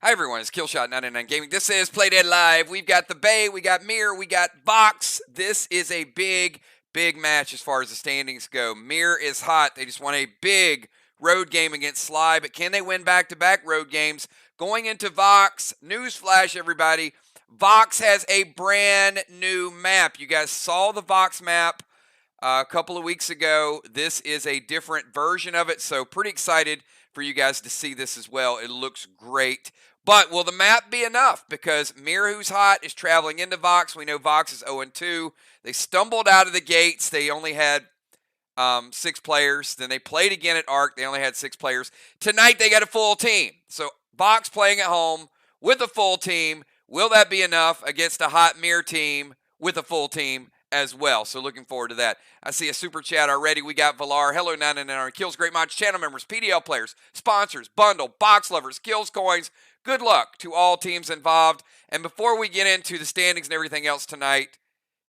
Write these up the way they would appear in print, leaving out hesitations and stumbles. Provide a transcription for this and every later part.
Hi everyone, it's Killshot99 Gaming. This is Play Dead Live. We've got the Bay, we got MIR, we got VOX. This is a big match as far as the standings go. MIR is hot. They just won a big road game against Sly, but can they win back-to-back road games? Going into VOX, newsflash everybody, VOX has a brand new map. You guys saw the VOX map a couple of weeks ago. This is a different version of it, so pretty excited for you guys to see this as well. It looks great. But will the map be enough? Because MIR, who's hot, is traveling into VOX. We know VOX is 0-2. They stumbled out of the gates. They only had 6 players. Then they played again at ARC. They only had 6 players. Tonight, they got a full team. So VOX playing at home with a full team. Will that be enough against a hot MIR team with a full team as well? So looking forward to that. I see a super chat already. We got Valar. Hello, 99 Kills, Great Mods, channel members, PDL players, sponsors, bundle, box lovers, kills, coins. Good luck to all teams involved. And before we get into the standings and everything else tonight,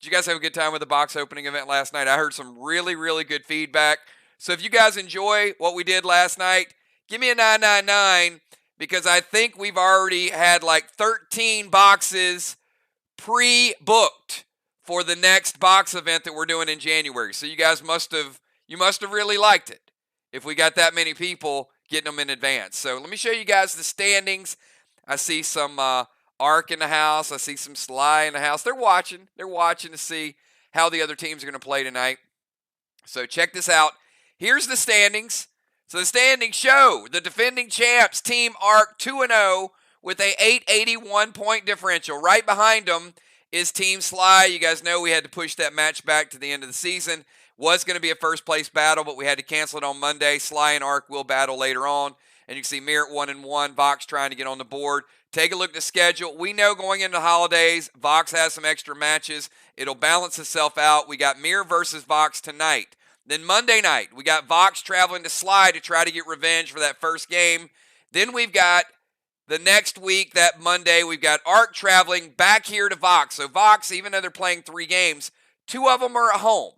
did you guys have a good time with the box opening event last night? I heard some really good feedback. So if you guys enjoy what we did last night, give me a 999 because I think we've already had like 13 boxes pre-booked for the next box event that we're doing in January. So you guys must have really liked it if we got that many people getting them in advance. So let me show you guys the standings. I see some ARC in the house. I see some Sly in the house. They're watching. They're watching to see how the other teams are going to play tonight. So check this out. Here's the standings. So the standings show the defending champs, Team ARC, 2-0 with a 881 point differential. Right behind them is Team Sly. You guys know we had to push that match back to the end of the season. Was going to be a first-place battle, but we had to cancel it on Monday. Sly and ARC will battle later on. And you can see MIR at 1-1, VOX trying to get on the board. Take a look at the schedule. We know going into the holidays, VOX has some extra matches. It'll balance itself out. We got MIR versus VOX tonight. Then Monday night, we got VOX traveling to Sly to try to get revenge for that first game. Then we've got the next week, that Monday, we've got ARC traveling back here to VOX. So VOX, even though they're playing 3 games, 2 of them are at home.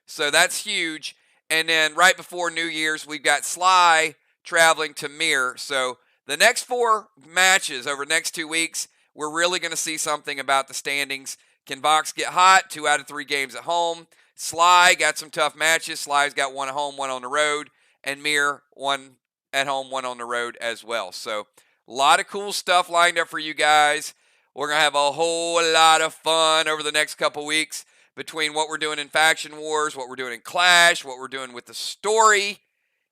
So that's huge. And then right before New Year's, we've got Sly traveling to MIR. So the next 4 matches over the next 2 weeks, we're really going to see something about the standings. Can VOX get hot? 2 out of 3 games at home. Sly got some tough matches. Sly's got 1 at home, 1 on the road. And MIR, 1 at home, 1 on the road as well. So a lot of cool stuff lined up for you guys. We're going to have a whole lot of fun over the next couple weeks between what we're doing in Faction Wars, what we're doing in Clash, what we're doing with the story.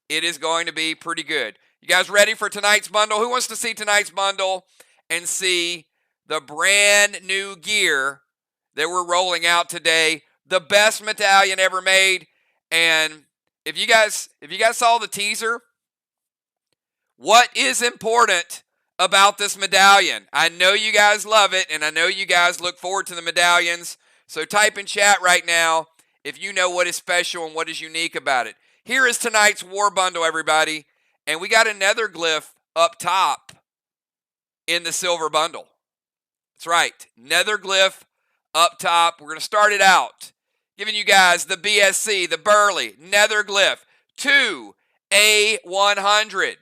It is going to be pretty good. You guys ready for tonight's bundle? Who wants to see tonight's bundle and see the brand new gear that we're rolling out today? The best medallion ever made. And if you guys saw the teaser, what is important about this medallion? I know you guys love it, and I know you guys look forward to the medallions. So type in chat right now if you know what is special and what is unique about it. Here is tonight's war bundle, everybody. And we got another glyph up top in the silver bundle. That's right. Nether glyph up top. We're going to start it out giving you guys the BSC, the Burley Nether glyph 2A100.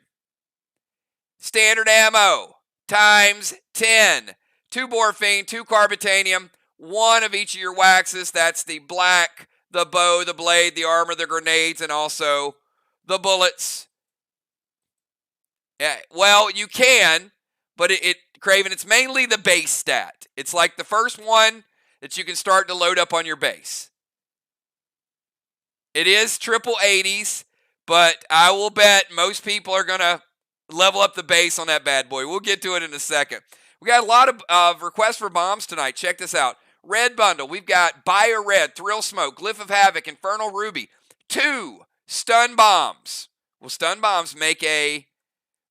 Standard ammo times 10. 2 Morphine, 2 Carbitanium, 1 of each of your waxes. That's the black, the bow, the blade, the armor, the grenades, and also the bullets. Yeah, well, you can, but Craven, it's mainly the base stat. It's like the first one that you can start to load up on your base. It is triple 80s, but I will bet most people are going to level up the base on that bad boy. We'll get to it in a second. We got a lot of requests for bombs tonight. Check this out. Red bundle. We've got Bio Red, Thrill Smoke, Glyph of Havoc, Infernal Ruby. 2 stun bombs. Will stun bombs make a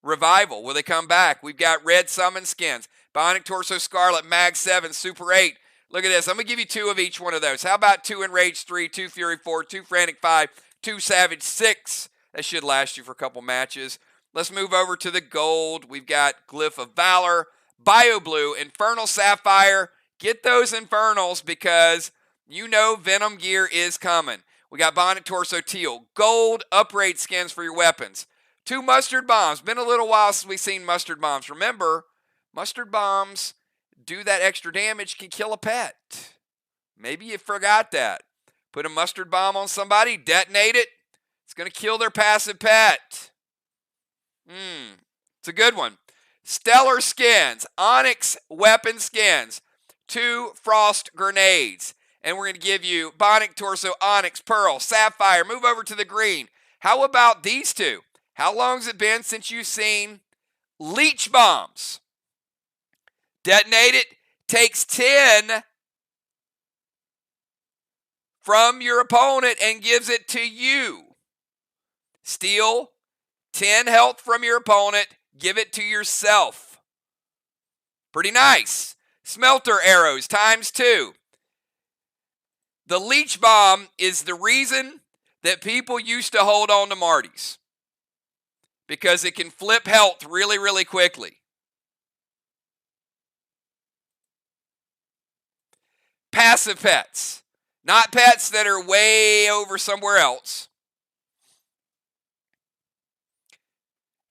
revival? Will they come back? We've got Red Summon Skins. Bionic Torso Scarlet, Mag 7, Super 8. Look at this. I'm going to give you 2 of each one of those. How about 2 Enraged 3, 2 Fury 4, 2 Frantic 5, 2 Savage 6. That should last you for a couple matches. Let's move over to the gold. We've got Glyph of Valor, Bio Blue, Infernal Sapphire. Get those Infernals because you know Venom gear is coming. We got Bionic Torso Teal, gold upgrade skins for your weapons. 2 Mustard Bombs. Been a little while since we've seen Mustard Bombs. Remember, Mustard bombs do that extra damage, can kill a pet. Maybe you forgot that. Put a mustard bomb on somebody, detonate it. It's going to kill their passive pet. It's a good one. Stellar skins, onyx weapon skins, 2 frost grenades. And we're going to give you Bionic Torso, Onyx, Pearl, Sapphire. Move over to the green. How about these 2? How long has it been since you've seen leech bombs? Detonate it. Takes 10 from your opponent and gives it to you. Steal 10 health from your opponent. Give it to yourself. Pretty nice. Smelter arrows times 2. The leech bomb is the reason that people used to hold on to Marty's, because it can flip health really, really quickly. Passive pets, not pets that are way over somewhere else.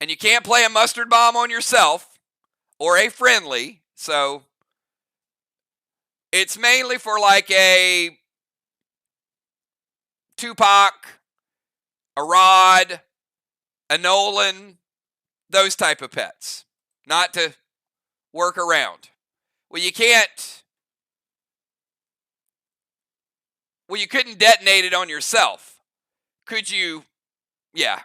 And you can't play a mustard bomb on yourself or a friendly, so it's mainly for like a Tupac, a Rod, a Nolan, those type of pets. Not to work around. Well, you couldn't detonate it on yourself. Could you? Yeah.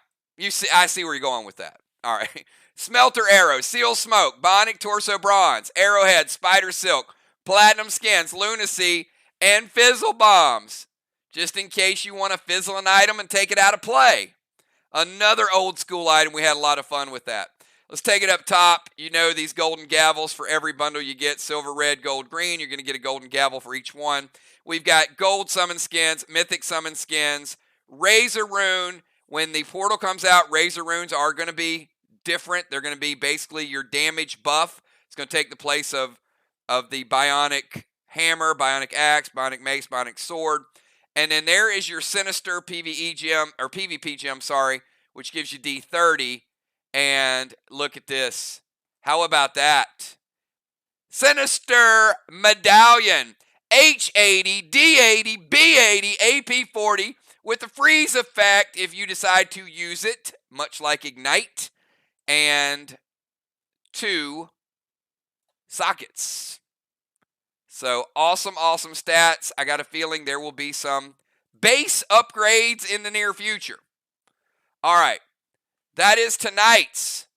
I see where you're going with that. All right. Smelter arrow, seal smoke, bionic torso bronze, arrowhead, spider silk, platinum skins, lunacy, and fizzle bombs. Just in case you want to fizzle an item and take it out of play. Another old school item. We had a lot of fun with that. Let's take it up top. You know these golden gavels for every bundle you get. Silver, red, gold, green. You're going to get a golden gavel for each one. We've got gold summon skins, mythic summon skins, razor rune. When the portal comes out, razor runes are going to be different. They're going to be basically your damage buff. It's going to take the place of the bionic hammer, bionic axe, bionic mace, bionic sword. And then there is your Sinister PvE gem, or PvP gem, sorry, which gives you D30. And look at this. How about that? Sinister Medallion, H80, D80, B80, AP40, with a freeze effect if you decide to use it, much like Ignite, and 2 sockets. So awesome, awesome stats. I got a feeling there will be some base upgrades in the near future. All right. That is tonight's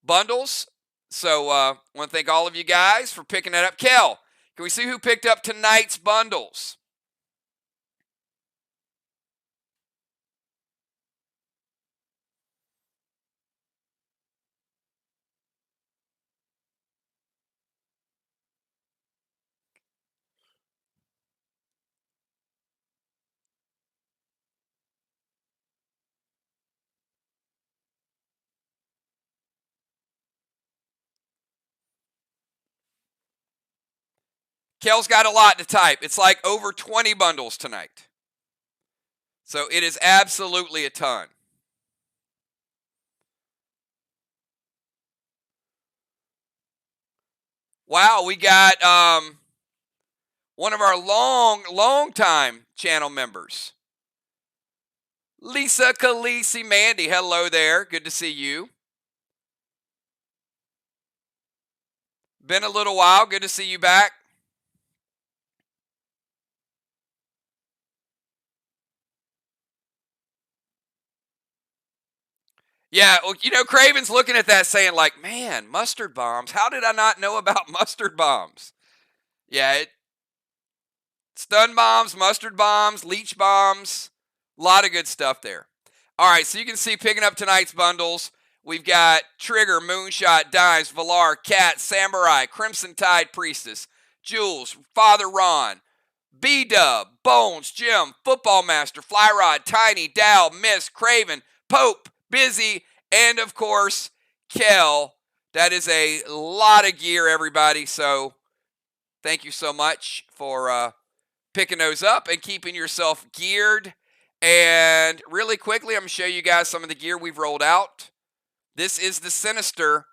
bundles. So I want to thank all of you guys for picking that up. Kel, can we see who picked up tonight's bundles? Kel's got a lot to type. It's like over 20 bundles tonight. So it is absolutely a ton. Wow, we got one of our long time channel members. Lisa Khaleesi Mandy, hello there. Good to see you. Been a little while. Good to see you back. Yeah, well, you know, Craven's looking at that saying like, man, mustard bombs. How did I not know about mustard bombs? Yeah, stun bombs, mustard bombs, leech bombs. A lot of good stuff there. All right, so you can see picking up tonight's bundles. We've got Trigger, Moonshot, Dimes, Valar, Cat, Samurai, Crimson Tide Priestess, Jules, Father Ron, B-Dub, Bones, Jim, Football Master, Flyrod, Tiny, Dow, Miss, Craven, Pope, Busy, and of course, Kel. That is a lot of gear, everybody. So thank you so much for picking those up and keeping yourself geared. And really quickly, I'm going to show you guys some of the gear we've rolled out. This is the Sinister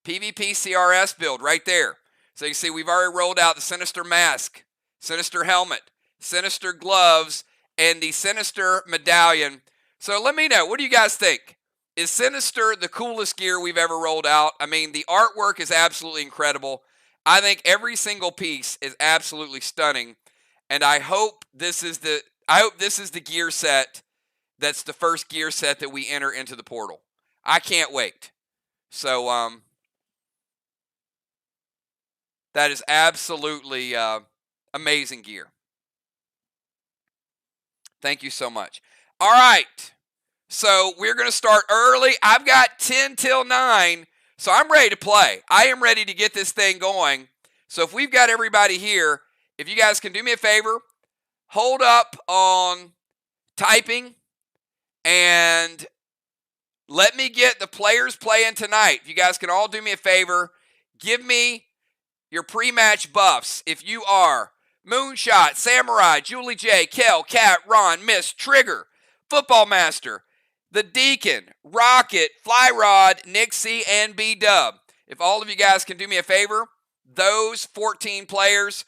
PvP CRS build right there. So you see we've already rolled out the Sinister Mask, Sinister Helmet, Sinister Gloves, and the Sinister Medallion. So let me know, what do you guys think? Is Sinister the coolest gear we've ever rolled out? I mean, the artwork is absolutely incredible. I think every single piece is absolutely stunning. And I hope this is the gear set that's the first gear set that we enter into the portal. I can't wait. So that is absolutely amazing gear. Thank you so much. All right. So we're going to start early. I've got 10 till 9, so I'm ready to play. I am ready to get this thing going. So if we've got everybody here, if you guys can do me a favor, hold up on typing and let me get the players playing tonight. If you guys can all do me a favor, give me your pre-match buffs. If you are Moonshot, Samurai, Julie J, Kel, Cat, Ron, Miss, Trigger, Football Master, The Deacon, Rocket, Flyrod, Nixie, and B-Dub. If all of you guys can do me a favor, those 14 players,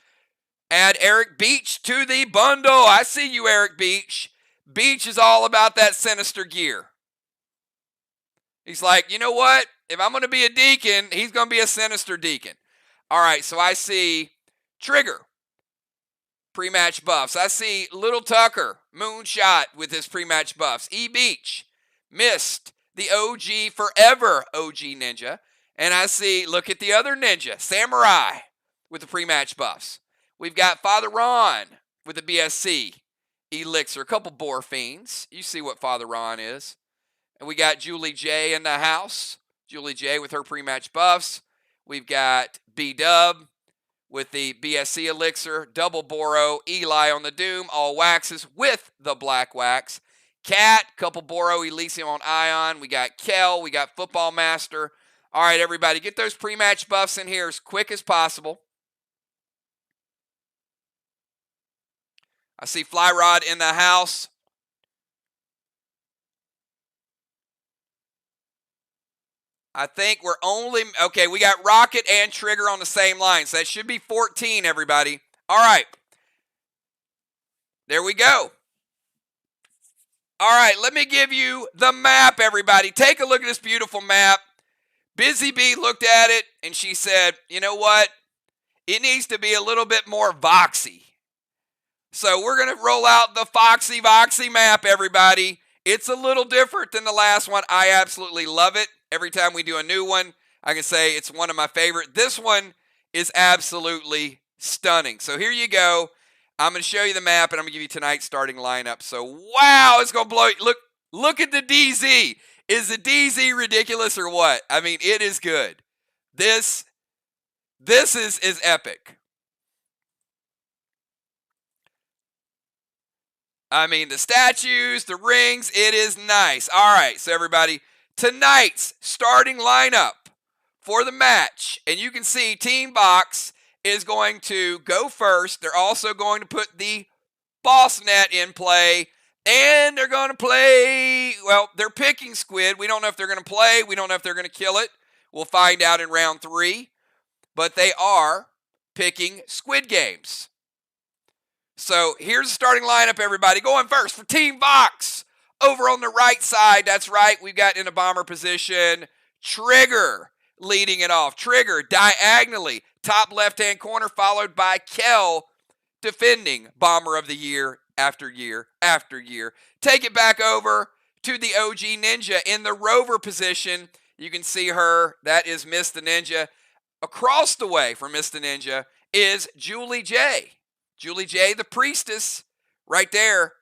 add Eric Beach to the bundle. I see you, Eric Beach. Beach is all about that Sinister gear. He's like, you know what? If I'm going to be a Deacon, he's going to be a Sinister Deacon. All right, so I see Trigger, pre-match buffs. I see Little Tucker, Moonshot with his pre-match buffs. E-Beach, Mist, the OG forever OG Ninja. And I see, look at the other Ninja, Samurai with the pre-match buffs. We've got Father Ron with the BSC Elixir. A couple Boar Fiends. You see what Father Ron is. And we got Julie J in the house. Julie J with her pre-match buffs. We've got B-Dub with the BSC Elixir. Double Boro. Eli on the Doom. All waxes with the black wax. Cat. Couple Boro. Elysium on Ion. We got Kel. We got Football Master. All right, everybody. Get those pre-match buffs in here as quick as possible. I see Flyrod in the house. I think we're only, okay, we got Rocket and Trigger on the same line. So that should be 14, everybody. All right. There we go. All right, let me give you the map, everybody. Take a look at this beautiful map. Busy Bee looked at it, and she said, you know what? It needs to be a little bit more voxy. So we're going to roll out the Foxy Voxy map, everybody. It's a little different than the last one. I absolutely love it. Every time we do a new one, I can say it's one of my favorite. This one is absolutely stunning. So here you go. I'm going to show you the map, and I'm going to give you tonight's starting lineup. So, wow, it's going to blow you. Look at the DZ. Is the DZ ridiculous or what? I mean, it is good. This is epic. I mean, the statues, the rings, it is nice. All right, so everybody, tonight's starting lineup for the match, and you can see Team VOX is going to go first. They're also going to put the boss net in play, and they're going to play, well, they're picking Squid. We don't know if they're going to play. We don't know if they're going to kill it. We'll find out in round 3, but they are picking Squid Games. So here's the starting lineup, everybody. Going first for Team VOX. Over on the right side, that's right, we've got in a bomber position, Trigger leading it off. Trigger diagonally, top left-hand corner, followed by Kel, defending Bomber of the Year after year after year. Take it back over to the OG Ninja in the rover position. You can see her. That is Miss the Ninja. Across the way from Miss the Ninja is Julie J. Julie J, the priestess, right there.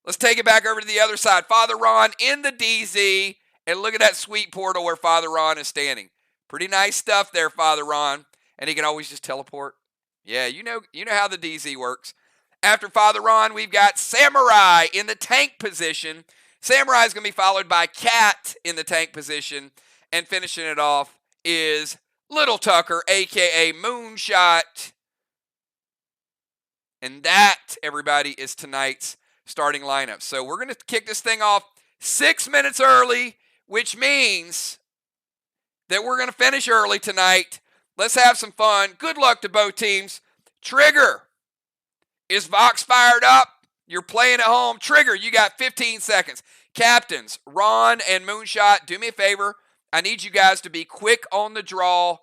Let's take it back over to the other side. Father Ron in the DZ. And look at that sweet portal where Father Ron is standing. Pretty nice stuff there, Father Ron. And he can always just teleport. Yeah, you know how the DZ works. After Father Ron, we've got Samurai in the tank position. Samurai is going to be followed by Cat in the tank position. And finishing it off is Little Tucker, a.k.a. Moonshot. And that, everybody, is tonight's starting lineup. So we're going to kick this thing off 6 minutes early, which means that we're going to finish early tonight. Let's have some fun. Good luck to both teams. Trigger, is VOX fired up? You're playing at home. Trigger, you got 15 seconds. Captains, Ron and Moonshot, do me a favor. I need you guys to be quick on the draw.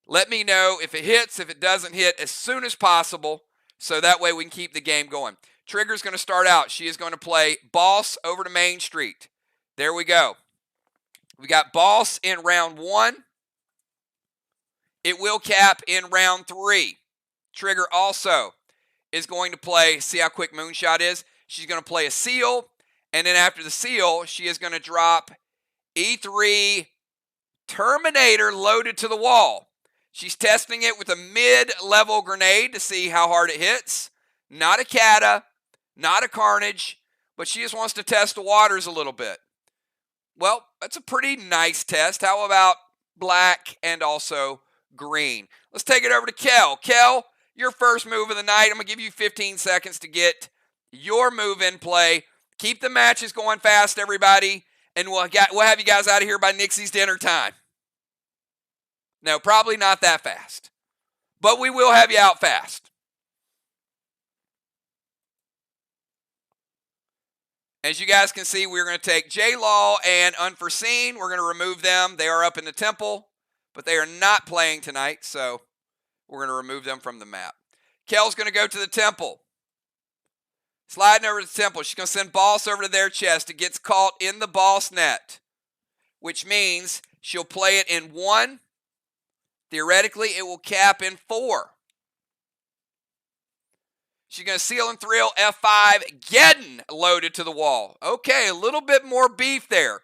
Let me know if it hits, if it doesn't hit, as soon as possible, so that way we can keep the game going. Trigger's going to start out. She is going to play Boss over to Main Street. There we go. We got Boss in round 1. It will cap in round 3. Trigger also is going to play, see how quick Moonshot is? She's going to play a Seal, and then after the Seal, she is going to drop E3 Terminator loaded to the wall. She's testing it with a mid-level grenade to see how hard it hits. Not a Kata, not a Carnage, but she just wants to test the waters a little bit. Well, that's a pretty nice test. How about black and also green? Let's take it over to Kel. Kel, your first move of the night. I'm going to give you 15 seconds to get your move in play. Keep the matches going fast, everybody, and we'll have you guys out of here by Nixie's dinner time. No, probably not that fast, but we will have you out fast. As you guys can see, we're going to take J-Law and Unforeseen. We're going to remove them. They are up in the temple, but they are not playing tonight, so we're going to remove them from the map. Kel's going to go to the temple. Sliding over to the temple. She's going to send Boss over to their chest. It gets caught in the Boss net, which means she'll play it in 1. Theoretically, it will cap in 4. She's going to Seal and Thrill, F5, Geddon loaded to the wall. Okay, a little bit more beef there.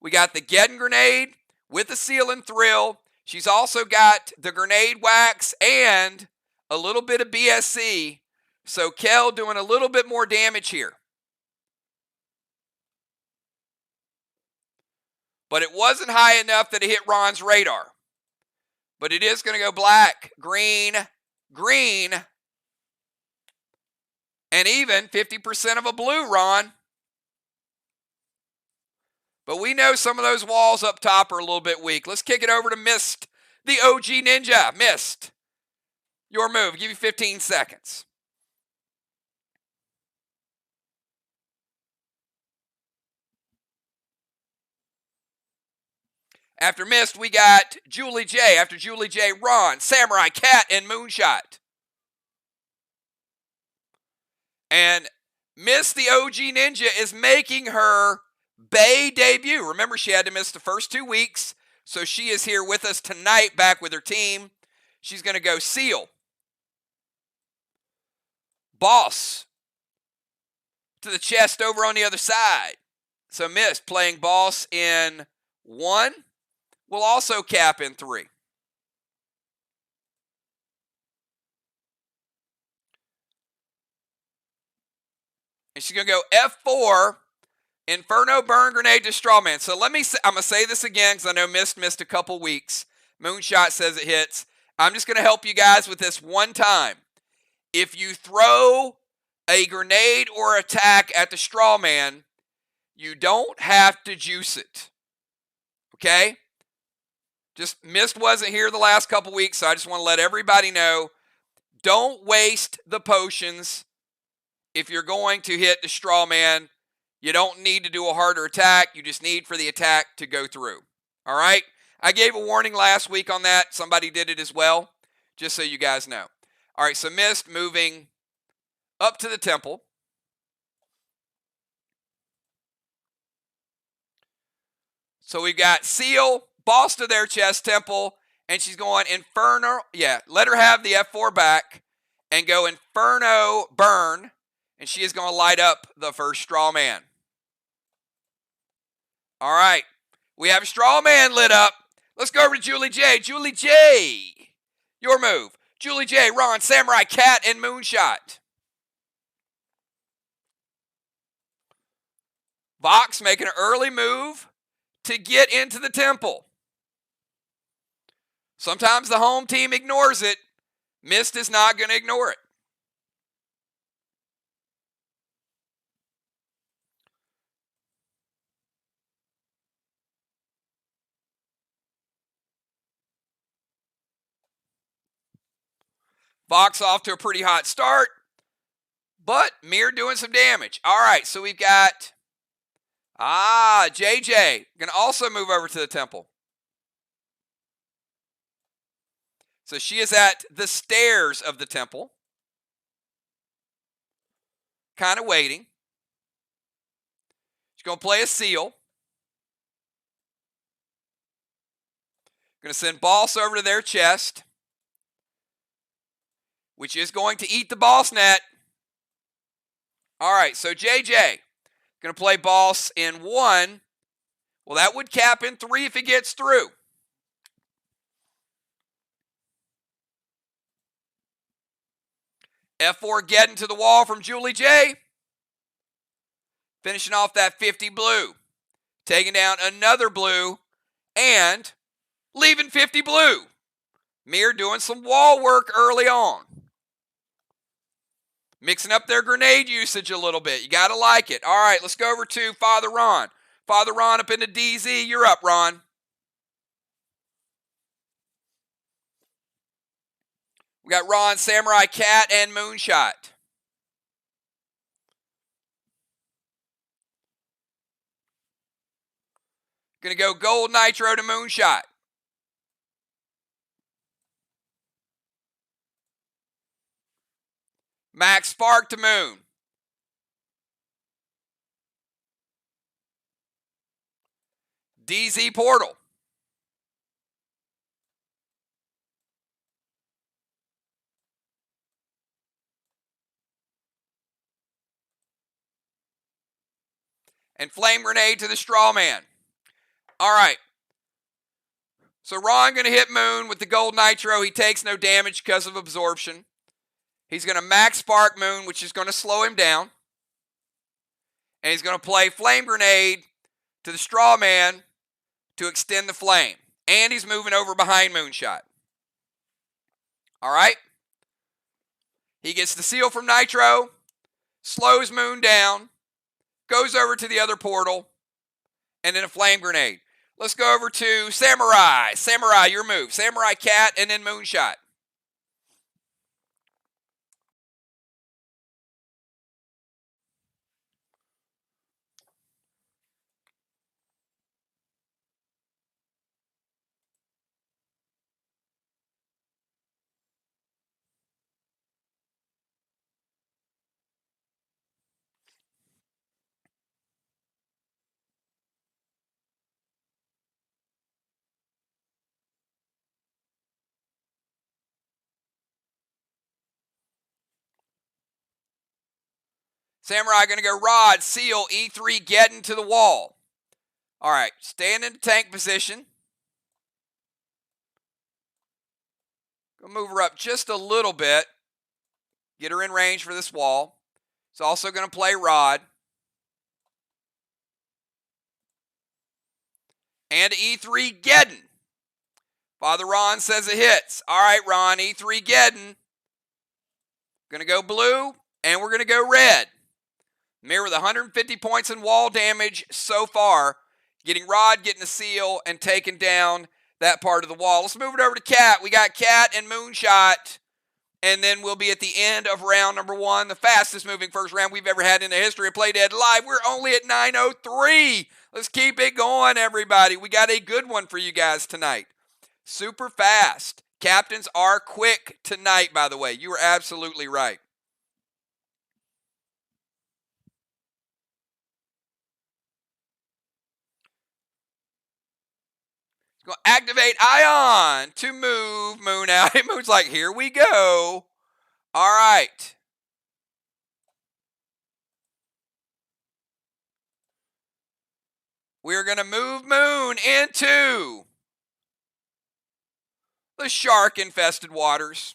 We got the Geddon grenade with the Seal and Thrill. She's also got the grenade wax and a little bit of BSC. So Kel doing a little bit more damage here. But it wasn't high enough that it hit Ron's radar. But it is going to go black, green, green, and even 50% of a blue, Ron. But we know some of those walls up top are a little bit weak. Let's kick it over to Mist, the OG Ninja. Mist, your move. I'll give you 15 seconds. After Mist, we got Julie J. After Julie J, Ron, Samurai, Cat, and Moonshot. And Mist, the OG Ninja, is making her Bay debut. Remember, she had to miss the first 2 weeks, so she is here with us tonight, back with her team. She's going to go Seal. Boss to the chest over on the other side. So Mist playing Boss in 1. Will also cap in 3. And she's going to go F4, Inferno Burn Grenade to Strawman. So I'm going to say this again because I know missed a couple weeks. Moonshot says it hits. I'm just going to help you guys with this one time. If you throw a grenade or attack at the Strawman, you don't have to juice it. Okay? Just Mist wasn't here the last couple weeks, so I just want to let everybody know, don't waste the potions if you're going to hit the straw man. You don't need to do a harder attack. You just need for the attack to go through. All right? I gave a warning last week on that. Somebody did it as well, just so you guys know. All right, so Mist moving up to the temple. So we've got Seal, Boss to their chest, temple, and she's going Inferno. Yeah, let her have the F4 back and go Inferno Burn, and she is going to light up the first straw man. All right, we have straw man lit up. Let's go over to Julie J. Julie J, your move. Julie J, Ron, Samurai, Cat, and Moonshot. VOX making an early move to get into the temple. Sometimes the home team ignores it. Mist is not going to ignore it. VOX off to a pretty hot start, but MIR doing some damage. All right, so we've got, JJ going to also move over to the temple. So she is at the stairs of the temple, kind of waiting. She's going to play a seal. Going to send Boss over to their chest, which is going to eat the Boss net. All right, so JJ going to play Boss in 1. Well, that would cap in 3 if it gets through. F4 getting to the wall from Julie J. Finishing off that 50 blue. Taking down another blue and leaving 50 blue. MIR doing some wall work early on. Mixing up their grenade usage a little bit. You got to like it. All right, let's go over to Father Ron. Father Ron up into DZ. You're up, Ron. We got Ron, Samurai Cat, and Moonshot. Going to go Gold Nitro to Moonshot. Max Spark to Moon. DZ Portal. And Flame Grenade to the Straw Man. All right. So Ron going to hit Moon with the Gold Nitro. He takes no damage because of absorption. He's going to Max Spark Moon, which is going to slow him down. And he's going to play Flame Grenade to the Straw Man to extend the flame. And he's moving over behind Moonshot. All right. He gets the seal from Nitro, slows Moon down, goes over to the other portal, and then a Flame Grenade. Let's go over to Samurai. Samurai, your move. Samurai Cat, and then Moonshot. Samurai going to go Rod, Seal, E3, getting to the wall. All right, stand in tank position. Go move her up just a little bit. Get her in range for this wall. It's also going to play Rod. And E3 Geddon. Father Ron says it hits. All right, Ron, E3 Geddon. Going to go blue, and we're going to go red. MIR with 150 points in wall damage so far. Getting Rod, getting the seal, and taking down that part of the wall. Let's move it over to Cat. We got Cat and Moonshot. And then we'll be at the end of round number 1, the fastest moving first round we've ever had in the history of Play Dead Live. We're only at 9:03. Let's keep it going, everybody. We got a good one for you guys tonight. Super fast. Captains are quick tonight, by the way. You were absolutely right. Going to activate Ion to move Moon out. Moon's like, here we go. All right. We're going to move Moon into the shark-infested waters.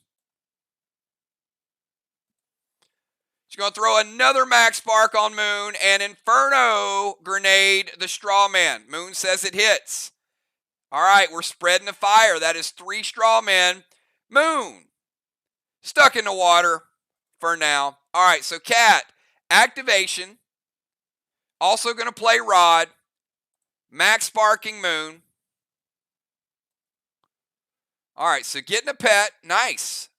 She's going to throw another Max Spark on Moon and Inferno Grenade the Straw Man. Moon says it hits. All right, we're spreading the fire. That is 3 straw men. Moon, stuck in the water for now. All right, so Cat, activation. Also going to play Rod. Max Sparking Moon. All right, so getting a pet. Nice.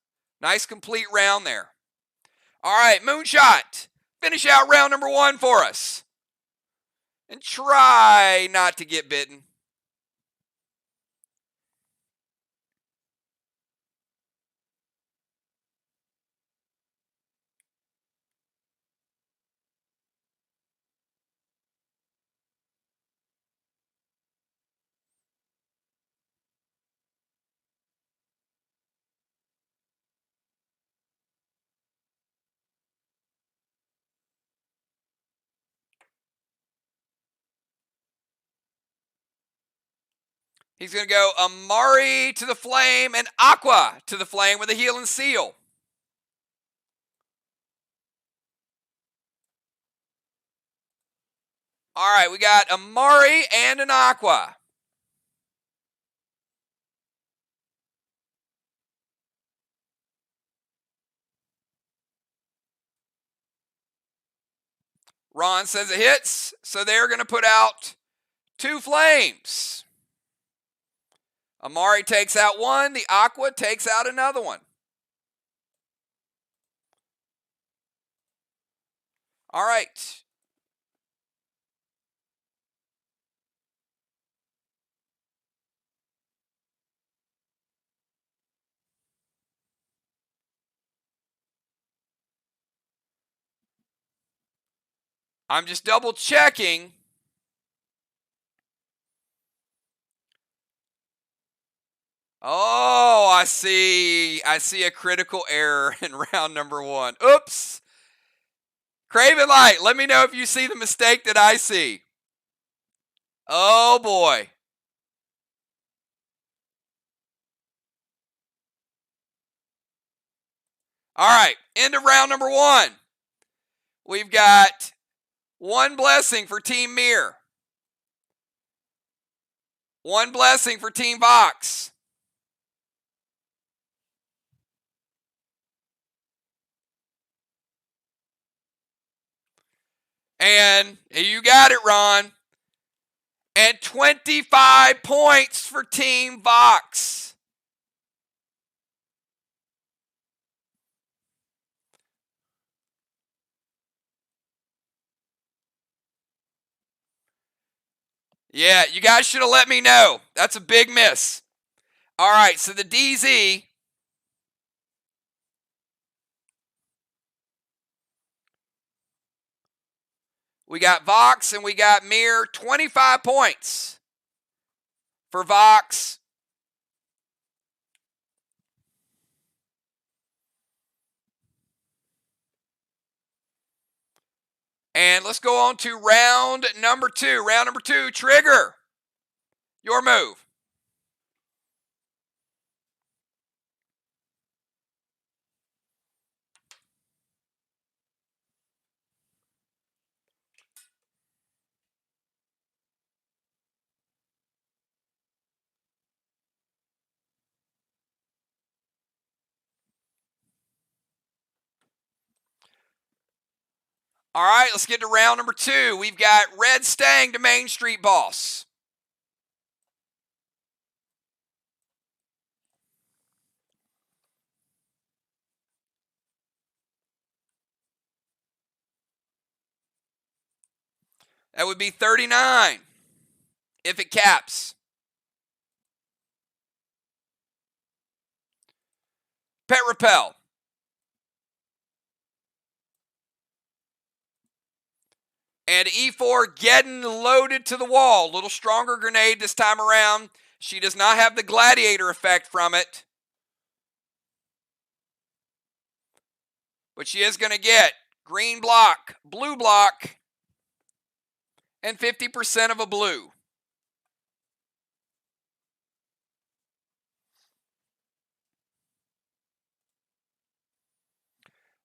Nice complete round there. All right, Moonshot. Finish out round number 1 for us. And try not to get bitten. He's going to go Amari to the flame and Aqua to the flame with a healing seal. All right, we got Amari and an Aqua. Ron says it hits, so they're going to put out 2 flames. Amari takes out 1. The Aqua takes out another one. All right. I'm just double checking. Oh, I see a critical error in round number 1. Oops. Craven Light, let me know if you see the mistake that I see. Oh, boy. All right, end of round number 1. We've got 1 blessing for Team MIR. 1 blessing for Team VOX. And you got it, Ron. And 25 points for Team VOX. Yeah, you guys should have let me know. That's a big miss. All right, so the DZ. We got VOX and we got MIR. 25 points for VOX. And let's go on to round number 2. Round number 2, Trigger. Your move. All right, let's get to round number 2. We've got Red Stang to Main Street Boss. That would be 39 if it caps. Pet Repel. And E4 getting loaded to the wall. A little stronger grenade this time around. She does not have the gladiator effect from it. But she is going to get green block, blue block, and 50% of a blue.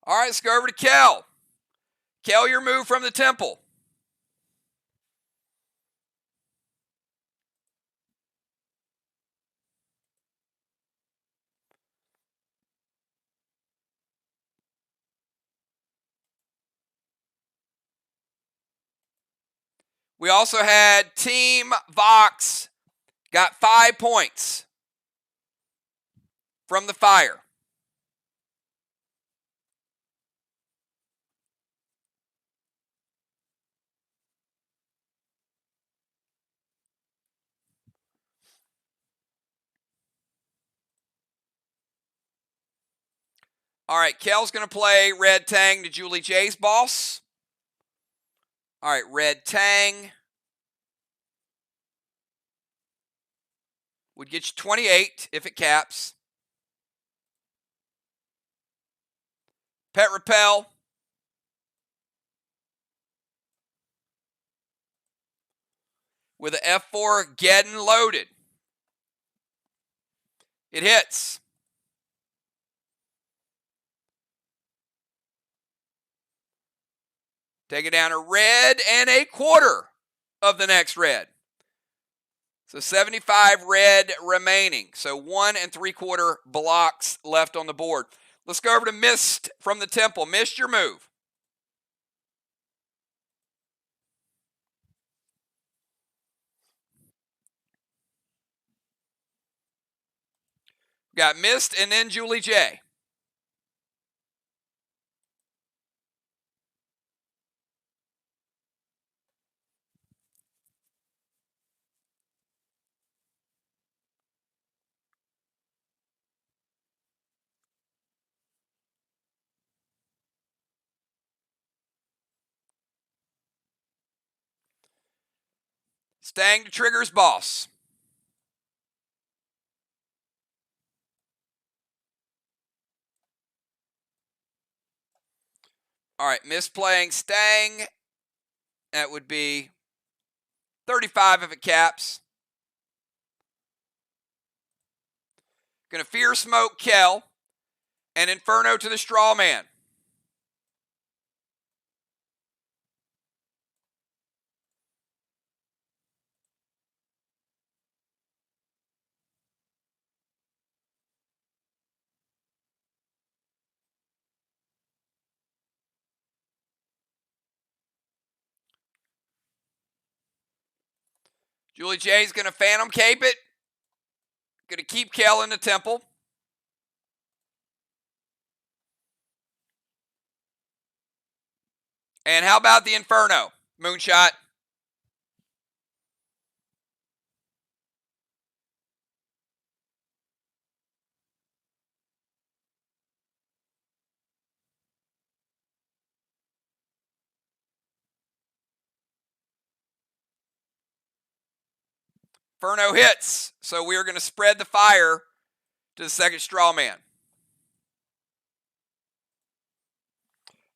All right, let's go over to Kel. Kel, your move from the temple. We also had Team VOX got 5 points from the fire. All right, Kel's going to play Red Tang to Julie J's boss. All right, Red Tang would get you 28 if it caps. Pet Repel. With an F4 getting loaded. It hits. Take it down a red and a quarter of the next red. So 75 red remaining. So 1 3/4 blocks left on the board. Let's go over to Mist from the Temple. Mist, your move. Got Mist and then Julie J. Stang to Trigger's boss. All right, Mist playing Stang. That would be 35 if it caps. Going to Fear Smoke Kel and Inferno to the Straw Man. Julie J's going to Phantom Cape it. Going to keep Kel in the Temple. And how about the Inferno? Moonshot. Inferno hits. So we are going to spread the fire to the second straw man.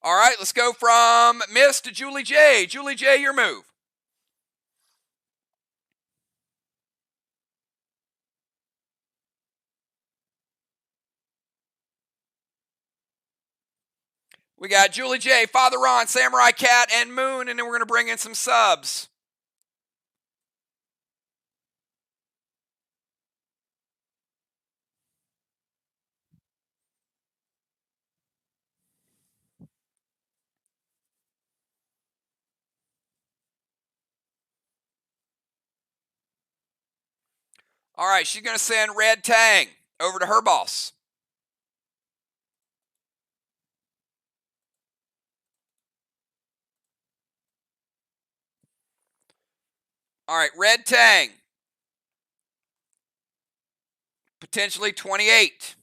All right, let's go from Mist to Julie J. Julie J, your move. We got Julie J, Father Ron, Samurai Cat, and Moon, and then we're going to bring in some subs. All right, she's going to send Red Tang over to her boss. All right, Red Tang. Potentially 28.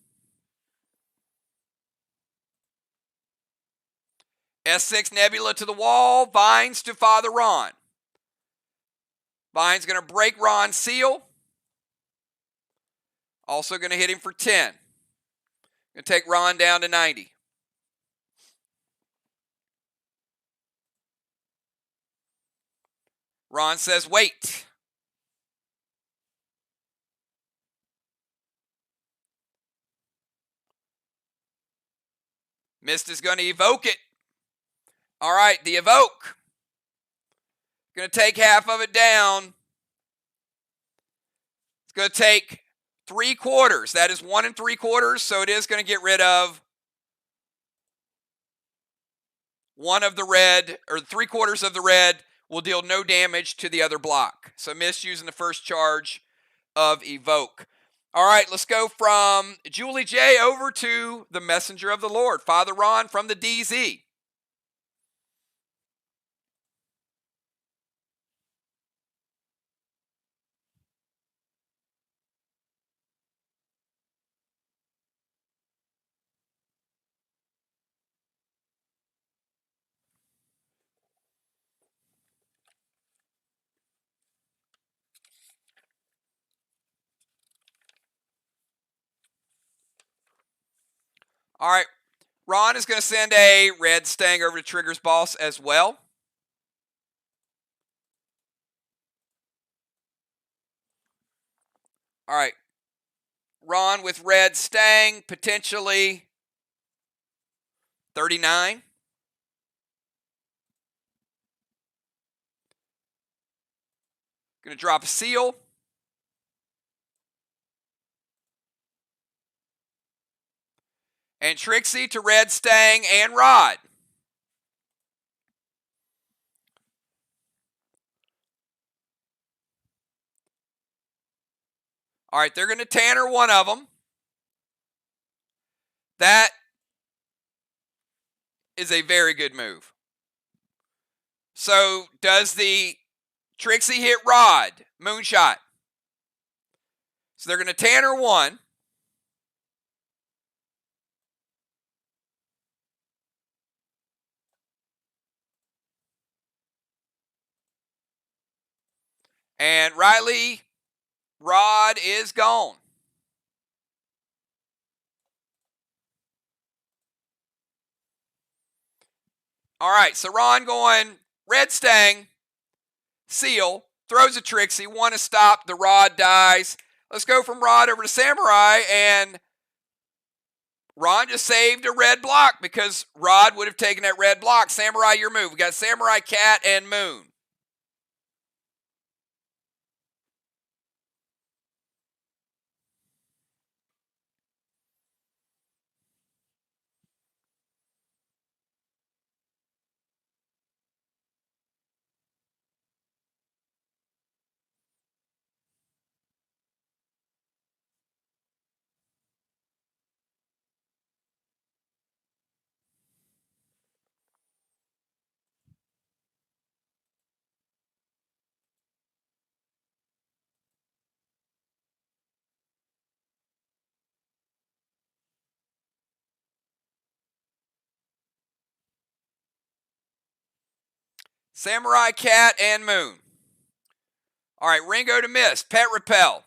S6 Nebula to the wall. Vines to Father Ron. Vine's going to break Ron's seal. Also going to hit him for 10. Going to take Ron down to 90. Ron says, wait. Mist is going to evoke it. All right, the evoke. Going to take half of it down. It's going to take 3/4. That is 1 3/4, so it is going to get rid of one of the red, or 3/4 of the red will deal no damage to the other block. So Mist using the first charge of evoke. All right, let's go from Julie J over to the Messenger of the Lord, Father Ron from the DZ. All right. Ron is going to send a red stang over to Trigger's boss as well. All right. Ron with red stang, potentially 39. Going to drop a seal. And Trixie to red stang and Rod. All right, they're going to Tanner one of them. That is a very good move. So does the Trixie hit Rod? Moonshot. So they're going to Tanner one. And Riley, Rod is gone. All right, so Ron going red stang, seal, throws a Trixie, one to stop, the Rod dies. Let's go from Rod over to Samurai, and Ron just saved a red block because Rod would have taken that red block. Samurai, your move. We got Samurai, Cat, and Moon. Samurai, Cat, and Moon. All right, Ringo to Mist. Pet Repel.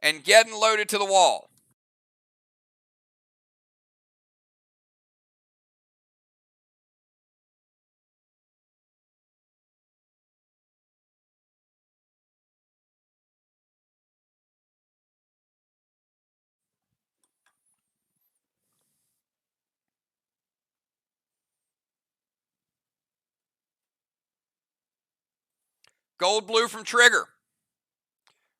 And getting loaded to the wall. Gold blue from Trigger.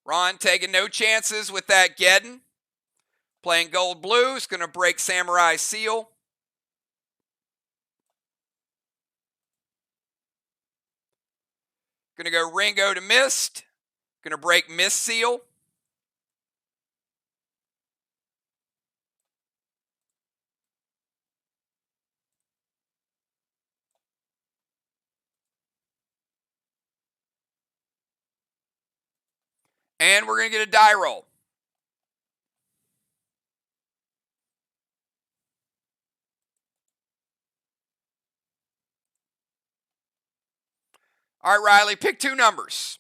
Ron taking no chances with that Geddon. Playing gold blue is going to break Samurai seal. Going to go Ringo to Mist. Going to break Mist seal. And we're going to get a die roll. All right, Riley, pick two numbers.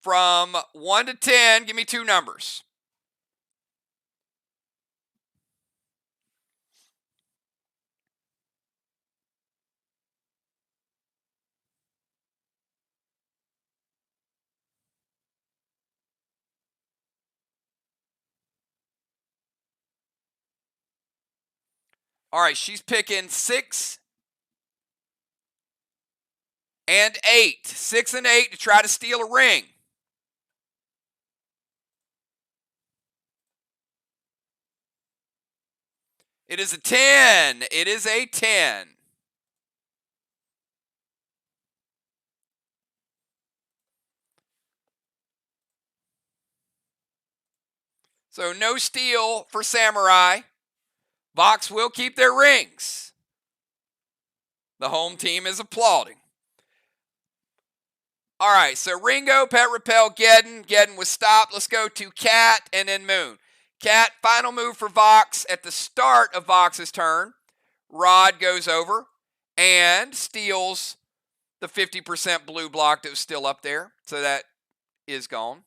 From 1 to 10, give me two numbers. All right, she's picking 6 and 8. 6 and 8 to try to steal a ring. It is a 10. It is a 10. So no steal for Samurai. VOX will keep their rings. The home team is applauding. All right, so Ringo, Pet Repel, Geddon. Geddon was stopped. Let's go to Cat and then Moon. Cat, final move for VOX at the start of VOX's turn. Rod goes over and steals the 50% blue block that was still up there. So that is gone.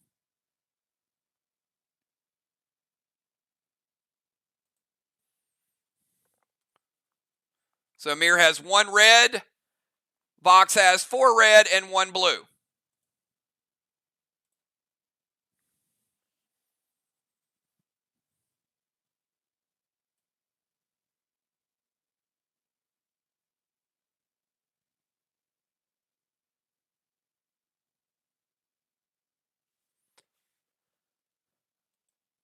So Mir has 1 red. VOX has 4 red and 1 blue.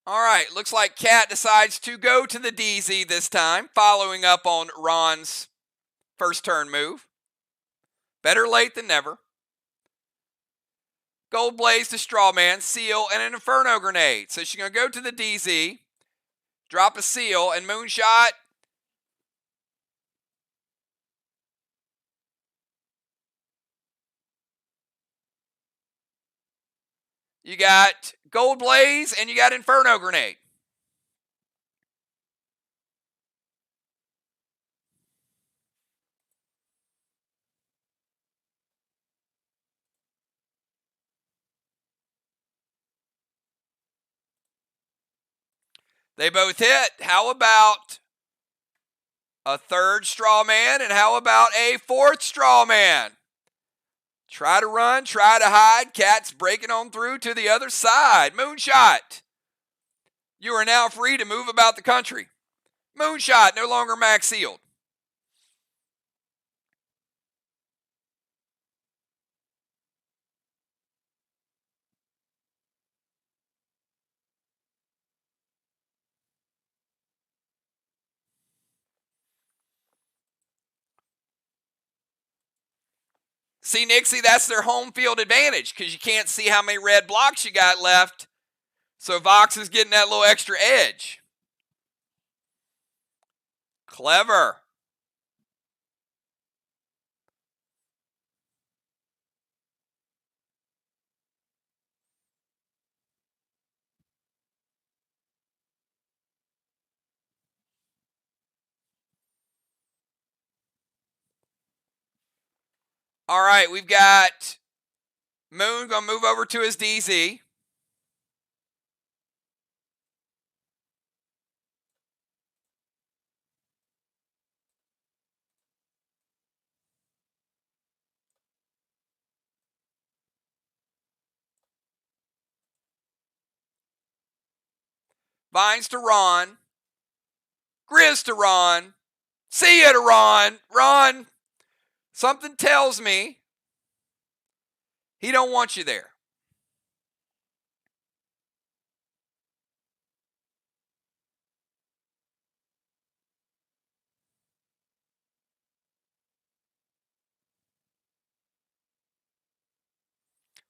All right, looks like Cat decides to go to the DZ this time, following up on Ron's first turn move. Better late than never. Gold Blaze to Strawman, Seal, and an Inferno Grenade. So she's going to go to the DZ, drop a Seal, and Moonshot. You got Gold Blaze, and you got Inferno Grenade. They both hit. How about a third straw man, and how about a fourth straw man? Try to run, try to hide. Cat's breaking on through to the other side. Moonshot. You are now free to move about the country. Moonshot, no longer max sealed. See, Nixie, that's their home field advantage because you can't see how many red blocks you got left. So VOX is getting that little extra edge. Clever. All right, we've got Moon going to move over to his DZ. Vines to Ron. Grizz to Ron. See ya to Ron. Ron, something tells me he don't want you there.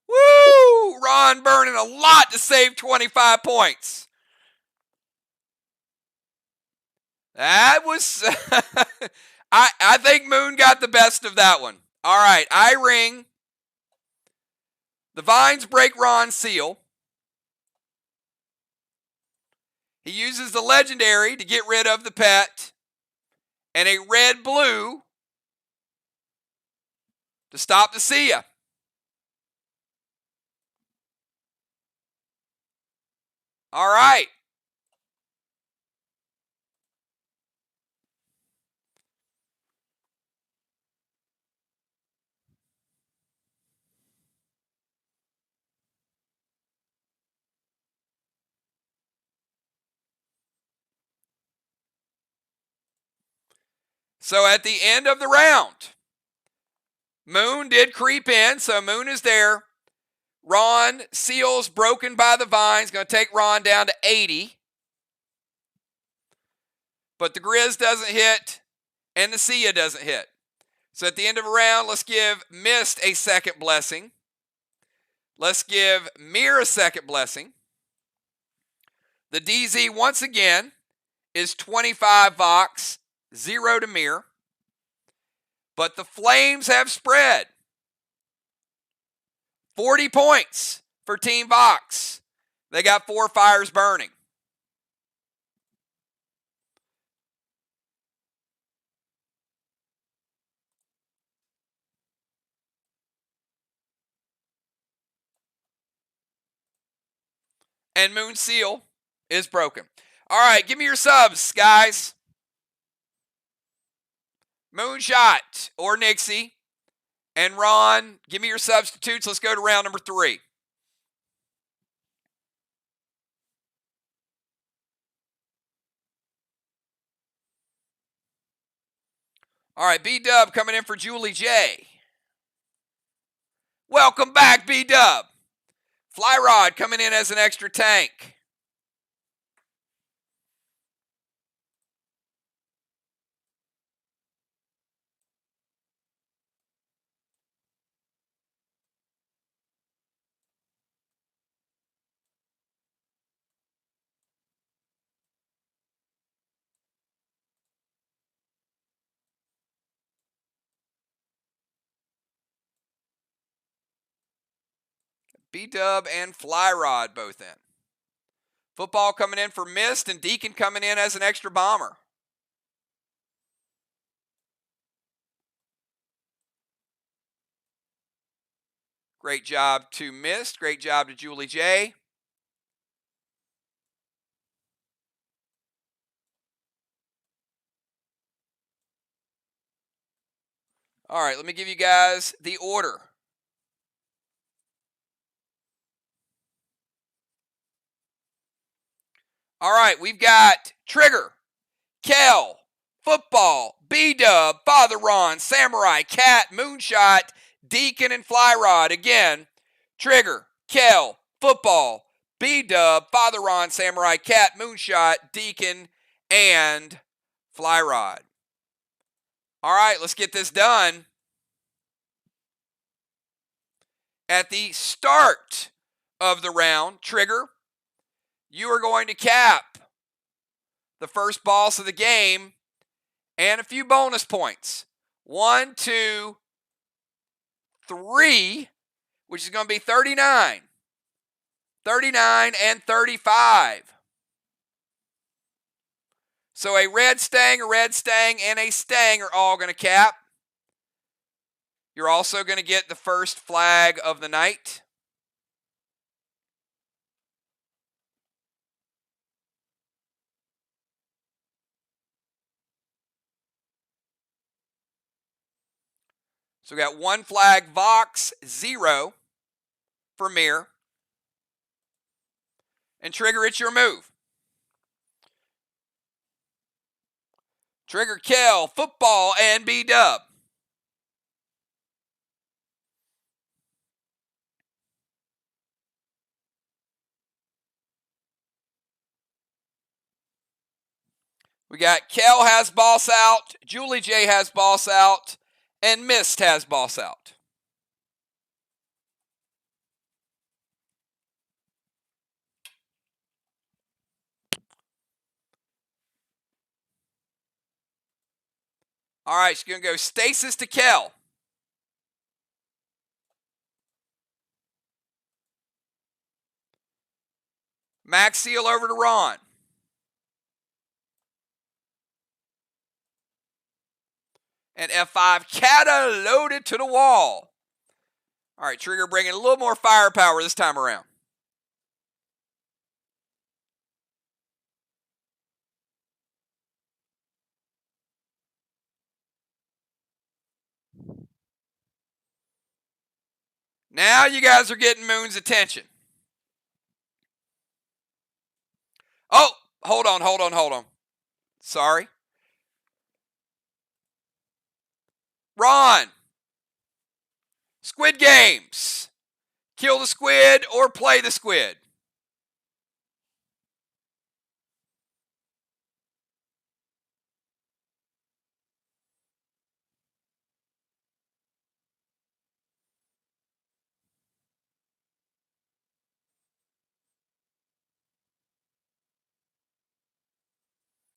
Woo! Ron burning a lot to save 25 points. That was... I think Moon got the best of that one. All right, I ring. The Vines break Ron's seal. He uses the legendary to get rid of the pet. And a red-blue to stop the see ya. All right. So at the end of the round, Moon did creep in, so Moon is there. Ron, seals broken by the Vines, going to take Ron down to 80. But the Grizz doesn't hit, and the see ya doesn't hit. So at the end of a round, let's give Mist a second blessing. Let's give Mir a second blessing. The DZ, once again, is 25 VOX, 0 to Mir. But the flames have spread. 40 points for Team VOX. They got 4 fires burning. And Moon Seal is broken. All right, give me your subs, guys. Moonshot or Nixie. And Ron, give me your substitutes. Let's go to round number 3. All right, B-Dub coming in for Julie J. Welcome back, B-Dub. Fly Rod coming in as an extra tank. B-Dub and Fly Rod both in. Football coming in for Mist and Deacon coming in as an extra bomber. Great job to Mist. Great job to Julie J. All right, let me give you guys the order. All right, we've got Trigger, Kel, Football, B-Dub, Father Ron, Samurai, Cat, Moonshot, Deacon, and Fly Rod. Again, Trigger, Kel, Football, B-Dub, Father Ron, Samurai, Cat, Moonshot, Deacon, and Fly Rod. All right, let's get this done. At the start of the round, Trigger, you are going to cap the first boss of the game and a few bonus points. 1, 2, 3, which is going to be 39. 39 and 35. So a red stang, and a stang are all going to cap. You're also going to get the first flag of the night. So we got 1 flag, VOX, 0 for MIR. And Trigger, it's your move. Trigger, Kel, Football, and B-Dub. We got Kel has boss out, Julie J has boss out, and Mist has boss out. All right, she's going to go Stasis to Kel. Max Seal over to Ron. And F5, Kata loaded to the wall. All right, Trigger bringing a little more firepower this time around. Now you guys are getting Moon's attention. Oh, hold on. Sorry. Ron. Squid Games. Kill the squid or play the squid.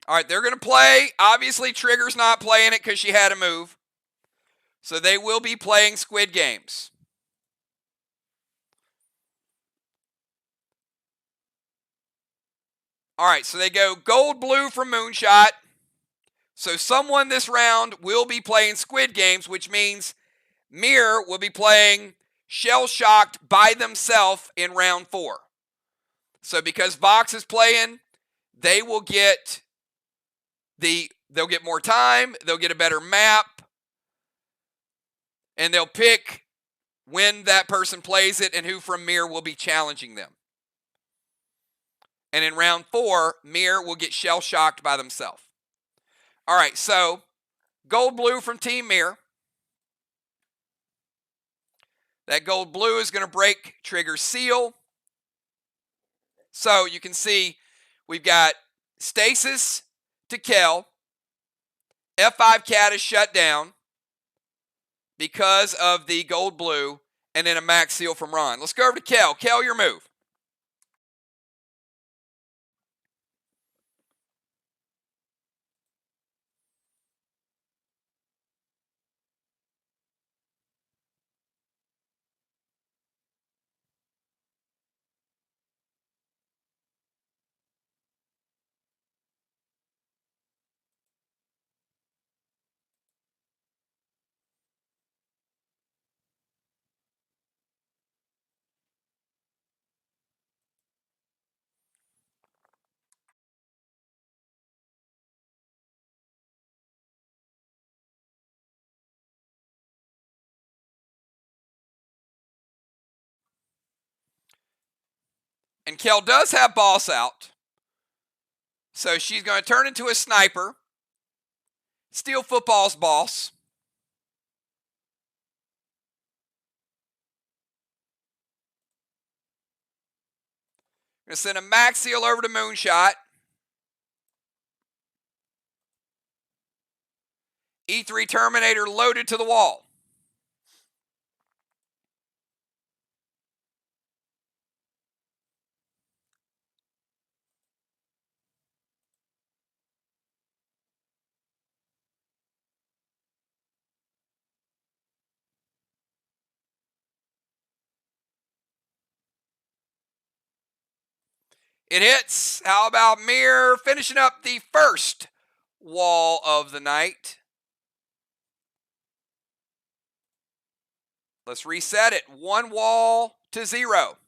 All right, they're going to play. Obviously, Trigger's not playing it because she had a move. So they will be playing Squid Games. All right, so they go gold-blue from Moonshot. So someone this round will be playing Squid Games, which means MIR will be playing Shell Shocked by themselves in round 4. So because VOX is playing, they will get they'll get more time, they'll get a better map, and they'll pick when that person plays it and who from MIR will be challenging them. And in round 4, MIR will get shell-shocked by themselves. All right, so gold-blue from Team MIR. That gold-blue is going to break trigger seal. So you can see we've got stasis to Kel. F5 cat is shut down because of the gold-blue, and then a max seal from Ron. Let's go over to Kel. Kel, your move. And Kel does have boss out. So she's going to turn into a sniper. Steal football's boss. Going to send a max seal over to Moonshot. E3 Terminator loaded to the wall. It hits. How about MIR finishing up the first wall of the night? Let's reset it. 1 wall to 0.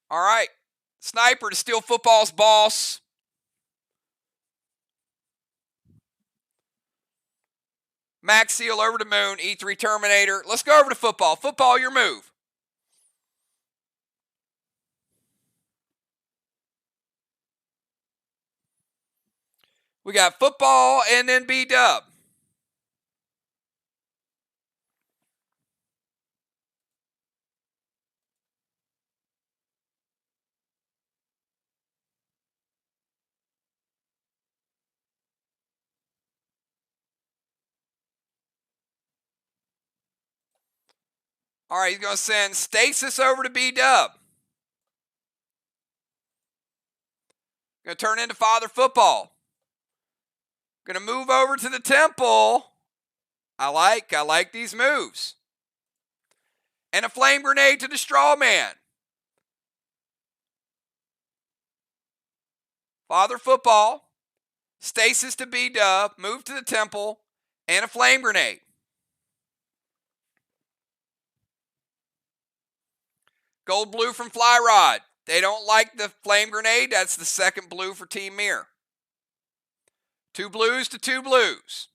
All right. Sniper to steal football's boss. Max seal over to Moon. E3 Terminator. Let's go over to football. Football, your move. We got football and then B-dub. All right, he's going to send Stasis over to B-dub. Going to turn into Father Football. Going to move over to the temple. I like these moves. And a flame grenade to the straw man. Father Football. Stasis to B-dub. Move to the temple. And a flame grenade. Gold blue from Fly Rod. They don't like the flame grenade. That's the second blue for Team MIR. 2 blues to 2 blues.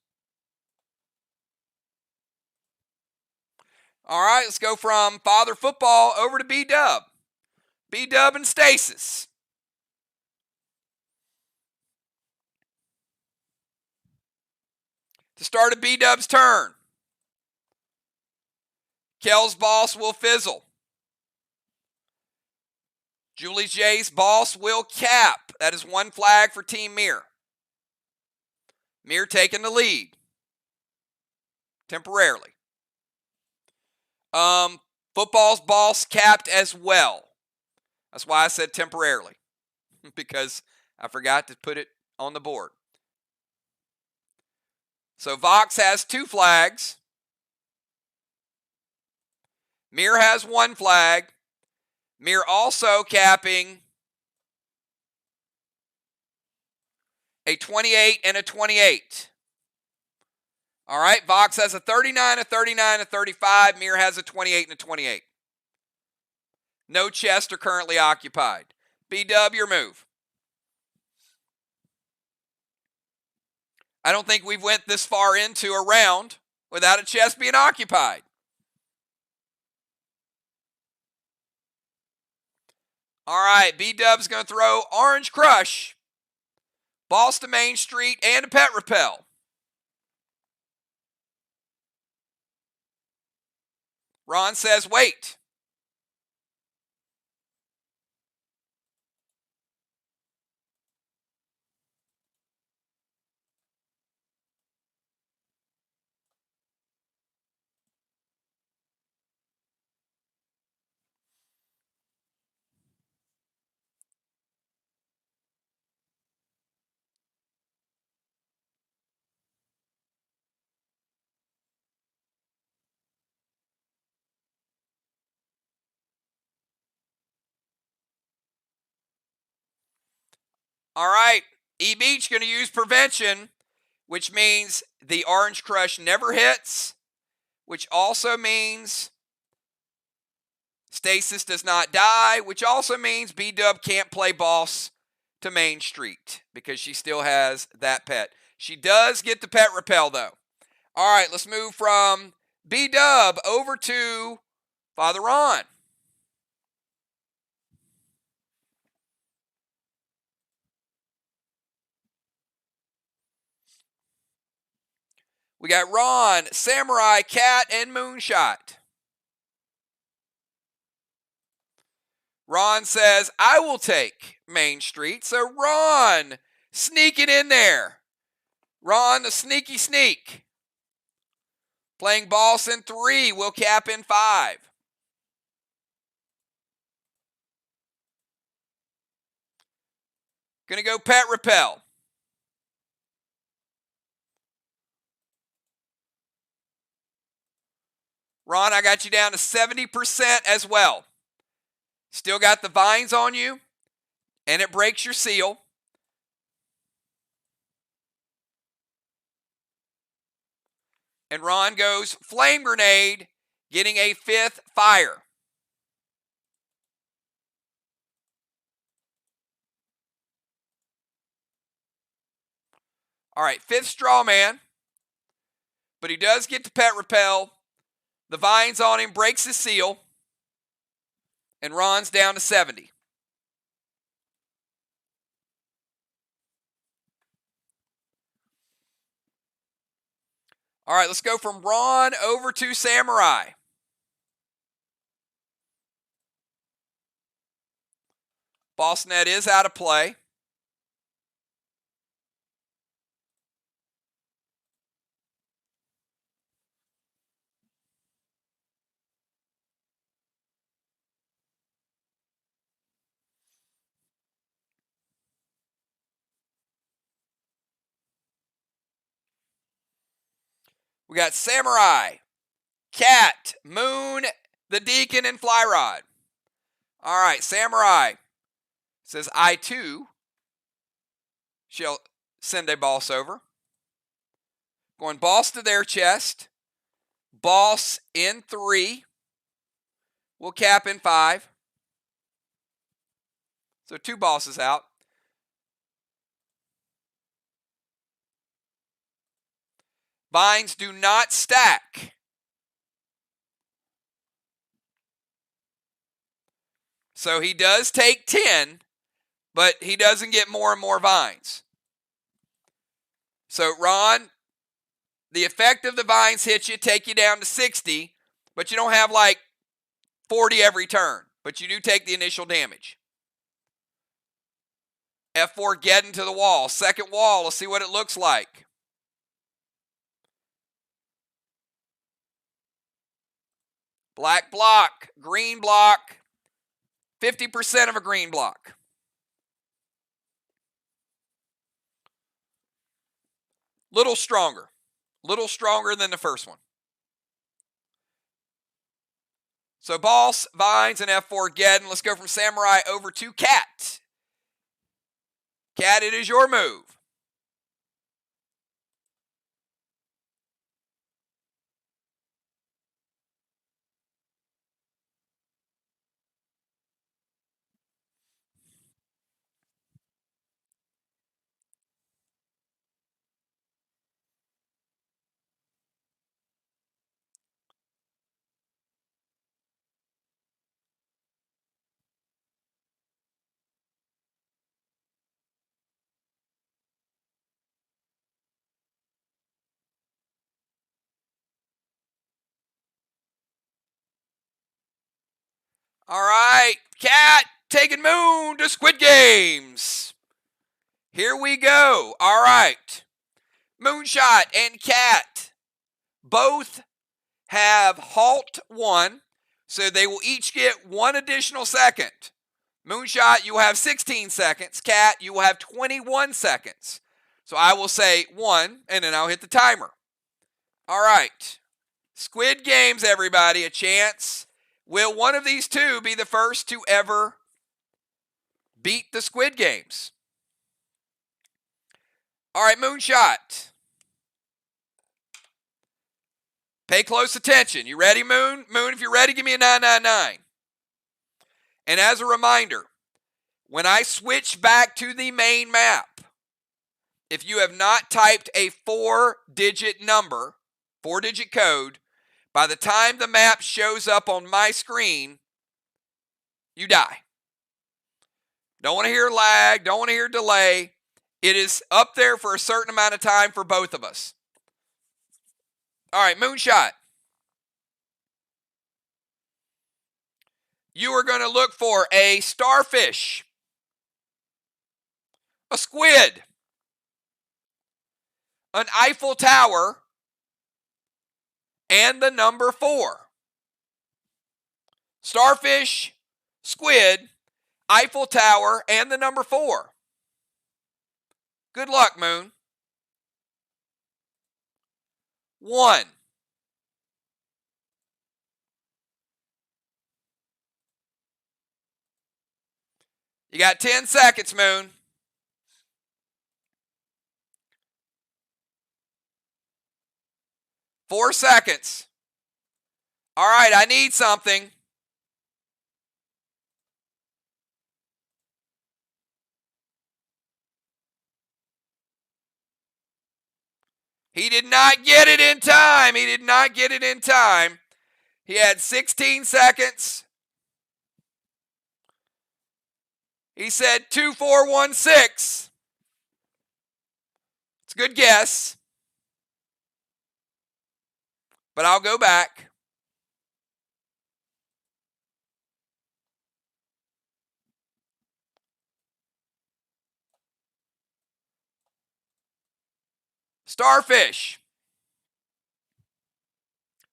All right, let's go from Father Football over to B-dub. B-dub and Stasis. To start a B-dub's turn. Kel's boss will fizzle. Julie J's boss will cap. That is 1 flag for Team MIR. MIR taking the lead. Temporarily. Football's boss capped as well. That's why I said temporarily. Because I forgot to put it on the board. So VOX has 2 flags. MIR has 1 flag. MIR also capping a 28, and a 28. All right, Vox has a 39, a 39, a 35. MIR has a 28 and a 28. No chests are currently occupied. B-Dub, your move. I don't think we've went this far into a round without a chest being occupied. All right, B-Dub's going to throw Orange Crush, Boss to Main Street, and a Pet Repel. Ron says wait. All right, E-Beach going to use Prevention, which means the Orange Crush never hits, which also means Stasis does not die, which also means B-Dub can't play Boss to Main Street because she still has that pet. She does get the Pet Repel, though. All right, let's move from B-Dub over to Father Ron. We got Ron, Samurai, Cat, and Moonshot. Ron says, I will take Main Street. So Ron, sneaking in there. Ron, the sneaky sneak. Playing Boss in 3, will cap in 5. Gonna go Pet Repel. Ron, I got you down to 70% as well. Still got the vines on you, and it breaks your seal. And Ron goes Flame Grenade, getting a 5th fire. All right, 5th Straw Man. But he does get the Pet Repel. The vines on him breaks his seal. And Ron's down to 70. All right, let's go from Ron over to Samurai. Bossnet is out of play. We got Samurai, Cat, Moon, the Deacon, and Flyrod. All right, Samurai says, I too shall send a Boss over. Going Boss to their chest. Boss in 3. We'll cap in 5. So 2 bosses out. Vines do not stack. So he does take 10, but he doesn't get more and more vines. So Ron, the effect of the vines hit you, take you down to 60, but you don't have like 40 every turn, but you do take the initial damage. F4 getting to the wall. Second wall, let's see what it looks like. Black block, green block, 50% of a green block. Little stronger than the first one. So Boss, Vines, and F4 Geddon. Let's go from Samurai over to Cat. Cat, it is your move. All right, Cat taking Moon to Squid Games. Here we go. All right. Moonshot and Cat both have halt 1, so they will each get 1 additional second. Moonshot, you will have 16 seconds. Cat, you will have 21 seconds. So I will say 1, and then I'll hit the timer. All right. Squid Games, everybody, a chance. Will one of these two be the first to ever beat the Squid Games? All right, Moonshot. Pay close attention. You ready, Moon? Moon, if you're ready, give me a 999. And as a reminder, when I switch back to the main map, if you have not typed a 4-digit number, 4-digit code, by the time the map shows up on my screen, you die. Don't want to hear lag. Don't want to hear delay. It is up there for a certain amount of time for both of us. All right, Moonshot. You are going to look for a starfish, a squid, an Eiffel Tower, and the number 4. Starfish, squid, Eiffel Tower, and the number 4. Good luck, Moon. 1. You got 10 seconds, Moon. 4 seconds. All right, I need something. He did not get it in time. He did not get it in time. He had 16 seconds. He said 2416. It's a good guess. But I'll go back. Starfish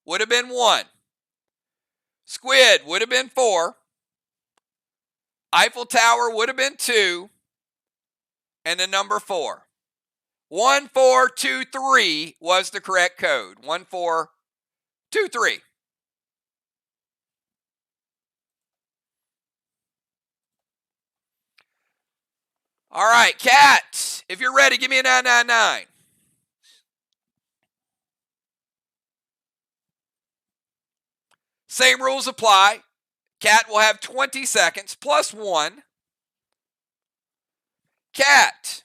would have been 1. Squid would have been 4. Eiffel Tower would have been 2. And the number 4. 1423 was the correct code. 1423. All right, Cat, if you're ready, give me a 999. Same rules apply. Cat will have 20 seconds plus 1. Cat,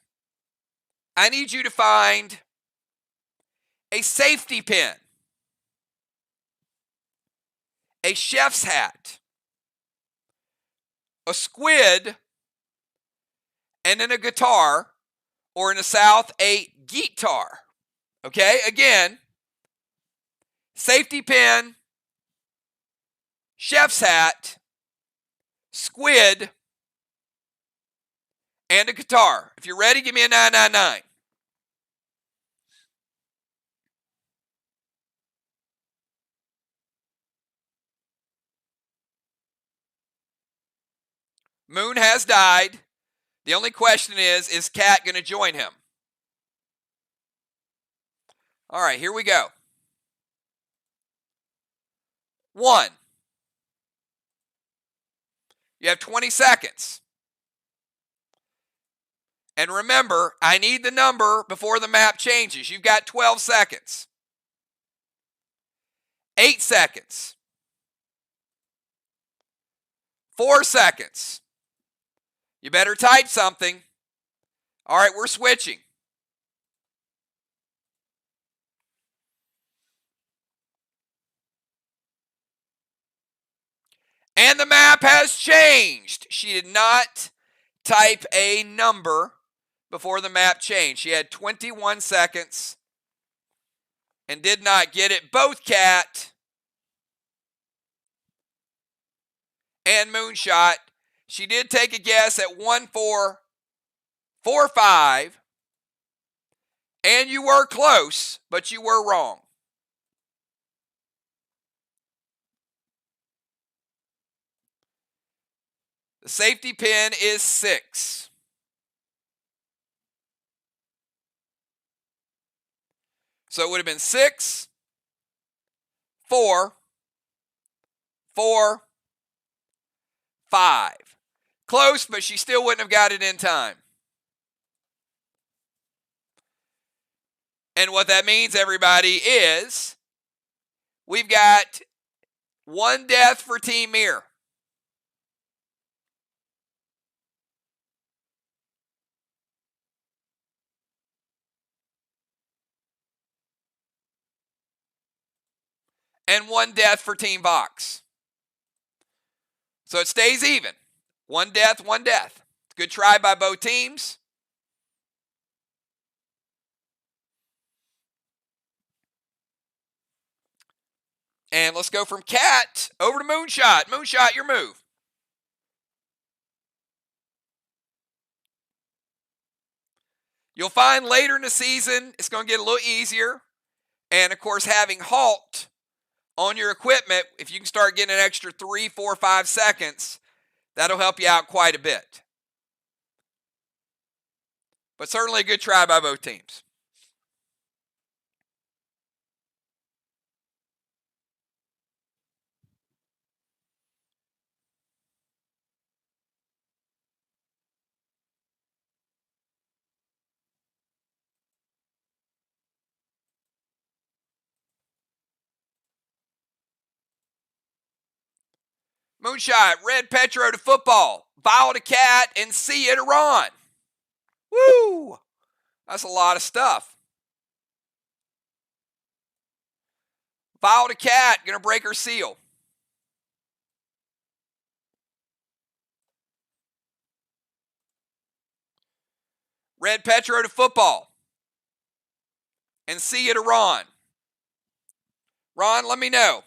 I need you to find a safety pin, a chef's hat, a squid, and then a guitar, or in the South, a guitar. Okay, again, safety pin, chef's hat, squid, and a guitar. If you're ready, give me a 999. Moon has died. The only question is Cat going to join him? All right, here we go. 1. You have 20 seconds. And remember, I need the number before the map changes. You've got 12 seconds. 8 seconds. 4 seconds. You better type something. All right, we're switching. And the map has changed. She did not type a number before the map changed. She had 21 seconds and did not get it. Both Cat and Moonshot. She did take a guess at 1445, and you were close, but you were wrong. The safety pin is 6. So it would have been 6, 4, 4, 5. Close, but she still wouldn't have got it in time. And what that means, everybody, is we've got 1 death for Team MIR. And 1 death for Team VOX. So it stays even. 1 death, 1 death. Good try by both teams. And let's go from Cat over to Moonshot. Moonshot, your move. You'll find later in the season it's going to get a little easier. And, of course, having halt on your equipment, if you can start getting an extra 3, 4, 5 seconds, that'll help you out quite a bit. But certainly a good try by both teams. Moonshot, Red Petro to football, Vile to Cat, and Sia to Ron. Woo! That's a lot of stuff. Vile to Cat, going to break her seal. Red Petro to football, and Sia to Ron. Ron, let me know.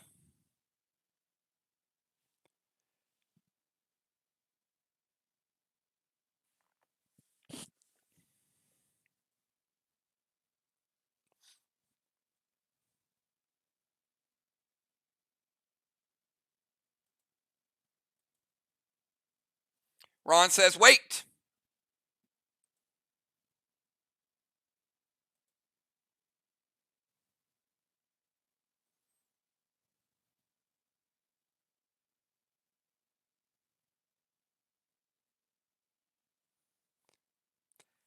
Ron says, wait.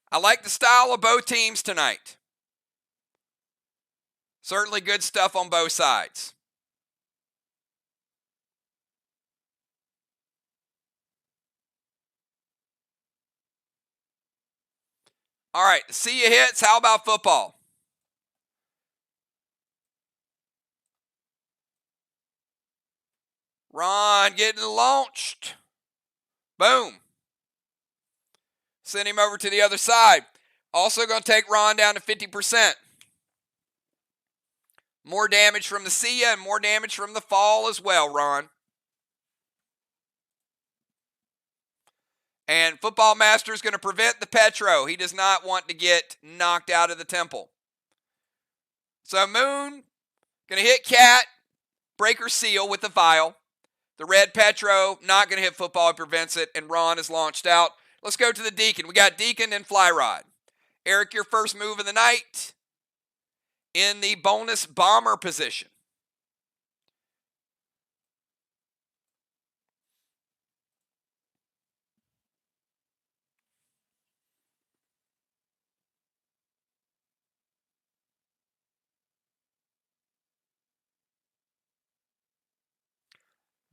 I like the style of both teams tonight. Certainly good stuff on both sides. All right, see you hits. How about football? Ron getting launched. Boom. Send him over to the other side. Also going to take Ron down to 50%. More damage from the Sia and more damage from the fall as well, Ron. And Football Master is going to prevent the Petro. He does not want to get knocked out of the temple. So Moon going to hit Cat, break her seal with the Vile. The Red Petro not going to hit football. It prevents it, and Ron is launched out. Let's go to the Deacon. We got Deacon and Fly Rod. Eric, your first move of the night in the bonus bomber position.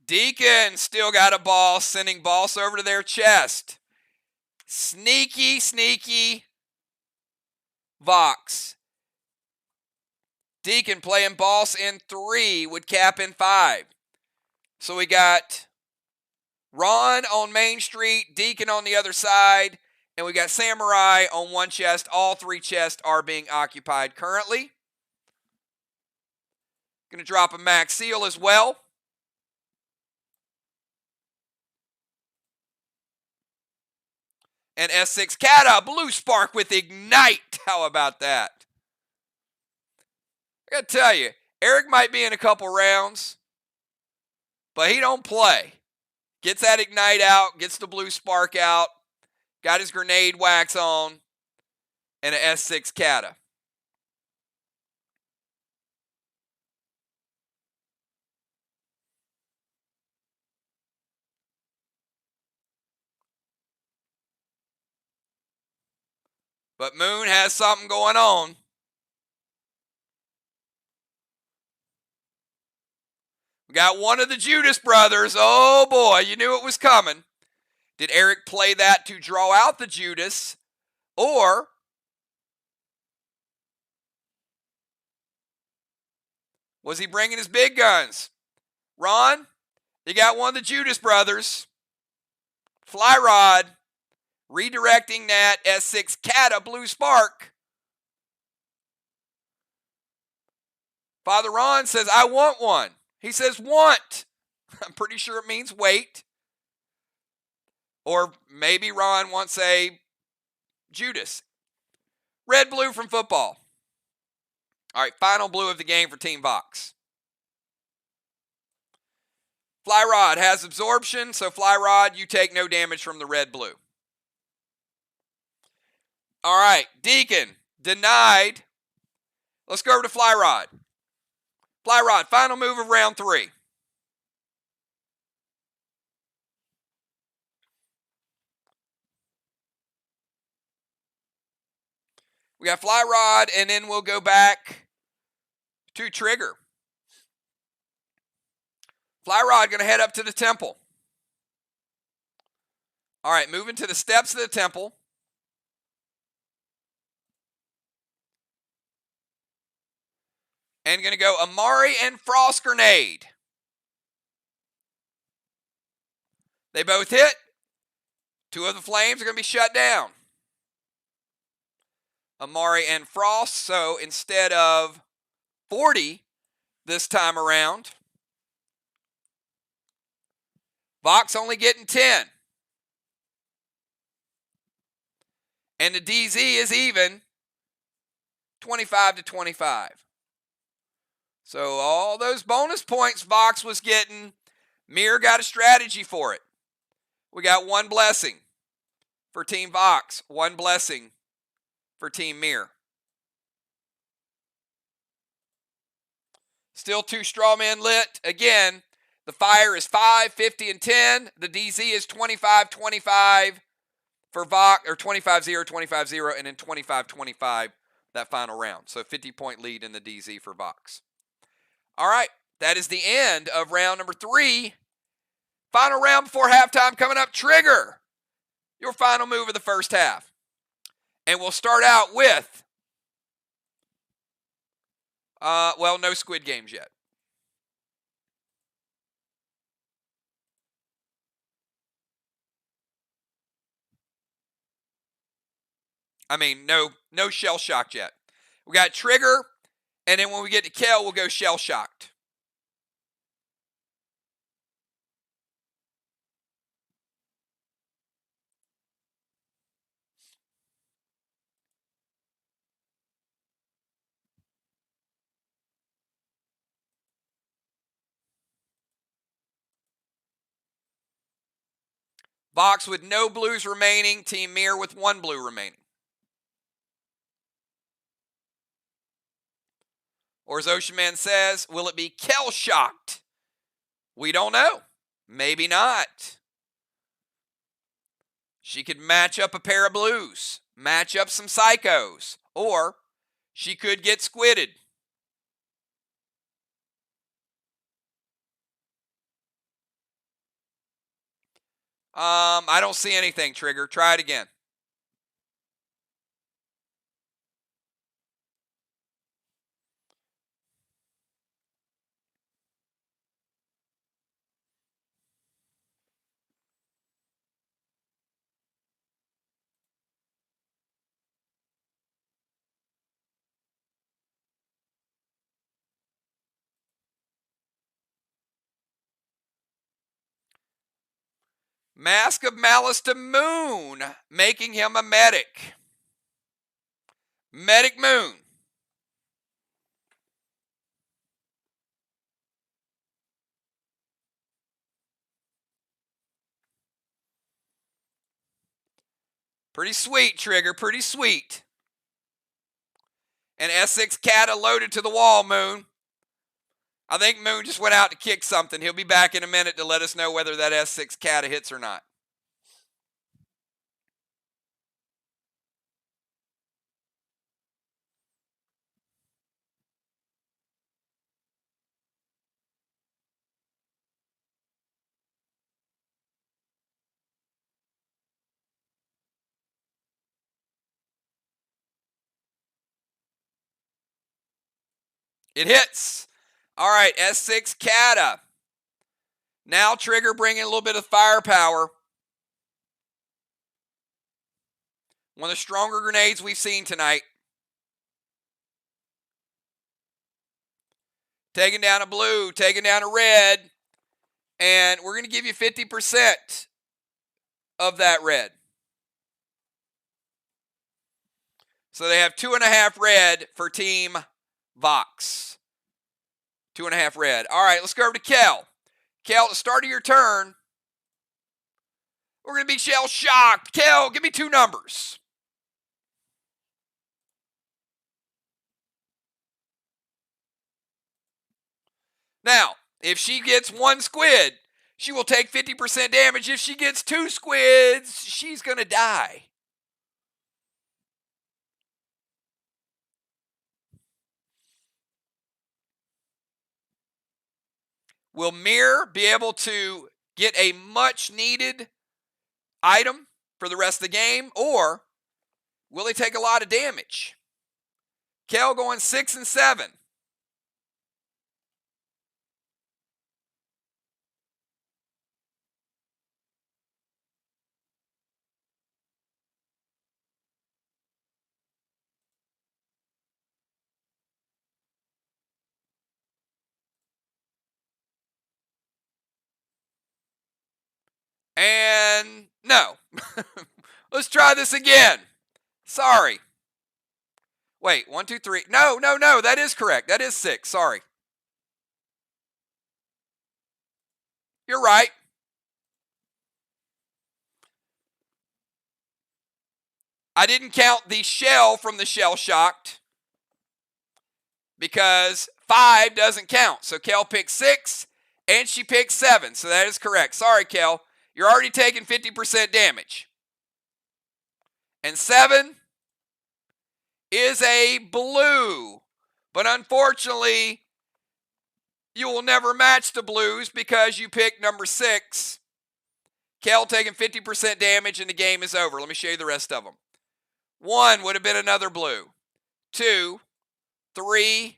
Deacon still got a ball, sending balls over to their chest. Sneaky, sneaky VOX. Deacon playing boss in 3 with Cap in 5. So we got Ron on Main Street, Deacon on the other side, and we got Samurai on one chest. All 3 chests are being occupied currently. Going to drop a max seal as well. And S6 Kata, blue spark with Ignite. How about that? I gotta tell you, Eric might be in a couple rounds, but he don't play. Gets that Ignite out, gets the blue spark out, got his grenade wax on, and an S6 Kata. But Moon has something going on. We got one of the Judas brothers. Oh boy, you knew it was coming. Did Eric play that to draw out the Judas? Or was he bringing his big guns? Ron, you got one of the Judas brothers. Fly Rod, redirecting that S6 Kata blue spark. Father Ron says, I want one. He says, want. I'm pretty sure it means wait. Or maybe Ron wants a Judas. Red blue from football. All right, final blue of the game for Team VOX. Fly Rod has absorption, so Fly Rod, you take no damage from the red blue. All right, Deacon, denied. Let's go over to Fly Rod. Fly Rod, final move of round 3. We got Fly Rod, and then we'll go back to Trigger. Fly Rod going to head up to the temple. All right, moving to the steps of the temple. And going to go Amari and Frost Grenade. They both hit. 2 of the flames are going to be shut down. Amari and Frost, so instead of 40 this time around, VOX only getting 10. And the DZ is even, 25 to 25. So all those bonus points VOX was getting, MIR got a strategy for it. We got 1 blessing for Team VOX, 1 blessing for Team MIR. Still 2 straw men lit. Again, the fire is 5, 50, and 10. The DZ is 25, 25 for VOX, or 25-0, 25-0, and then 25-25 that final round. So 50-point lead in the DZ for VOX. All right, that is the end of round number 3. Final round before halftime coming up. Trigger, your final move of the first half. And we'll start out with, well, no Squid Games yet. I mean, no shell shocked yet. We got Trigger, and then when we get to Kel, we'll go shell shocked. VOX with no blues remaining. Team MIR with 1 blue remaining. Or as Ocean Man says, will it be Kel shocked? We don't know. Maybe not. She could match up a pair of blues, match up some psychos, or she could get squidded. I don't see anything, Trigger. Try it again. Mask of Malice to Moon, making him a medic. Medic Moon. Pretty sweet, Trigger. Pretty sweet. And S6 Kata loaded to the wall, Moon. I think Moon just went out to kick something. He'll be back in a minute to let us know whether that S6 Kata hits or not. It hits. All right, S6 Kata. Now Trigger bringing a little bit of firepower. One of the stronger grenades we've seen tonight. Taking down a blue, taking down a red. And we're going to give you 50% of that red. So they have 2.5 red for Team VOX. 2.5 red. All right, let's go over to Kel. Kel, at the start of your turn, we're going to be shell shocked. Kel, give me 2 numbers. Now, if she gets 1 squid, she will take 50% damage. If she gets 2 squids, she's going to die. Will MIR be able to get a much-needed item for the rest of the game, or will they take a lot of damage? Kel going 6 and 7. And no. Let's try this again. Sorry. Wait, 1, 2, 3. No. That is correct. That is 6. Sorry. You're right. I didn't count the shell from the shell shocked because 5 doesn't count. So Kel picked 6 and she picked 7. So that is correct. Sorry, Kel. You're already taking 50% damage. And 7 is a blue. But unfortunately, you will never match the blues because you picked number 6. Kel taking 50% damage and the game is over. Let me show you the rest of them. 1 would have been another blue. 2, 3,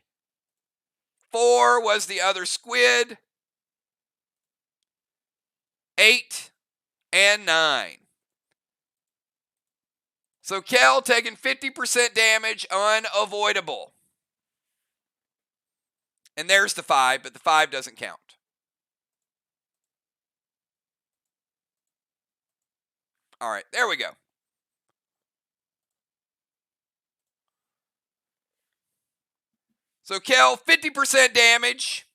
4 was the other squid. 8 and 9. So Kel taking 50% damage, unavoidable. And there's the 5, but the 5 doesn't count. All right, there we go. So Kel, 50% damage.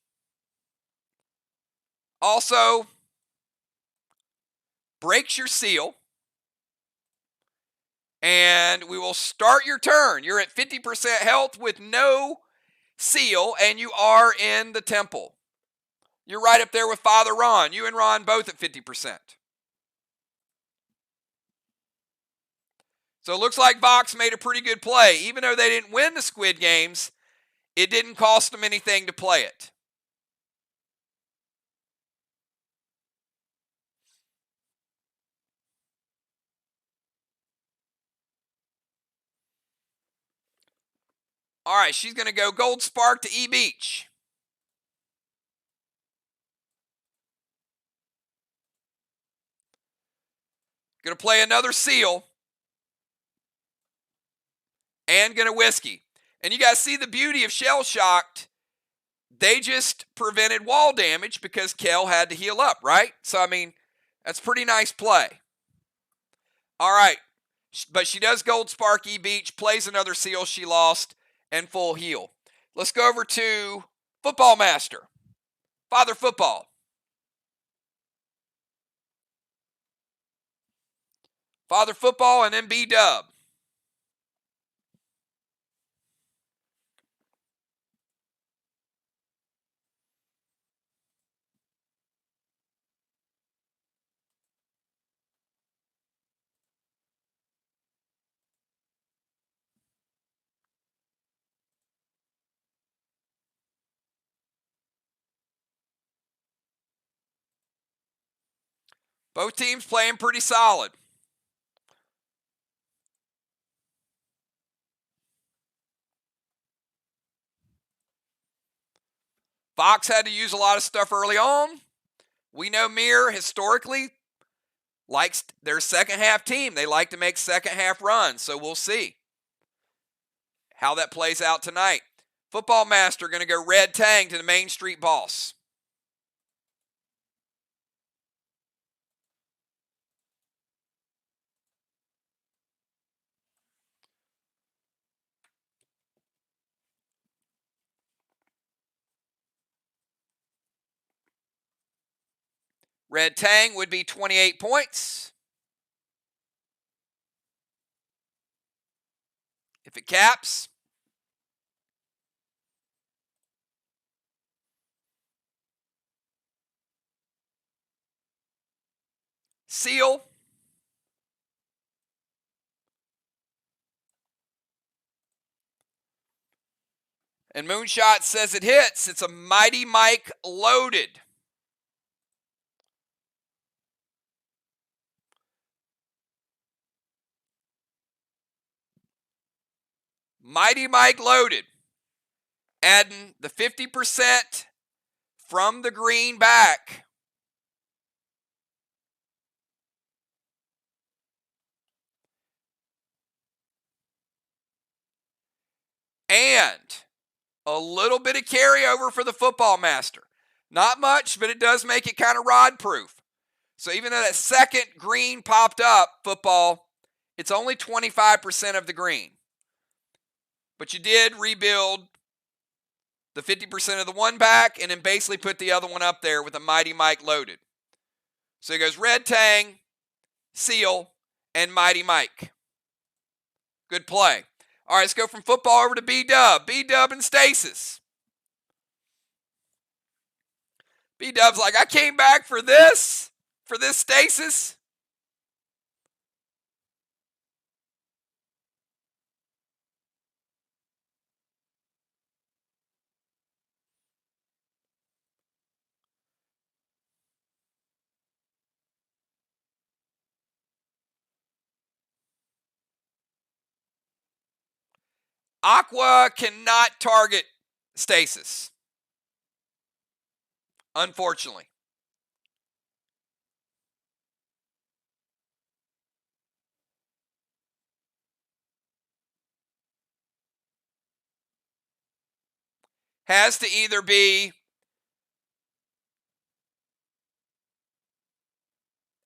Also, breaks your seal. And we will start your turn. You're at 50% health with no seal, and you are in the temple. You're right up there with Father Ron. You and Ron both at 50%. So it looks like VOX made a pretty good play. Even though they didn't win the Squid Games, it didn't cost them anything to play it. All right, she's going to go Gold Spark to E Beach. Going to play another seal. And going to Whiskey. And you guys see the beauty of Shell Shocked. They just prevented wall damage because Kel had to heal up, right? So, I mean, That's pretty nice play. All right. But she does Gold Sparky Beach, plays another seal she lost, and full heal. Let's go over to Football Master. Father Football. Father Football and then B-Dub. Both teams playing pretty solid. VOX had to use a lot of stuff early on. We know MIR historically likes their second half team. They like to make second half runs, so we'll see how that plays out tonight. Football Master going to go Red Tang to the Main Street Boss. Red Tang would be 28 points. If it caps, seal, and Moonshot says it hits. It's a Mighty Mike loaded. Mighty Mike loaded. Adding the 50% from the green back. And a little bit of carryover for the Football Master. Not much, but it does make it kind of rod proof. So even though that second green popped up, football, it's only 25% of the green. But you did rebuild the 50% of the one back and then basically put the other one up there with a Mighty Mike loaded. So it goes Red Tang, Seal, and Mighty Mike. Good play. All right, let's go from football over to B-Dub. B-Dub and Stasis. B-Dub's like, I came back for this Stasis. Aqua cannot target Stasis, unfortunately. Has to either be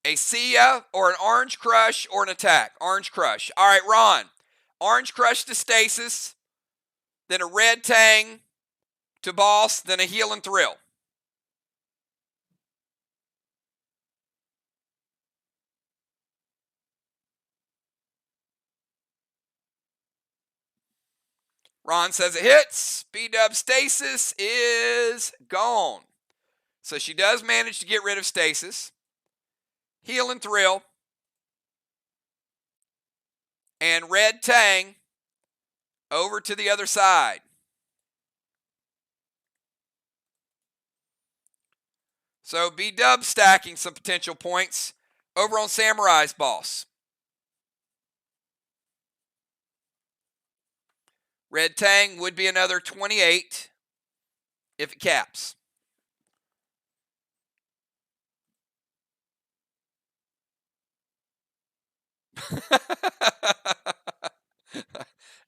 a Sia or an Orange Crush or an attack. Orange Crush. All right, Ron. Orange Crush to Stasis, then a Red Tang to Boss, then a Heal and Thrill. Ron says it hits. B-Dub Stasis is gone. So she does manage to get rid of Stasis. Heal and Thrill. And Red Tang over to the other side. So B-Dub stacking some potential points over on Samurai's Boss. Red Tang would be another 28 if it caps.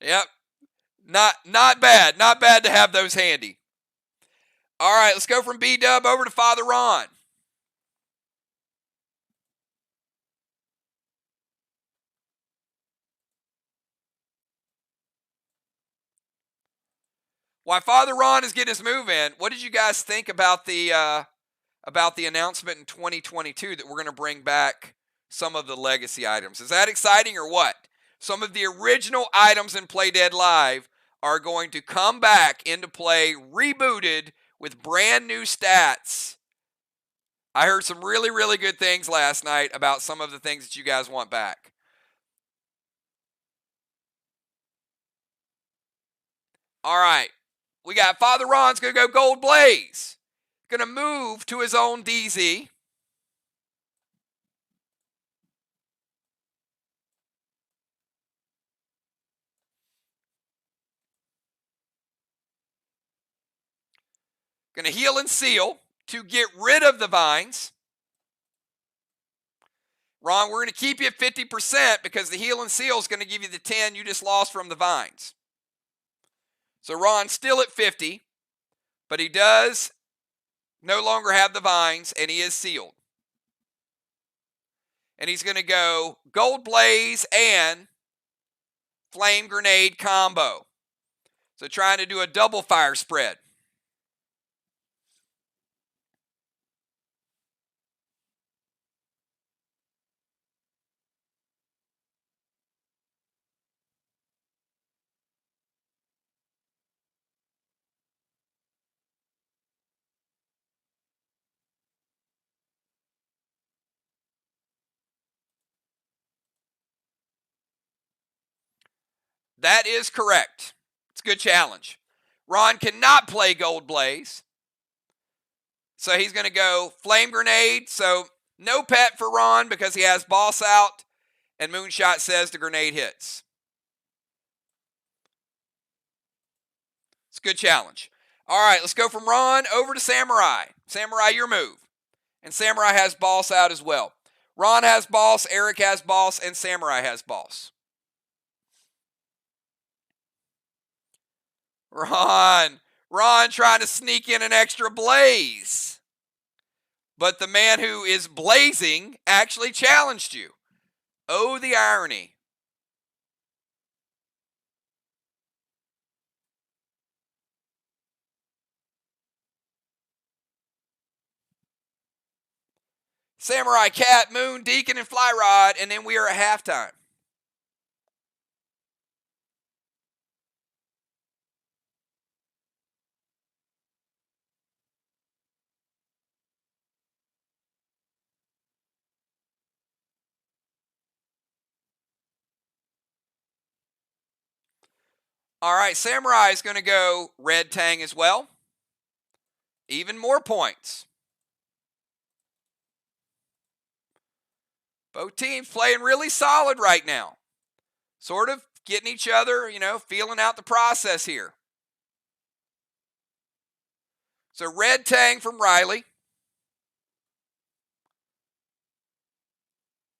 Yep. Not bad. Not bad to have those handy. All right, let's go from B-Dub over to Father Ron. While Father Ron is getting his move in, what did you guys think about the announcement in 2022 that we're going to bring back some of the legacy items? Is that exciting or what? Some of the original items in Play Dead Live are going to come back into play, rebooted with brand new stats. I heard some really, really good things last night about some of the things that you guys want back. All right. We got Father Ron's going to go Gold Blaze. Going to move to his own DZ. Going to heal and seal to get rid of the vines. Ron, we're going to keep you at 50% because the heal and seal is going to give you the 10 you just lost from the vines. So Ron's still at 50, but he does no longer have the vines, and he is sealed. And he's going to go Gold Blaze and Flame Grenade combo. So trying to do a double fire spread. That is correct. It's a good challenge. Ron cannot play Gold Blaze. So he's going to go Flame Grenade. So no pet for Ron because he has Boss out. And Moonshot says the grenade hits. It's a good challenge. All right, let's go from Ron over to Samurai. Samurai, your move. And Samurai has Boss out as well. Ron has Boss, Eric has Boss, and Samurai has Boss. Ron trying to sneak in an extra blaze. But the man who is blazing actually challenged you. Oh, the irony. Samurai, Cat, Moon, Deacon, and Fly Rod, and then we are at halftime. All right, Samurai is going to go Red Tang as well. Even more points. Both teams playing really solid right now. Sort of getting each other, feeling out the process here. So Red Tang from Riley.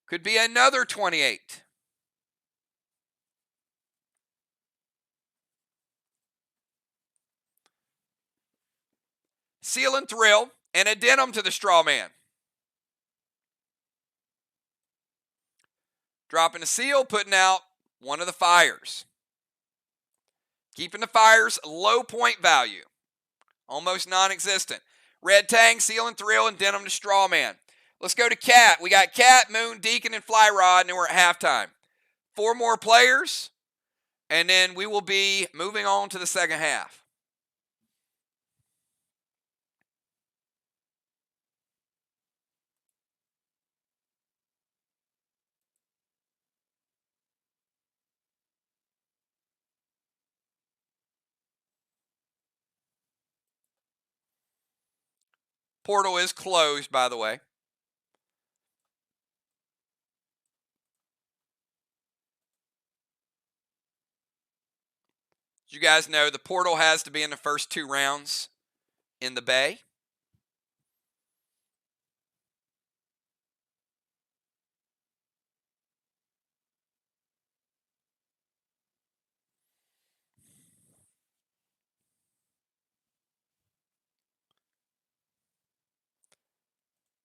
Could be another 28. Seal and Thrill, and Addendum to the Straw Man. Dropping a seal, putting out one of the fires. Keeping the fires low point value. Almost non-existent. Red Tang, Seal and Thrill, and Denim to Straw Man. Let's go to Cat. We got Cat, Moon, Deacon, and Fly Rod, and then we're at halftime. 4 more players, and then we will be moving on to the second half. Portal is closed, by the way. As you guys know, the portal has to be in the first 2 rounds in the Bay.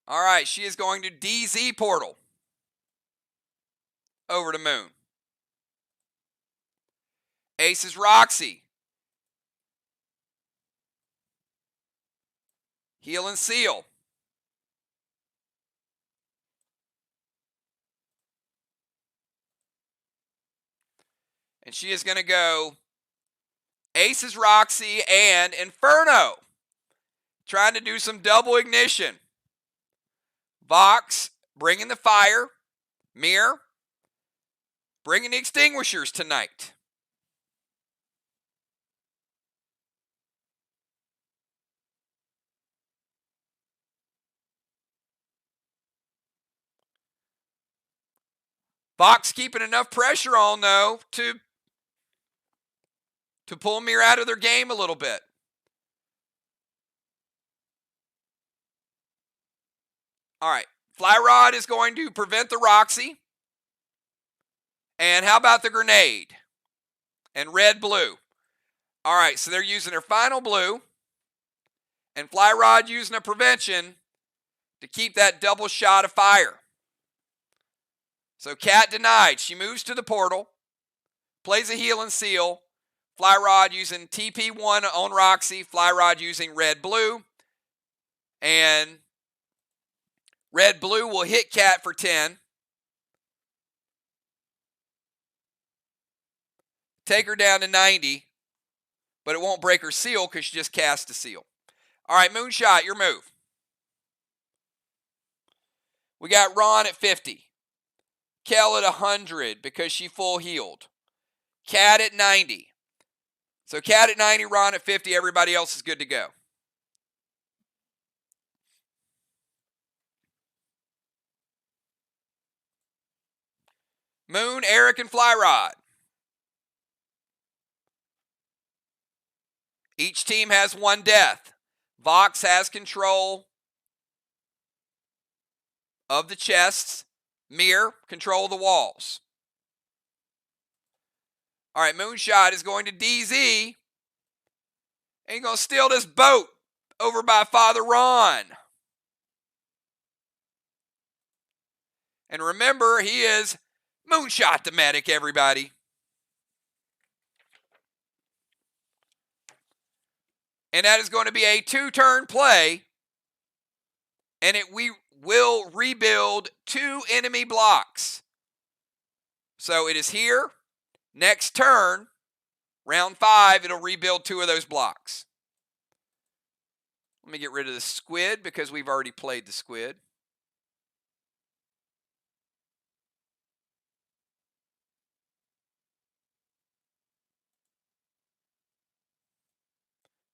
All right, she is going to DZ Portal over to Moon. Ace is Roxy. Heal and seal. And she is going to go Aces Roxy and Inferno. Trying to do some double ignition. VOX bringing the fire. MIR bringing the extinguishers tonight. VOX keeping enough pressure on, though, to pull MIR out of their game a little bit. All right. Fly Rod is going to prevent the Roxy. And how about the grenade? And red-blue. All right, so they're using their final blue. And Fly Rod using a prevention to keep that double shot of fire. So Cat denied. She moves to the portal. Plays a heal and seal. Fly Rod using TP1 on Roxy. Fly Rod using red-blue. And red-blue will hit Cat for 10. Take her down to 90. But it won't break her seal because she just cast a seal. All right, Moonshot, your move. We got Ron at 50. Kel at 100 because she full healed. Cat at 90. So Cat at 90, Ron at 50. Everybody else is good to go. Moon, Eric, and Fly Rod. Each team has one death. VOX has control of the chests. MIR, control the walls. All right, Moonshot is going to DZ. And he's going to steal this boat over by Father Ron. And remember, he is Moonshot the medic, everybody. And that is going to be a 2-turn play. And we will rebuild 2 enemy blocks. So it is here. Next turn, round 5, it'll rebuild 2 of those blocks. Let me get rid of the squid because we've already played the squid.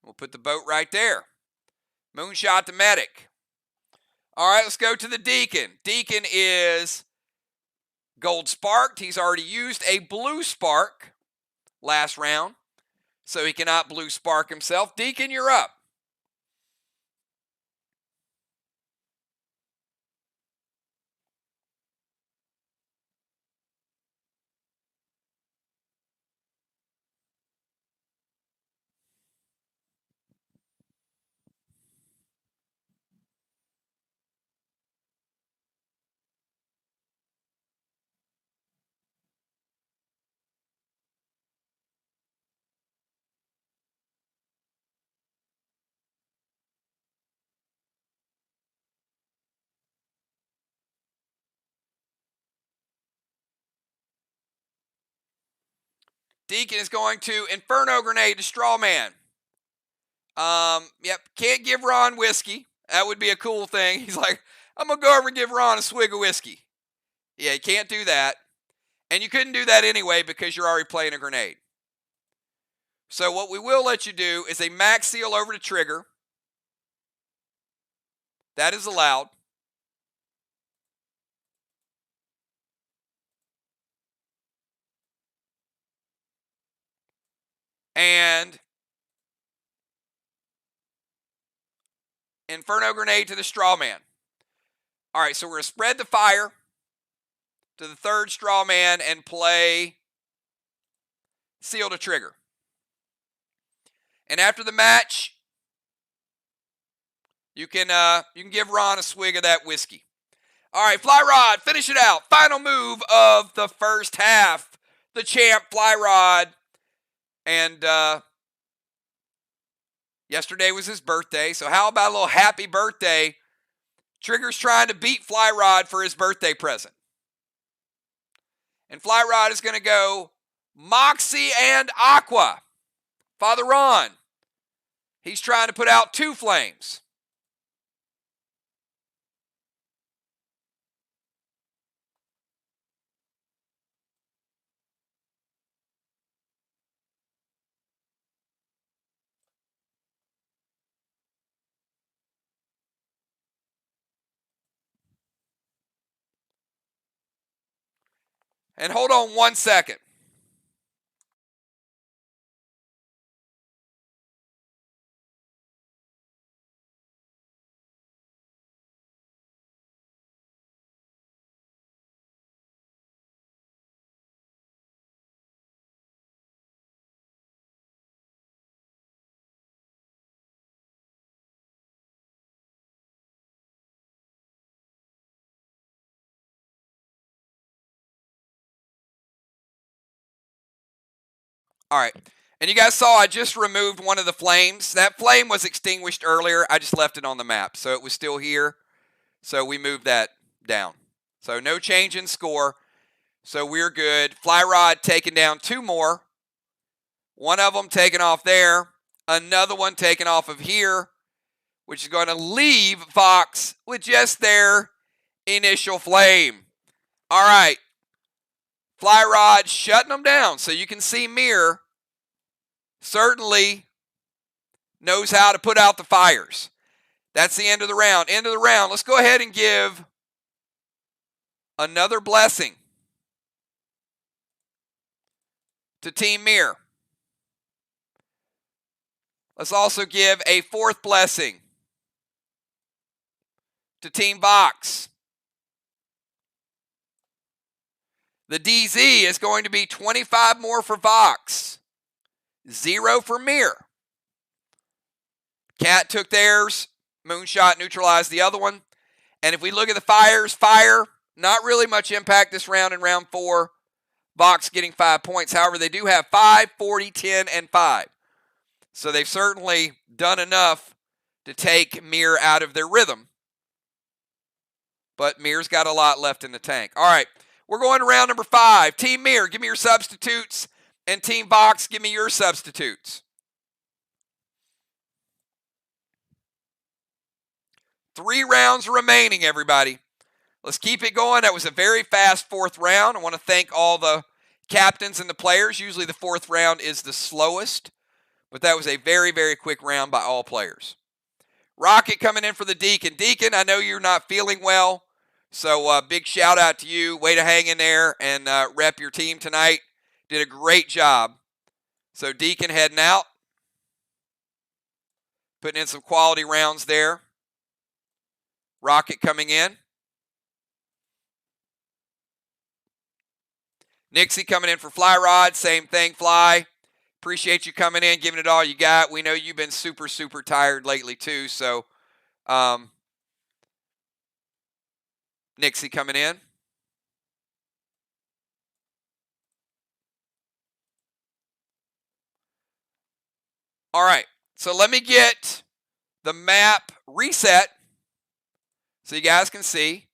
We'll put the boat right there. Moonshot the medic. All right, let's go to the Deacon. Deacon is gold sparked. He's already used a blue spark last round, so he cannot blue spark himself. Deacon, you're up. Deacon is going to Inferno Grenade to Strawman. Yep, can't give Ron whiskey. That would be a cool thing. He's like, I'm going to go over and give Ron a swig of whiskey. Yeah, you can't do that. And you couldn't do that anyway because you're already playing a grenade. So what we will let you do is a max seal over the trigger. That is allowed. And Inferno Grenade to the Strawman. All right, so we're going to spread the fire to the third Strawman and play Seal to Trigger. And after the match, you can give Ron a swig of that whiskey. All right, Fly Rod, finish it out. Final move of the first half. The champ, Fly Rod. And Yesterday was his birthday, so how about a little happy birthday? Trigger's trying to beat Fly Rod for his birthday present. And Fly Rod is going to go Moxie and Aqua. Father Ron, he's trying to put out 2 flames. And hold on 1 second. All right. And you guys saw I just removed one of the flames. That flame was extinguished earlier. I just left it on the map. So it was still here. So we moved that down. So no change in score. So we're good. Fly Rod taking down 2 more. One of them taken off there. Another one taken off of here, which is going to leave VOX with just their initial flame. All right. Fly Rod shutting them down. So you can see MIR certainly knows how to put out the fires. That's the end of the round. End of the round. Let's go ahead and give another blessing to Team MIR. Let's also give a 4th blessing to Team VOX. The DZ is going to be 25 more for VOX. 0 for MIR. Cat took theirs. Moonshot neutralized the other one. And if we look at the fires, fire, not really much impact this round in round 4. VOX getting 5 points. However, they do have 5, 40, 10, and 5. So they've certainly done enough to take MIR out of their rhythm. But MIR's got a lot left in the tank. All right, we're going to round number 5. Team MIR, give me your substitutes. And Team VOX, give me your substitutes. 3 rounds remaining, everybody. Let's keep it going. That was a very fast 4th round. I want to thank all the captains and the players. Usually the 4th round is the slowest, but that was a very, very quick round by all players. Rocket coming in for the Deacon. Deacon, I know you're not feeling well, so big shout out to you. Way to hang in there and rep your team tonight. Did a great job. So Deacon heading out. Putting in some quality rounds there. Rocket coming in. Nixie coming in for Fly Rod. Same thing, Fly. Appreciate you coming in, giving it all you got. We know you've been super, super tired lately too. So Nixie coming in. All right. So let me get the map reset so you guys can see.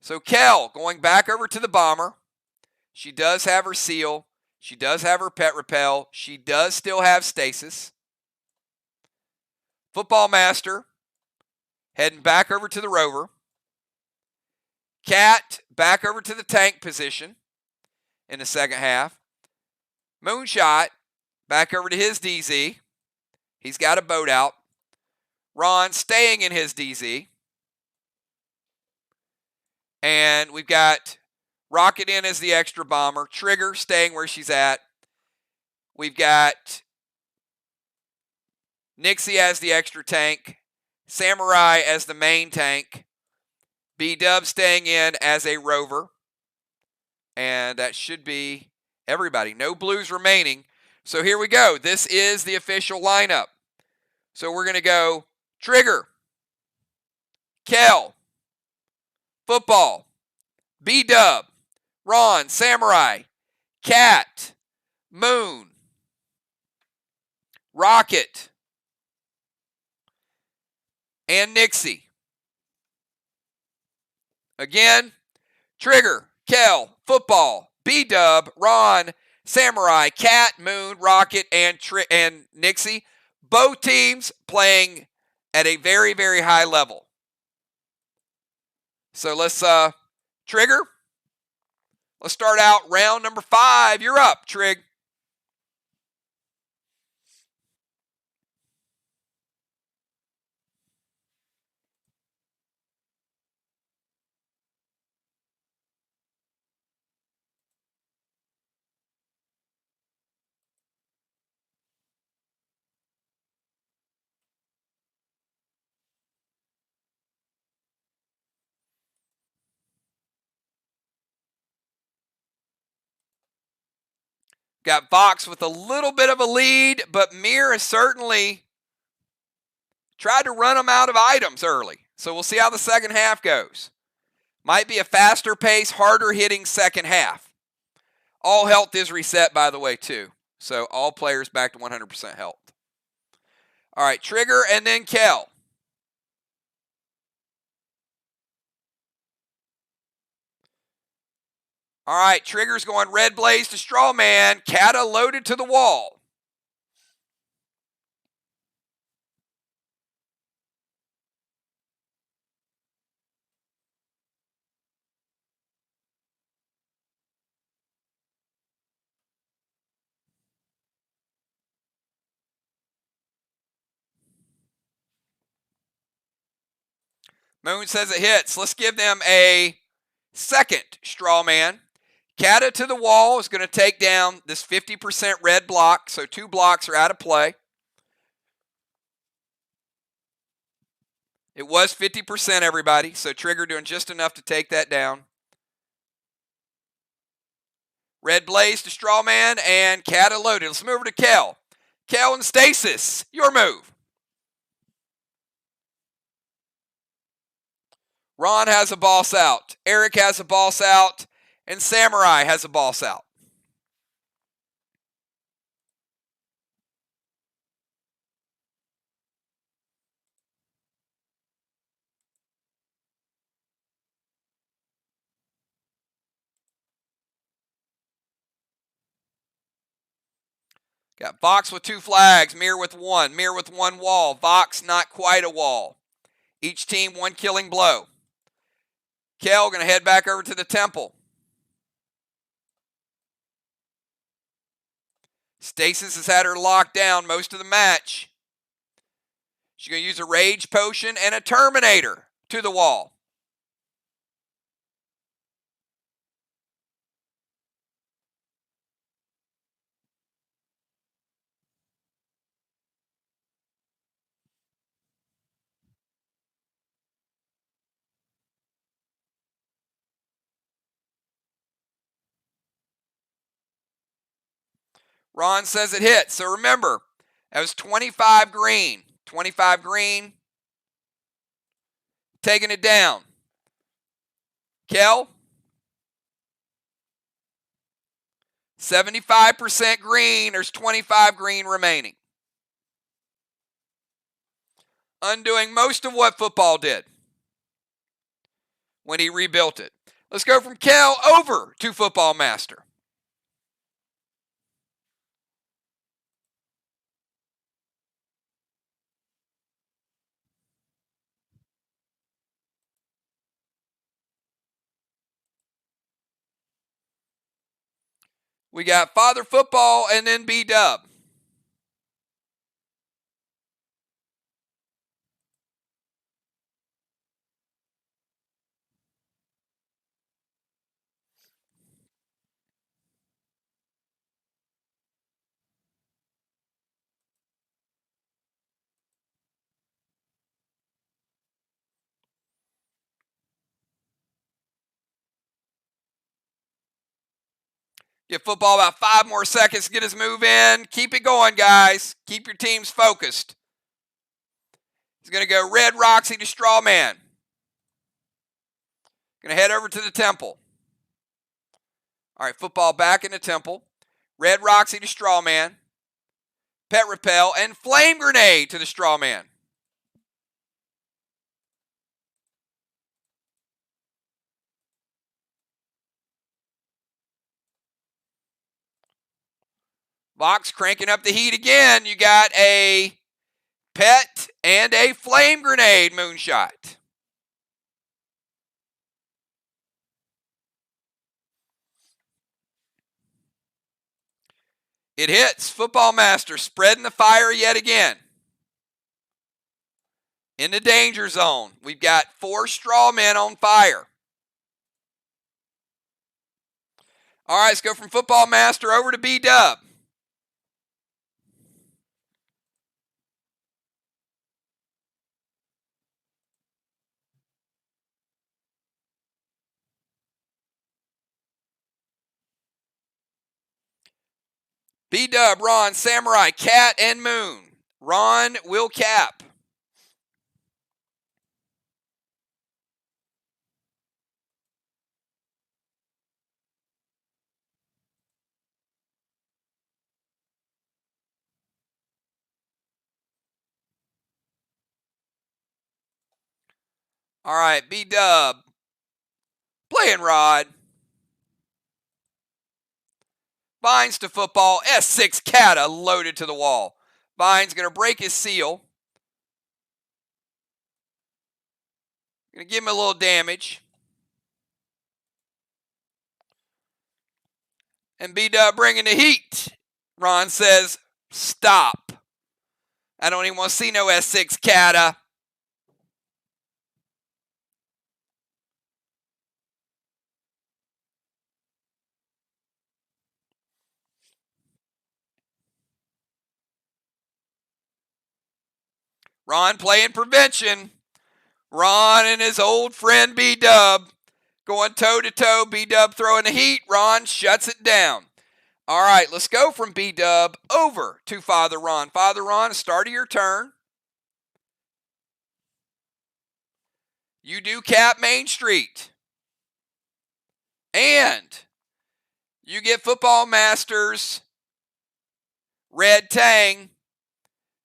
So Kel going back over to the bomber. She does have her seal. She does have her pet repel. She does still have stasis. Football Master heading back over to the rover. Cat back over to the tank position in the second half. Moonshot back over to his DZ. He's got a boat out. Ron staying in his DZ. And we've got Rocket in as the extra bomber. Trigger staying where she's at. We've got Nixie as the extra tank. Samurai as the main tank. B-Dub staying in as a rover. And that should be everybody. No blues remaining. So here we go. This is the official lineup. So we're going to go Trigger, Kel, Football, B-Dub, Ron, Samurai, Cat, Moon, Rocket, and Nixie. Again, Trigger, Kel, Football, B-Dub, Ron, Samurai, Cat, Moon, Rocket, and Nixie. Both teams playing at a very, very high level. So let's, Trigger, let's start out round number 5. You're up, Trig. Got VOX with a little bit of a lead, but MIR has certainly tried to run them out of items early. So we'll see how the second half goes. Might be a faster pace, harder hitting second half. All health is reset, by the way, too. So all players back to 100% health. All right, Trigger and then Kel. All right, Trigger's going Red Blaze to Strawman. Kata loaded to the wall. Moon says it hits. Let's give them a second Strawman. Kata to the wall is going to take down this 50% red block, so 2 blocks are out of play. It was 50%, everybody, so Trigger doing just enough to take that down. Red Blaze to Strawman, and Kata loaded. Let's move over to Kel. Kel and Stasis, your move. Ron has a boss out. Eric has a boss out. And Samurai has a boss out. Got VOX with 2 flags, MIR with 1, MIR with 1 wall, VOX not quite a wall. Each team 1 killing blow. Kel going to head back over to the temple. Stasis has had her locked down most of the match. She's going to use a Rage Potion and a Terminator to the wall. Ron says it hits. So remember, that was 25 green. 25 green. Taking it down. Kel. 75% green. There's 25 green remaining. Undoing most of what Football did when he rebuilt it. Let's go from Kel over to Football Master. We got Father Football and then B-Dub. Give Football about 5 more seconds to get his move in. Keep it going, guys. Keep your teams focused. He's going to go Red Roxy to Strawman. Going to head over to the temple. All right, Football back in the temple. Red Roxy to Strawman. Pet Repel and Flame Grenade to the Strawman. VOX cranking up the heat again. You got a pet and a flame grenade moonshot. It hits. Football Master spreading the fire yet again. In the danger zone. We've got 4 straw men on fire. All right, let's go from Football Master over to B-Dub. B-Dub, Ron, Samurai, Cat, and Moon. Ron will cap. All right, B-Dub. Playing Rod. Vines to football. S6 Kata loaded to the wall. Vines going to break his seal. Going to give him a little damage. And B-Dub bringing the heat. Ron says, stop. I don't even want to see no S6 Kata. Ron playing prevention. Ron and his old friend B-Dub going toe-to-toe. B-Dub throwing the heat. Ron shuts it down. All right, let's go from B-Dub over to Father Ron. Father Ron, start of your turn. You do cap Main Street. And you get Football Masters Red Tang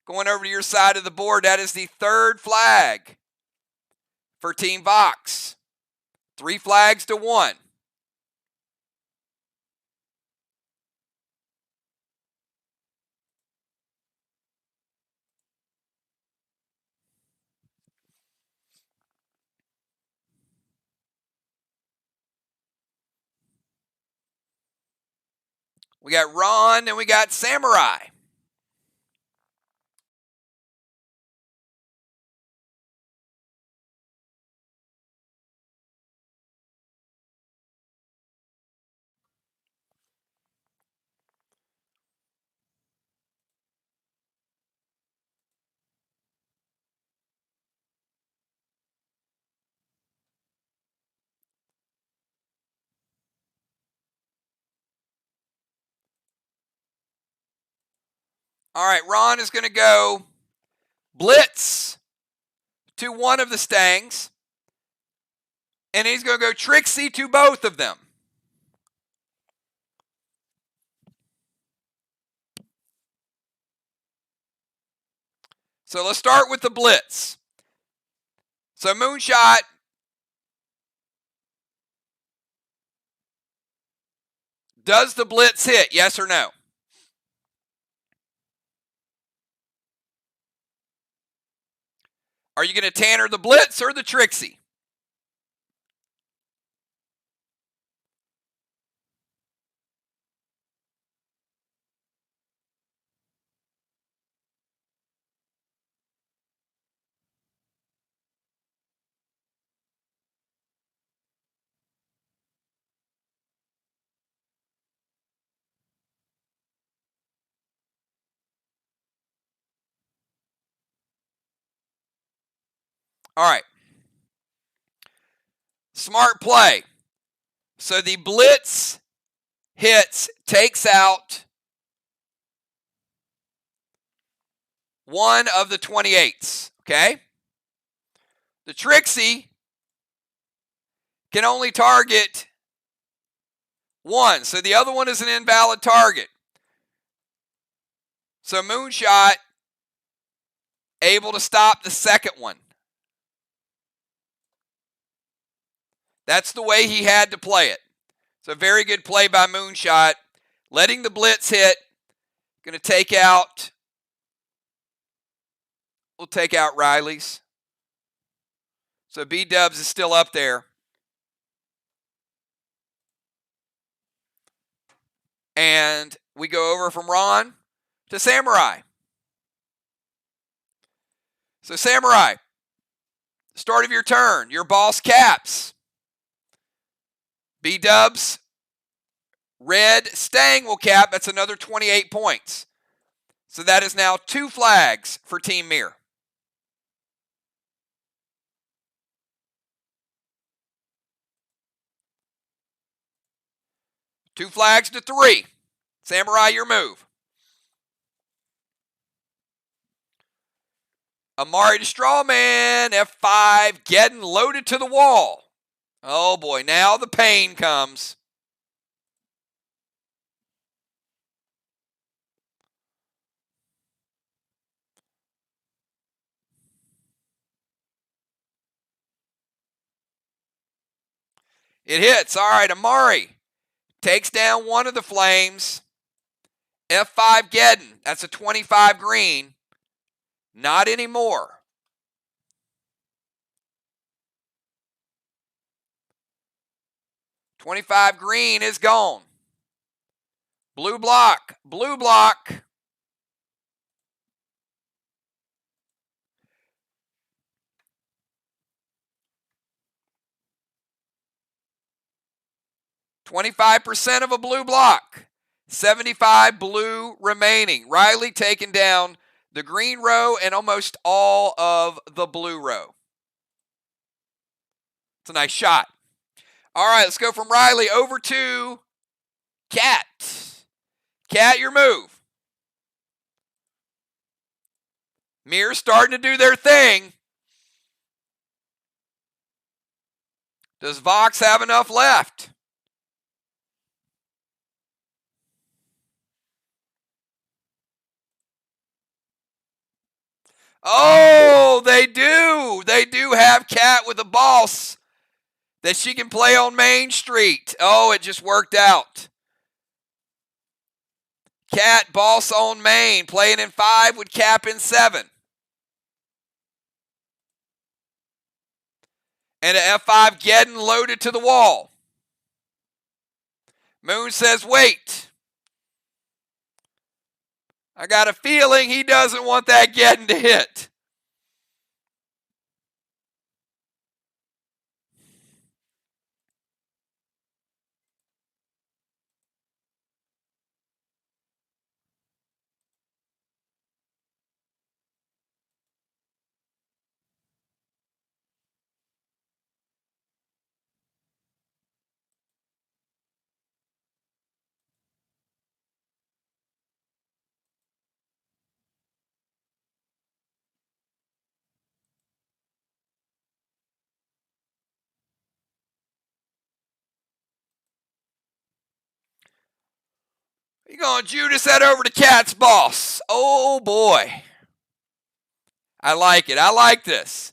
going over to your side of the board. That is the 3rd flag for Team VOX. 3 flags to 1. We got Ron and we got Samurai. All right, Ron is going to go blitz to one of the Stangs. And he's going to go Trixie to both of them. So let's start with the blitz. So Moonshot does the blitz hit, yes or no? Are you going to Tanner the blitz or the Trixie? All right. Smart play. So the blitz hits, takes out one of the 28s, okay? The Trixie can only target one, so the other one is an invalid target. So Moonshot able to stop the second one. That's the way he had to play it. It's a very good play by Moonshot, letting the blitz hit, Going to take out, we'll take out Riley's. So B-Dubs is still up there. And we go over from Ron to Samurai. So Samurai, start of your turn, your boss caps. B-Dubs, red Stang will cap. That's another 28 points. So that is now 2 flags for Team MIR. Two flags to 3. Samurai, your move. Amari to Strawman, F5, getting loaded to the wall. Oh boy, now the pain comes. It hits. All right, Amari takes down one of the flames. F5 Geddon. That's a 25 green. Not anymore. $25 green is gone. Blue block. Blue block. %25 of a blue block. 75 blue remaining. Riley taking down the green row and almost all of the blue row. It's a nice shot. All right, let's go from Riley over to Cat. Cat, your move. MIR starting to do their thing. Does VOX have enough left? Oh, they do. They do have Cat with a boss that she can play on Main Street. Oh, it just worked out. Cat, boss on Main, playing in 5 with Cap in 7. And an F5 getting loaded to the wall. Moon says, wait. I got a feeling he doesn't want that getting to hit. You're going to Judas that over to Cat's boss. Oh, boy. I like it. I like this.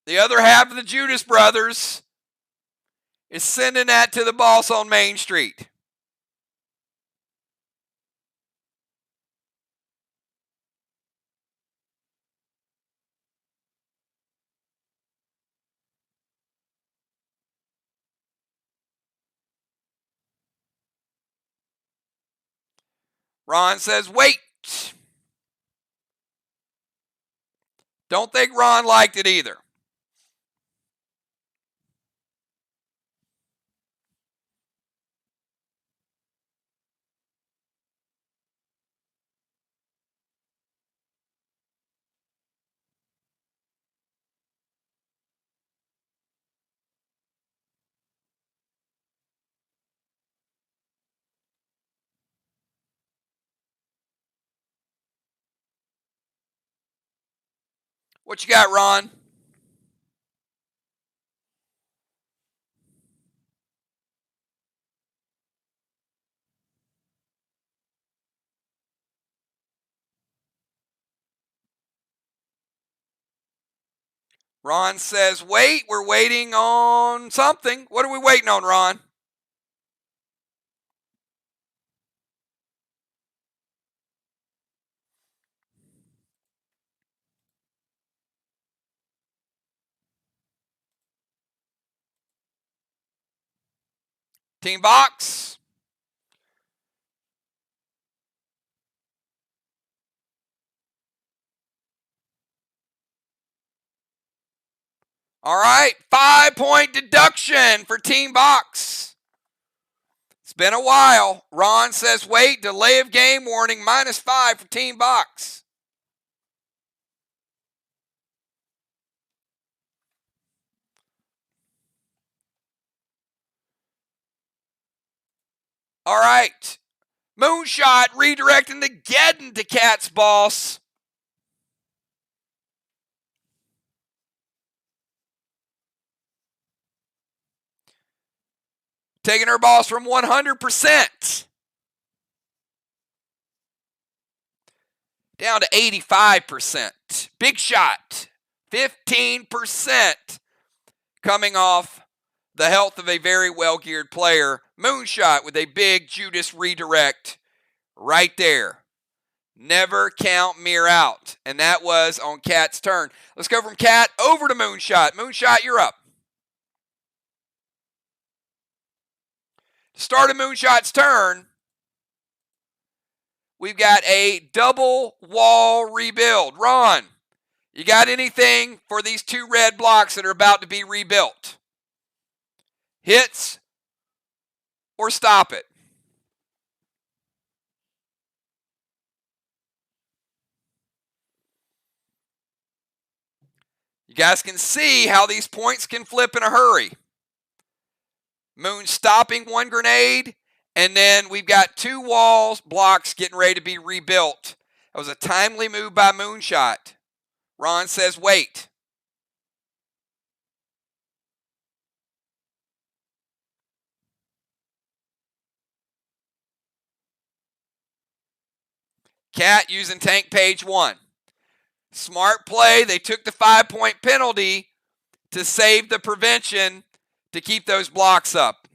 The other half of the Judas brothers is sending that to the boss on Main Street. Ron says, wait. Don't think Ron liked it either. What you got, Ron? Ron says, wait, we're waiting on something. What are we waiting on, Ron? Team VOX. All right, 5-point deduction for Team VOX. It's been a while. Ron says, wait, delay of game warning, -5 for Team VOX. All right. Moonshot redirecting the Geddon to Cat's boss. Taking her boss from 100% down to 85%. Big shot. 15% coming off the health of a very well-geared player. Moonshot with a big Judas redirect right there. Never count MIR out. And that was on Cat's turn. Let's go from Cat over to Moonshot. Moonshot, you're up. Start of Moonshot's turn, we've got a double wall rebuild. Ron, you got anything for these 2 red blocks that are about to be rebuilt? Hits or stop it? You guys can see how these points can flip in a hurry. Moon stopping 1 grenade, and then we've got 2 walls, blocks getting ready to be rebuilt. That was a timely move by Moonshot. Ron says, wait. Cat using tank page 1. Smart play. They took the 5-point penalty to save the prevention to keep those blocks up.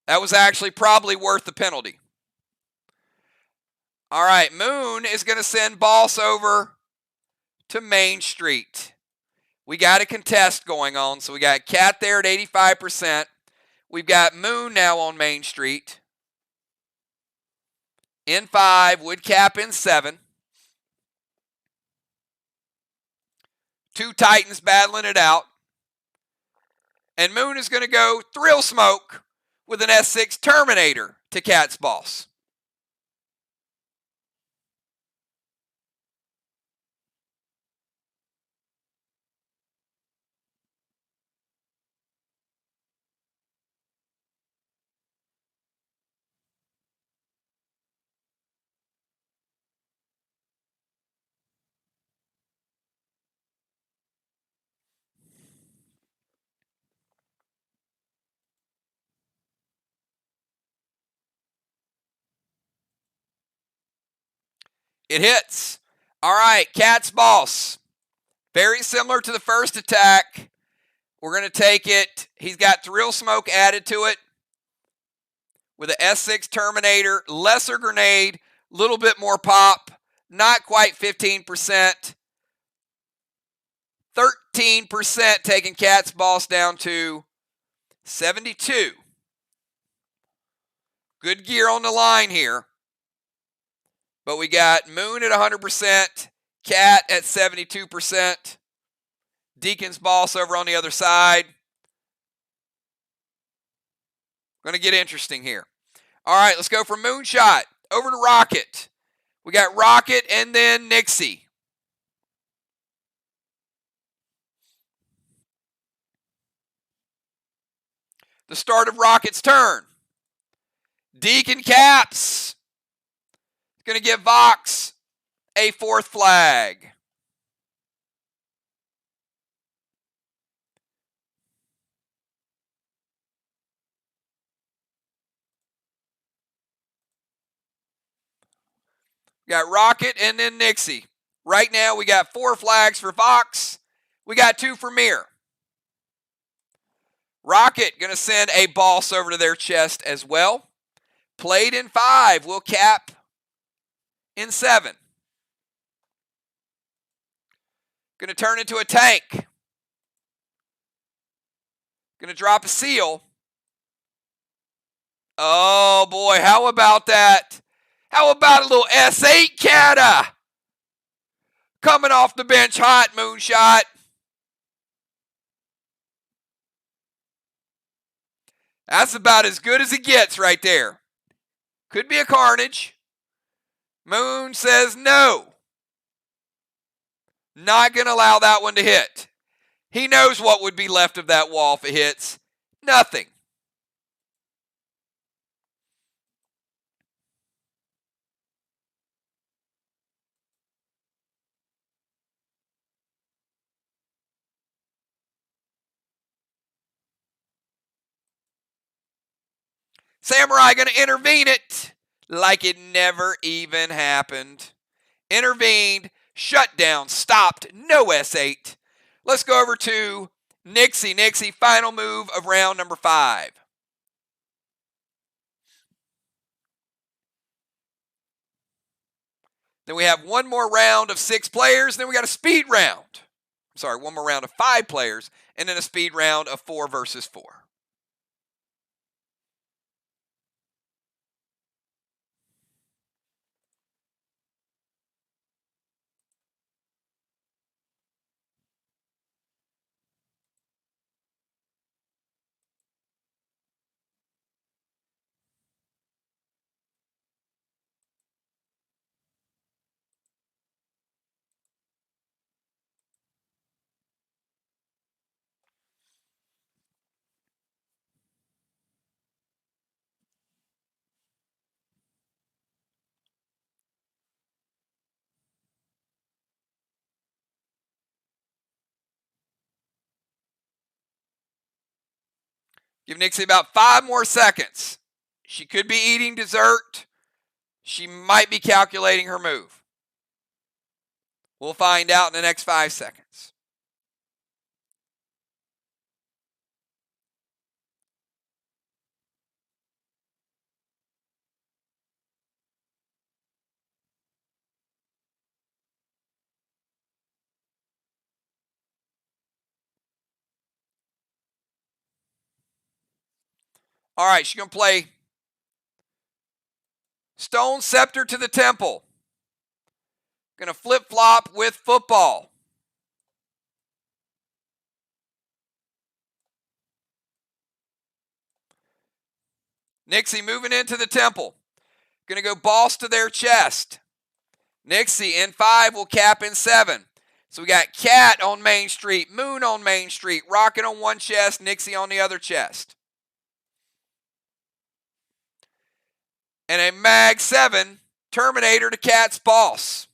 That was actually probably worth the penalty. All right, Moon is going to send Boss over to Main Street. We got a contest going on, so we got Cat there at 85%. We've got Moon now on Main Street. In 5, Woodcap in 7. 2 Titans battling it out. And Moon is going to go Thrill Smoke with an S6 Terminator to Cat's boss. It hits. All right, Cat's boss. Very similar to the first attack. We're going to take it. He's got Thrill Smoke added to it with an S6 Terminator, lesser grenade, little bit more pop, not quite 15%. 13% taking Cat's boss down to 72. Good gear on the line here. But we got Moon at 100%, Cat at 72%, Deacon's boss over on the other side. Going to get interesting here. All right, let's go from Moonshot over to Rocket. We got Rocket and then Nixie. The start of Rocket's turn. Deacon caps. Going to give VOX a 4th flag. We got Rocket and then Nixie. Right now we got 4 flags for VOX. We got 2 for Mir. Rocket going to send a boss over to their chest as well. Played in 5. We'll cap in 7. Going to turn into a tank. Going to drop a seal. Oh boy, how about that? How about a little S8 Cata? Coming off the bench hot, Moonshot. That's about as good as it gets right there. Could be a Carnage. Moon says no. Not going to allow that one to hit. He knows what would be left of that wall if it hits. Nothing. Samurai going to intervene it like it never even happened. Intervened, shut down, stopped, no S8. Let's go over to Nixie. Nixie, final move of round number 5. Then we have one more round of 6 players. Then we got a speed round. Sorry, one more round of 5 players. And then a speed round of 4 versus 4. Give Nixie about 5 more seconds. She could be eating dessert. She might be calculating her move. We'll find out in the next 5 seconds. All right, she's going to play Stone Scepter to the Temple. Going to flip-flop with football. Nixie moving into the Temple. Going to go boss to their chest. Nixie in 5 will cap in 7. So we got Cat on Main Street, Moon on Main Street, Rocket on one chest, Nixie on the other chest. And a Mag 7 Terminator to Cat's boss.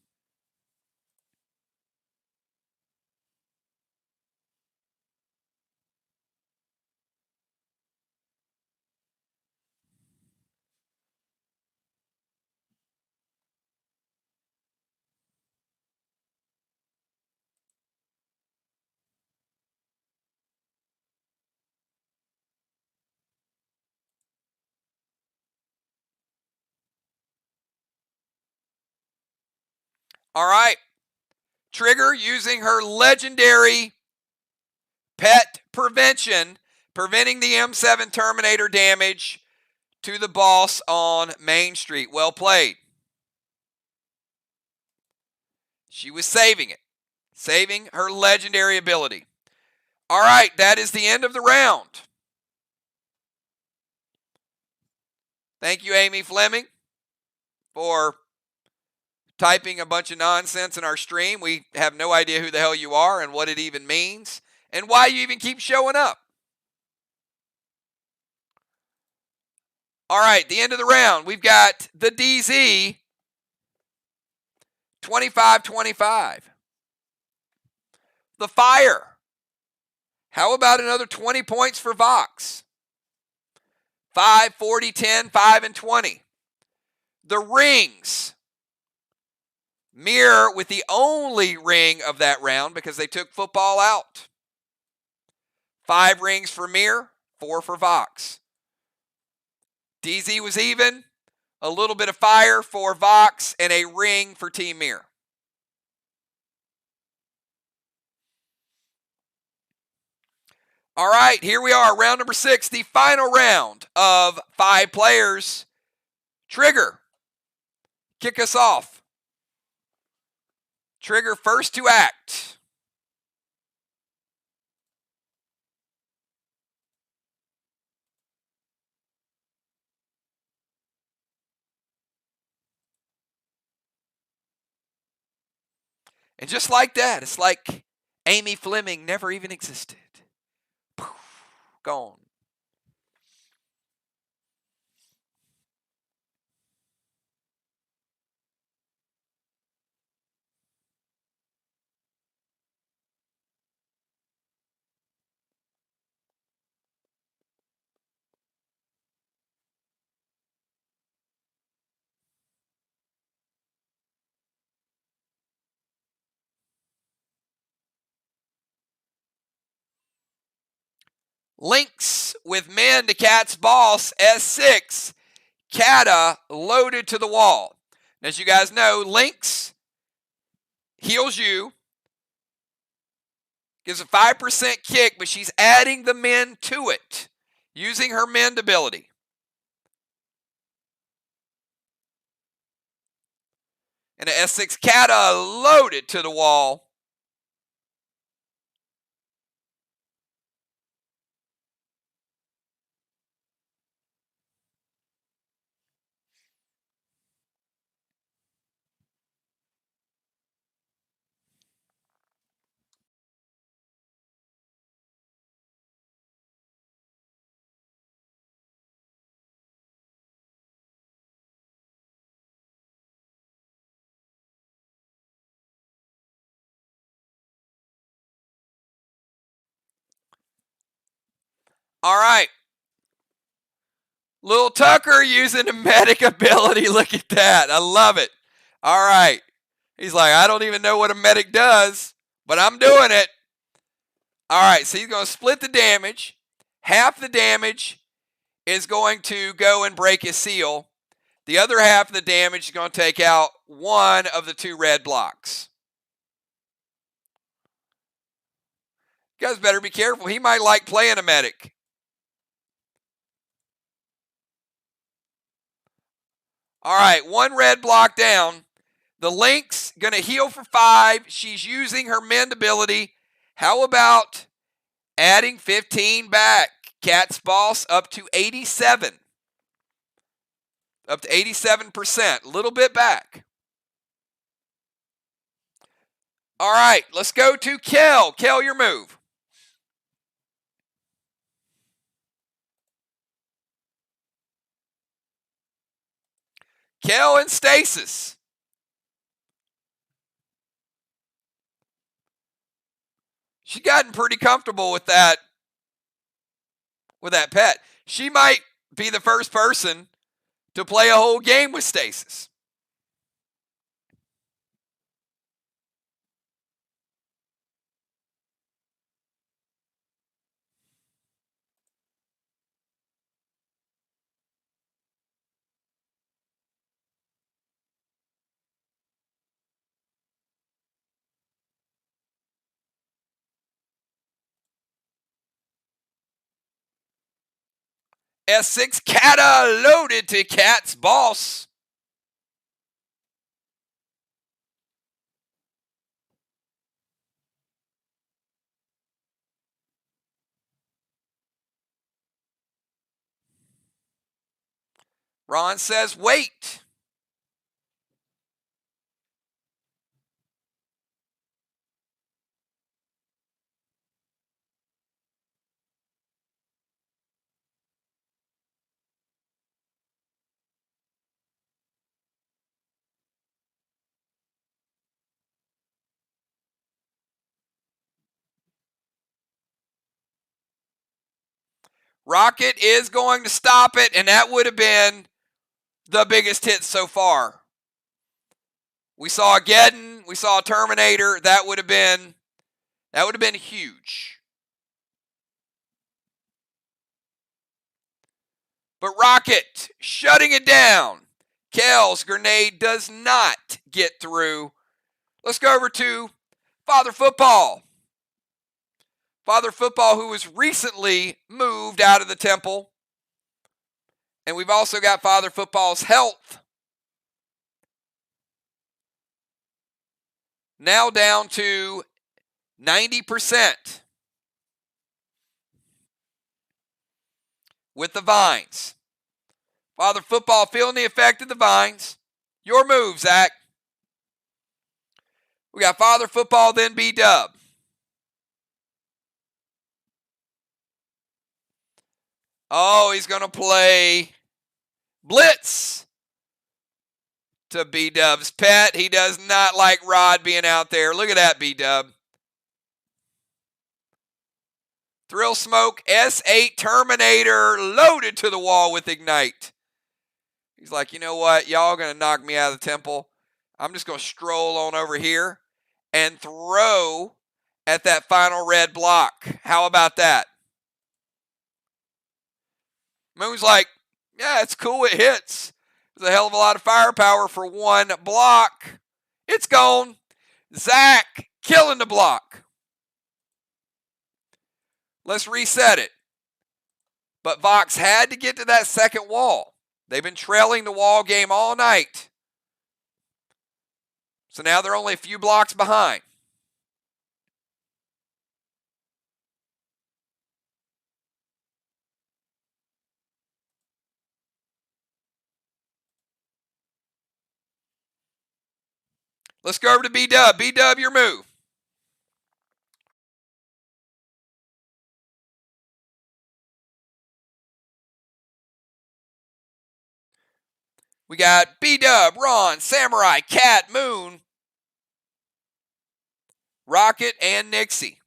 All right. Trigger using her legendary pet prevention, preventing the M7 Terminator damage to the boss on Main Street. Well played. She was saving it. Saving her legendary ability. All right, that is the end of the round. Thank you, Amy Fleming, for typing a bunch of nonsense in our stream. We have no idea who the hell you are and what it even means and why you even keep showing up. All right, the end of the round. We've got the DZ 25-25. The Fire. How about another 20 points for VOX? 5, 40, 10, 5, and 20. The Rings. MIR with the only ring of that round because they took football out. 5 rings for MIR, 4 for VOX. DZ was even, a little bit of fire for VOX, and a ring for Team MIR. All right, here we are, round number 6, the final round of 5 players. Trigger, kick us off. Trigger, first to act. And just like that, it's like Amy Fleming never even existed. Poof, gone. Links with men to Cat's boss, S6. Kata loaded to the wall. And as you guys know, Links heals you, gives a 5% kick, but she's adding the men to it, using her mend ability. And the S6 Kata loaded to the wall. All right. Lil Tucker using the medic ability. Look at that. I love it. All right. He's like, I don't even know what a medic does, but I'm doing it. All right. So he's going to split the damage. Half the damage is going to go and break his seal. The other half of the damage is going to take out one of the 2 red blocks. You guys better be careful. He might like playing a medic. All right, 1 red block down. The Lynx going to heal for 5. She's using her mend ability. How about adding 15 back? Cat's boss up to 87. Up to 87%. A little bit back. All right, let's go to Kel. Kel, your move. Kel and Stasis. She's gotten pretty comfortable with that pet. She might be the first person to play a whole game with Stasis. S6 Kata loaded to Cat's boss. Ron says, wait. Rocket is going to stop it, and that would have been the biggest hit so far We saw a Geddon. We saw a Terminator. That would have been huge. But Rocket shutting it down. Kel's grenade does not get through. Let's go over to Father Football. Father Football, who was recently moved out of the temple. And we've also got Father Football's health now down to 90% with the vines. Father Football feeling the effect of the vines. Your move, Zach. We got Father Football, then B-Dub. Oh, he's going to play Blitz to B-Dub's pet. He does not like Rod being out there. Look at that, B-Dub. Thrill Smoke, S8 Terminator, loaded to the wall with Ignite. He's like, you know what? Y'all going to knock me out of the temple. I'm just going to stroll on over here and throw at that final red block. How about that? Moon's like, yeah, it's cool. It hits. There's a hell of a lot of firepower for one block. It's gone. Zach killing the block. Let's reset it. But VOX had to get to that second wall. They've been trailing the wall game all night. So now they're only a few blocks behind. Let's go over to B-Dub. B-Dub, your move. We got B-Dub, Ron, Samurai, Cat, Moon, Rocket, and Nixie.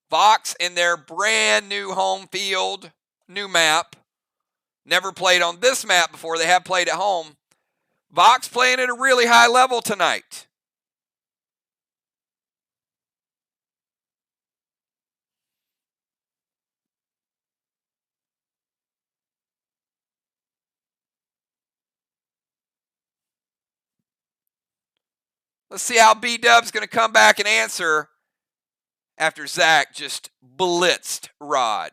VOX in their brand new home field, new map. Never played on this map before. They have played at home. VOX playing at a really high level tonight. Let's see how B-Dub's going to come back and answer after Zach just blitzed Rod.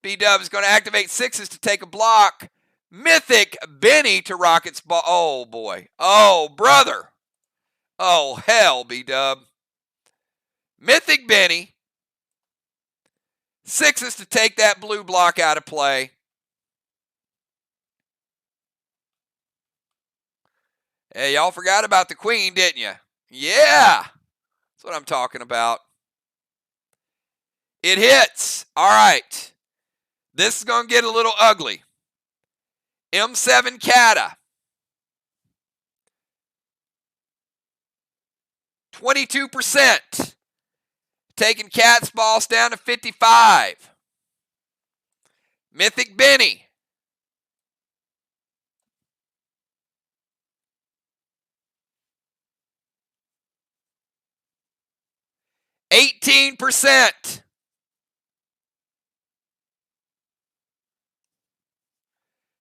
B-Dub is going to activate sixes to take a block. Mythic Benny to Rocket's ball. Oh, boy. Oh, brother. Oh, hell, B-Dub. Mythic Benny. Sixes to take that blue block out of play. Hey, y'all forgot about the queen, didn't you? Yeah. That's what I'm talking about. It hits. All right. This is going to get a little ugly. M7 Kata. 22%. Taking Cat's balls down to 55. Mythic Benny. %.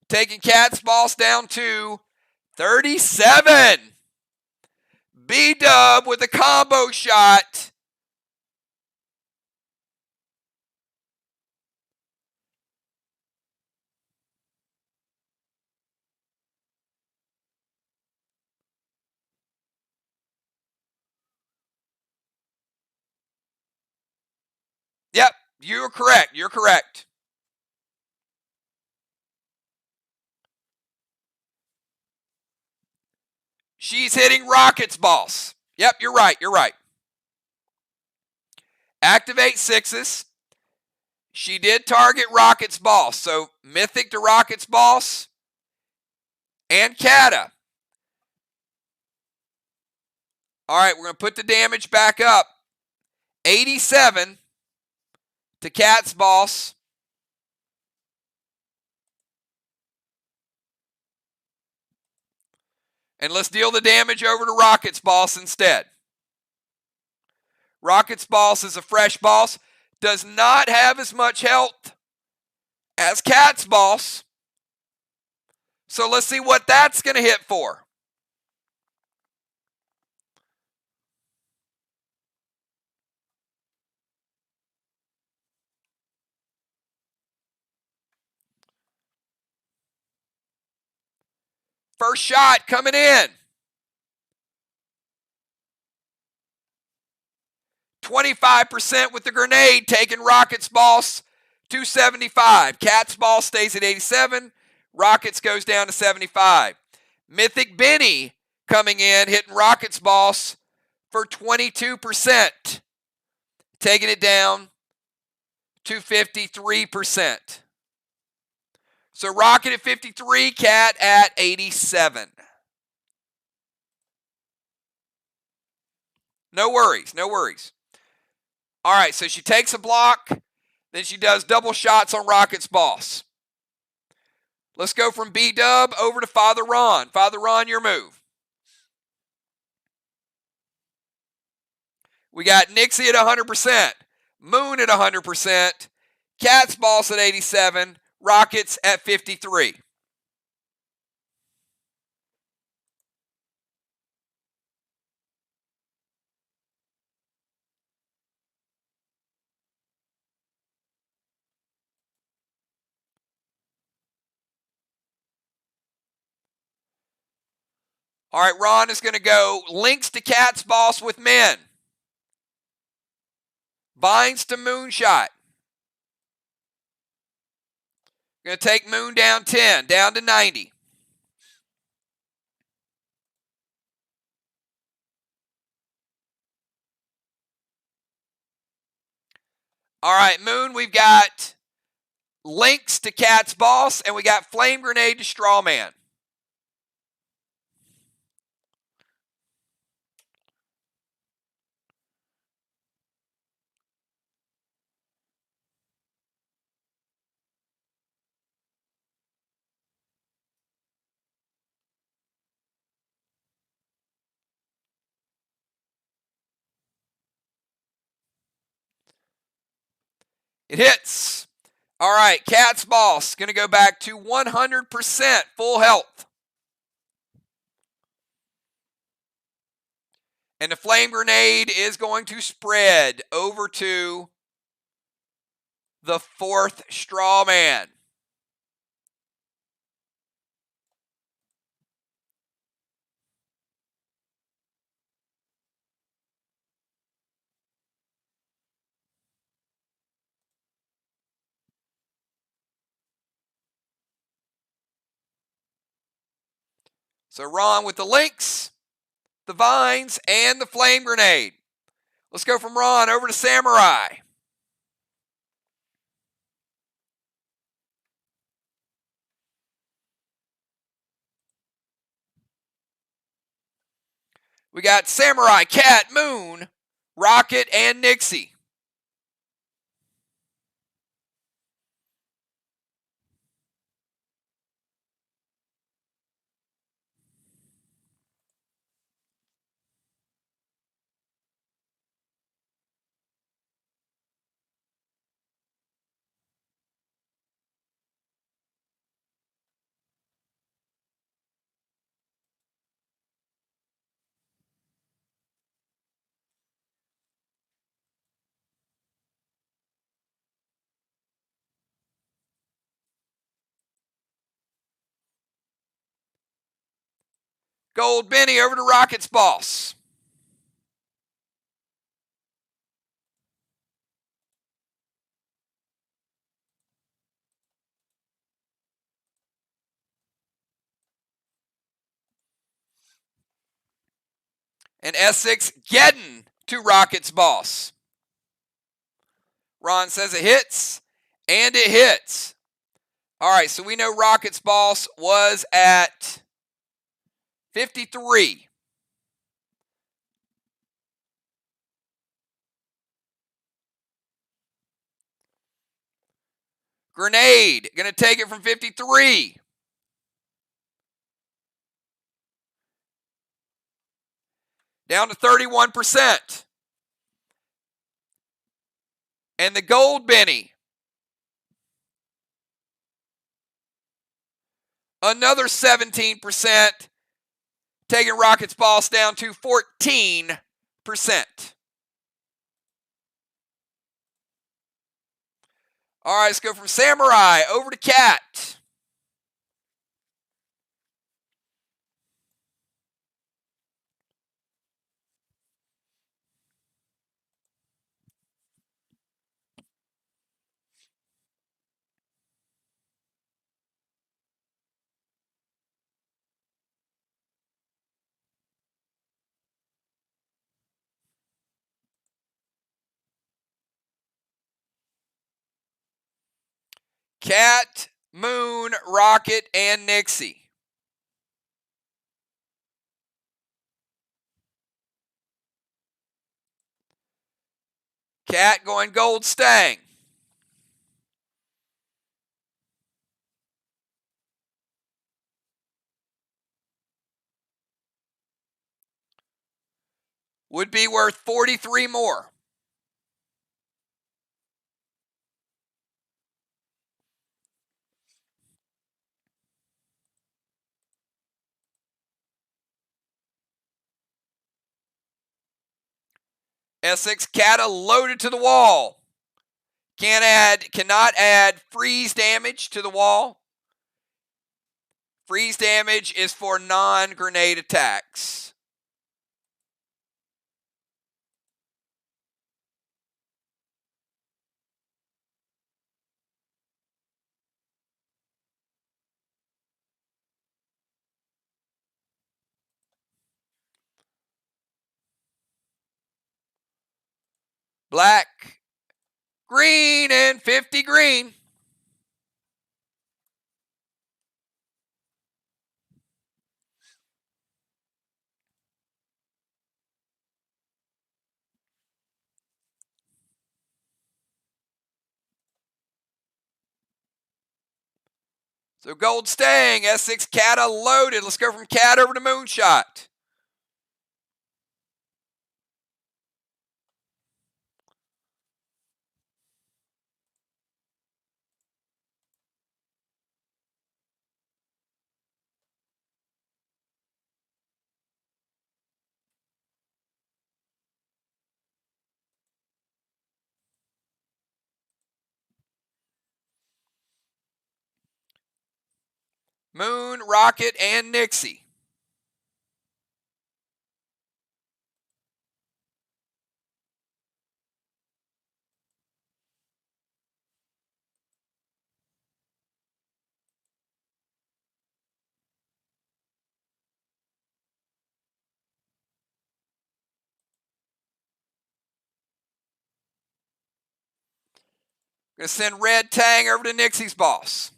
Taking Cat's balls down to 37. B-Dub with a combo shot. Yep, you're correct. You're correct. She's hitting Rocket's balls. Yep, you're right. You're right. Activate sixes. She did target Rocket's boss. So Mythic to Rocket's boss and Kata. All right, we're going to put the damage back up. 87 to Cat's Boss. And let's deal the damage over to Rocket's Boss instead. Rocket's Boss is a fresh boss. Does not have as much health as Cat's Boss. So let's see what that's going to hit for. First shot coming in. 25% with the grenade, taking Rocket's Boss to 75. Cat's Boss stays at 87. Rocket's goes down to 75. Mythic Benny coming in, hitting Rocket's Boss for 22. Taking it down to 53%. So Rocket at 53, Cat at 87. No worries, no worries. All right, so she takes a block, then she does double shots on Rocket's Boss. Let's go from B-Dub over to Father Ron. Father Ron, your move. We got Nixie at 100%, Moon at 100%, Cat's Boss at 87, Rockets at 53. All right, Ron is going to go links to Cat's Boss with men. Binds to Moonshot. Going to take Moon down 10, down to 90. All right, Moon, we've got links to Cat's Boss, and we got Flame Grenade to Strawman. It hits. All right, Cat's Boss going to go back to 100% full health. And the Flame Grenade is going to spread over to the fourth Strawman. So Ron with the links, the vines, and the Flame Grenade. Let's go from Ron over to Samurai. We got Samurai, Cat, Moon, Rocket, and Nixie. Gold Benny over to Rocket's Boss. And Essex getting to Rocket's Boss. Ron says it hits, and it hits. All right, so we know Rocket's Boss was at 53. Grenade, going to take it from 53. Down to 31%. And the Gold Benny, another 17%, taking Rocket's Boss down to 14%. All right, let's go from Samurai over to Cat. Cat, Moon, Rocket, and Nixie. Cat going Gold Stang. Would be worth 43 more. Essex Kata loaded to the wall. Cannot add freeze damage to the wall. Freeze damage is for non-grenade attacks. Black, green, and 50 green. So Gold Stang, S6 Kata loaded. Let's go from Cat over to Moonshot. Moon, Rocket, and Nixie. Going to send Red Tang over to Nixie's boss.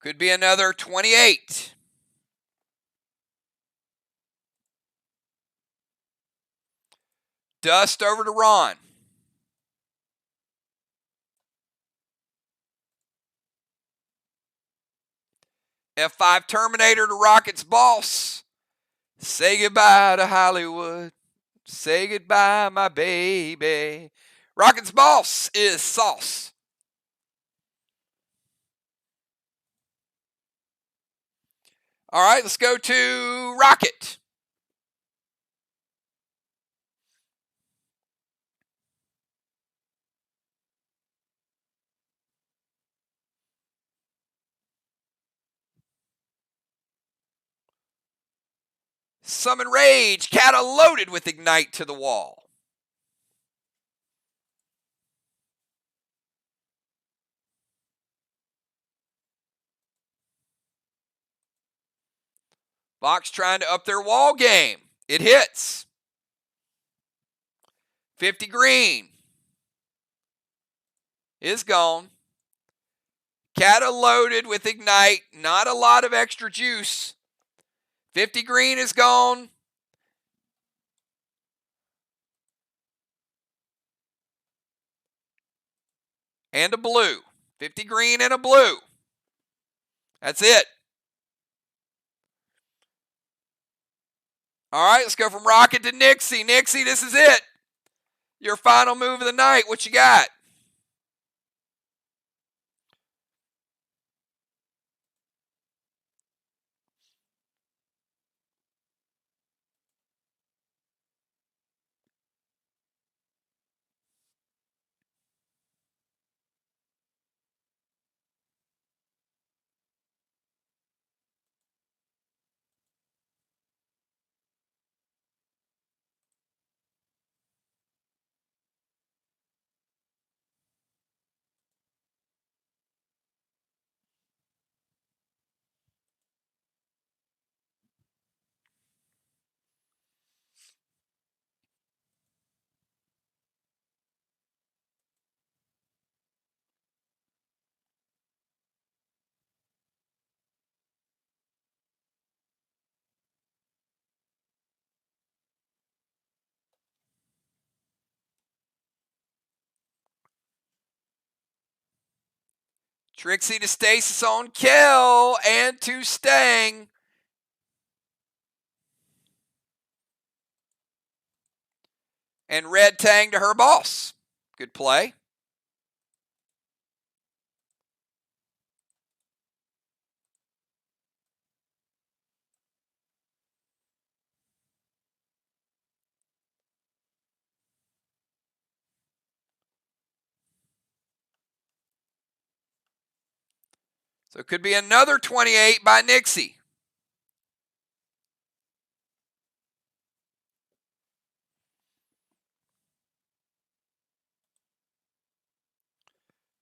Could be another 28. Dust over to Ron. F5 Terminator to Rocket's boss. Say goodbye to Hollywood. Say goodbye, my baby. Rocket's boss is Sauce. All right, let's go to Rocket. Summon Rage. Kata loaded with Ignite to the wall. VOX trying to up their wall game. It hits. 50 green is gone. Cata loaded with Ignite. Not a lot of extra juice. 50 green is gone. And a blue. 50 green and a blue. That's it. All right, let's go from Rocket to Nixie. Nixie, this is it. Your final move of the night. What you got? Trixie to Stasis on kill and to Stang. And Red Tang to her boss. Good play. So it could be another 28 by Nixie.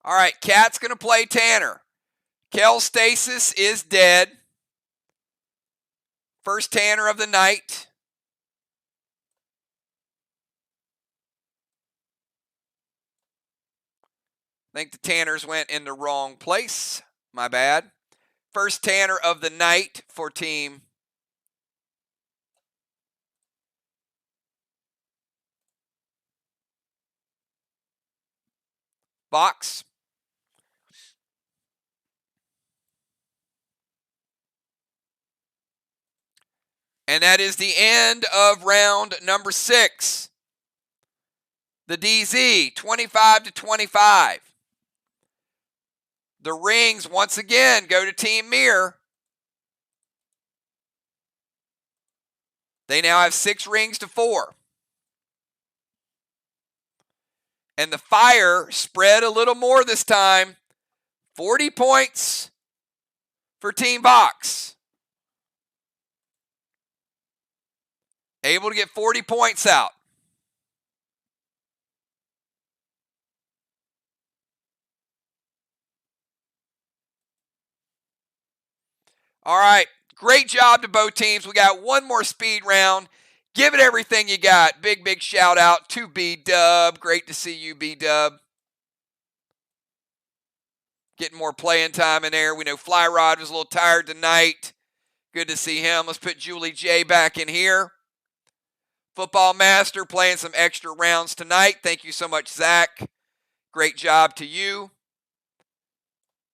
All right, Cat's going to play Tanner. Kel Stasis is dead. First Tanner of the night. I think the Tanners went in the wrong place. My bad. First Tanner of the night for team VOX. And that is the end of round number 6. The DZ, 25-25. The rings, once again, go to Team MIR. They now have 6 rings to 4. And the fire spread a little more this time. 40 points for Team VOX. Able to get 40 points out. All right, great job to both teams. We got one more speed round. Give it everything you got. Big, big shout out to B-Dub. Great to see you, B-Dub. Getting more playing time in there. We know Fly Rod was a little tired tonight. Good to see him. Let's put Julie J back in here. Football Master playing some extra rounds tonight. Thank you so much, Zach. Great job to you.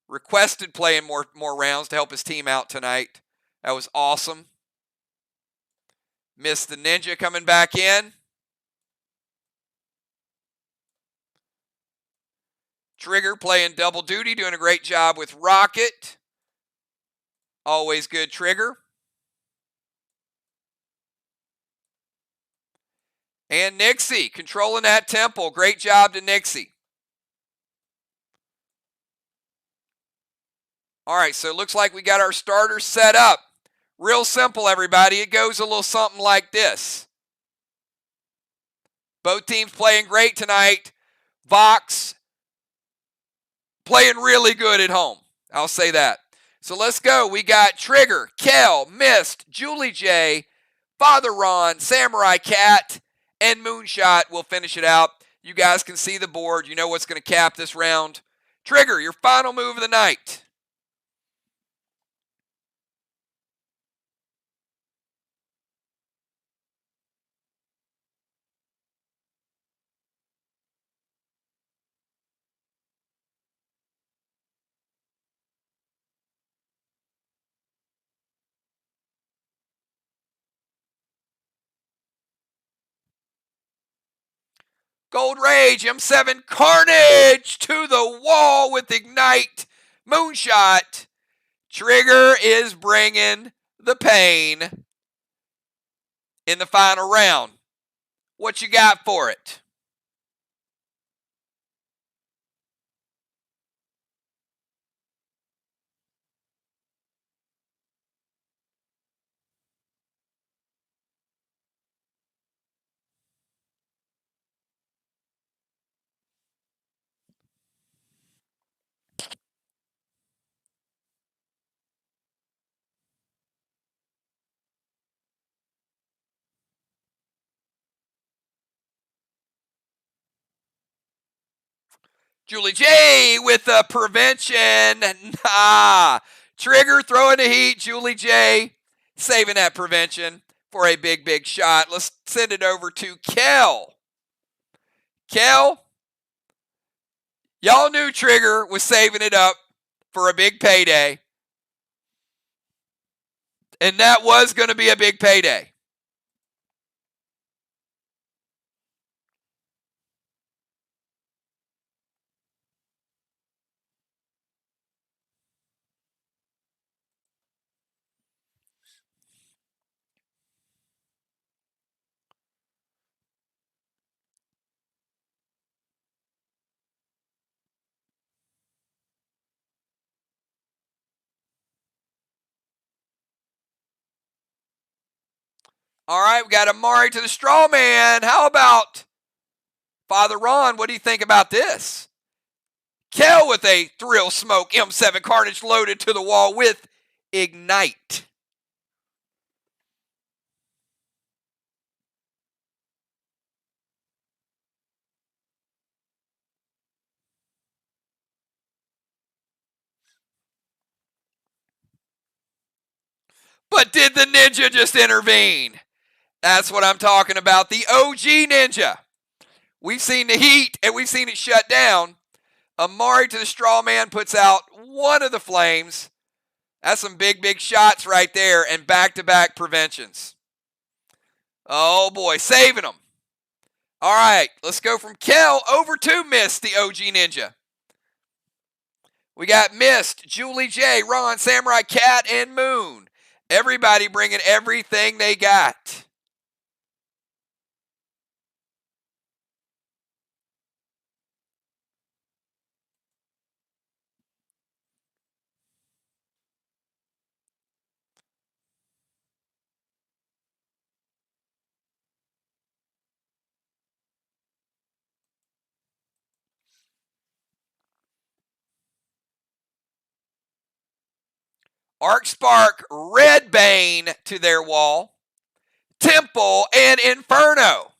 Requested playing more rounds to help his team out tonight. That was awesome. Missed the Ninja coming back in. Trigger playing double duty, doing a great job with Rocket. Always good, Trigger. And Nixie controlling that temple. Great job to Nixie. All right, so it looks like we got our starters set up. Real simple, everybody. It goes a little something like this. Both teams playing great tonight. VOX playing really good at home. I'll say that. So let's go. We got Trigger, Kel, Mist, Julie J, Father Ron, Samurai Cat, and Moonshot will finish it out. You guys can see the board. You know what's going to cap this round. Trigger, your final move of the night. Gold Rage, M7 Carnage to the wall with Ignite. Moonshot. Trigger is bringing the pain in the final round. What you got for it? Julie J with the prevention. Nah. Trigger throwing the heat. Julie J saving that prevention for a big, big shot. Let's send it over to Kel. Kel, y'all knew Trigger was saving it up for a big payday. And that was going to be a big payday. All right, we got Amari to the straw man. How about Father Ron? What do you think about this? Kel with a Thrill Smoke M7 Carnage loaded to the wall with Ignite. But did the ninja just intervene? That's what I'm talking about. The OG ninja. We've seen the heat and we've seen it shut down. Amari to the straw man puts out one of the flames. That's some big, big shots right there and back-to-back preventions. Oh, boy, saving them. All right, let's go from Kel over to Mist, the OG ninja. We got Mist, Julie J, Ron, Samurai Cat, and Moon. Everybody bringing everything they got. Arc Spark, Red Bane to their wall. Temple and Inferno.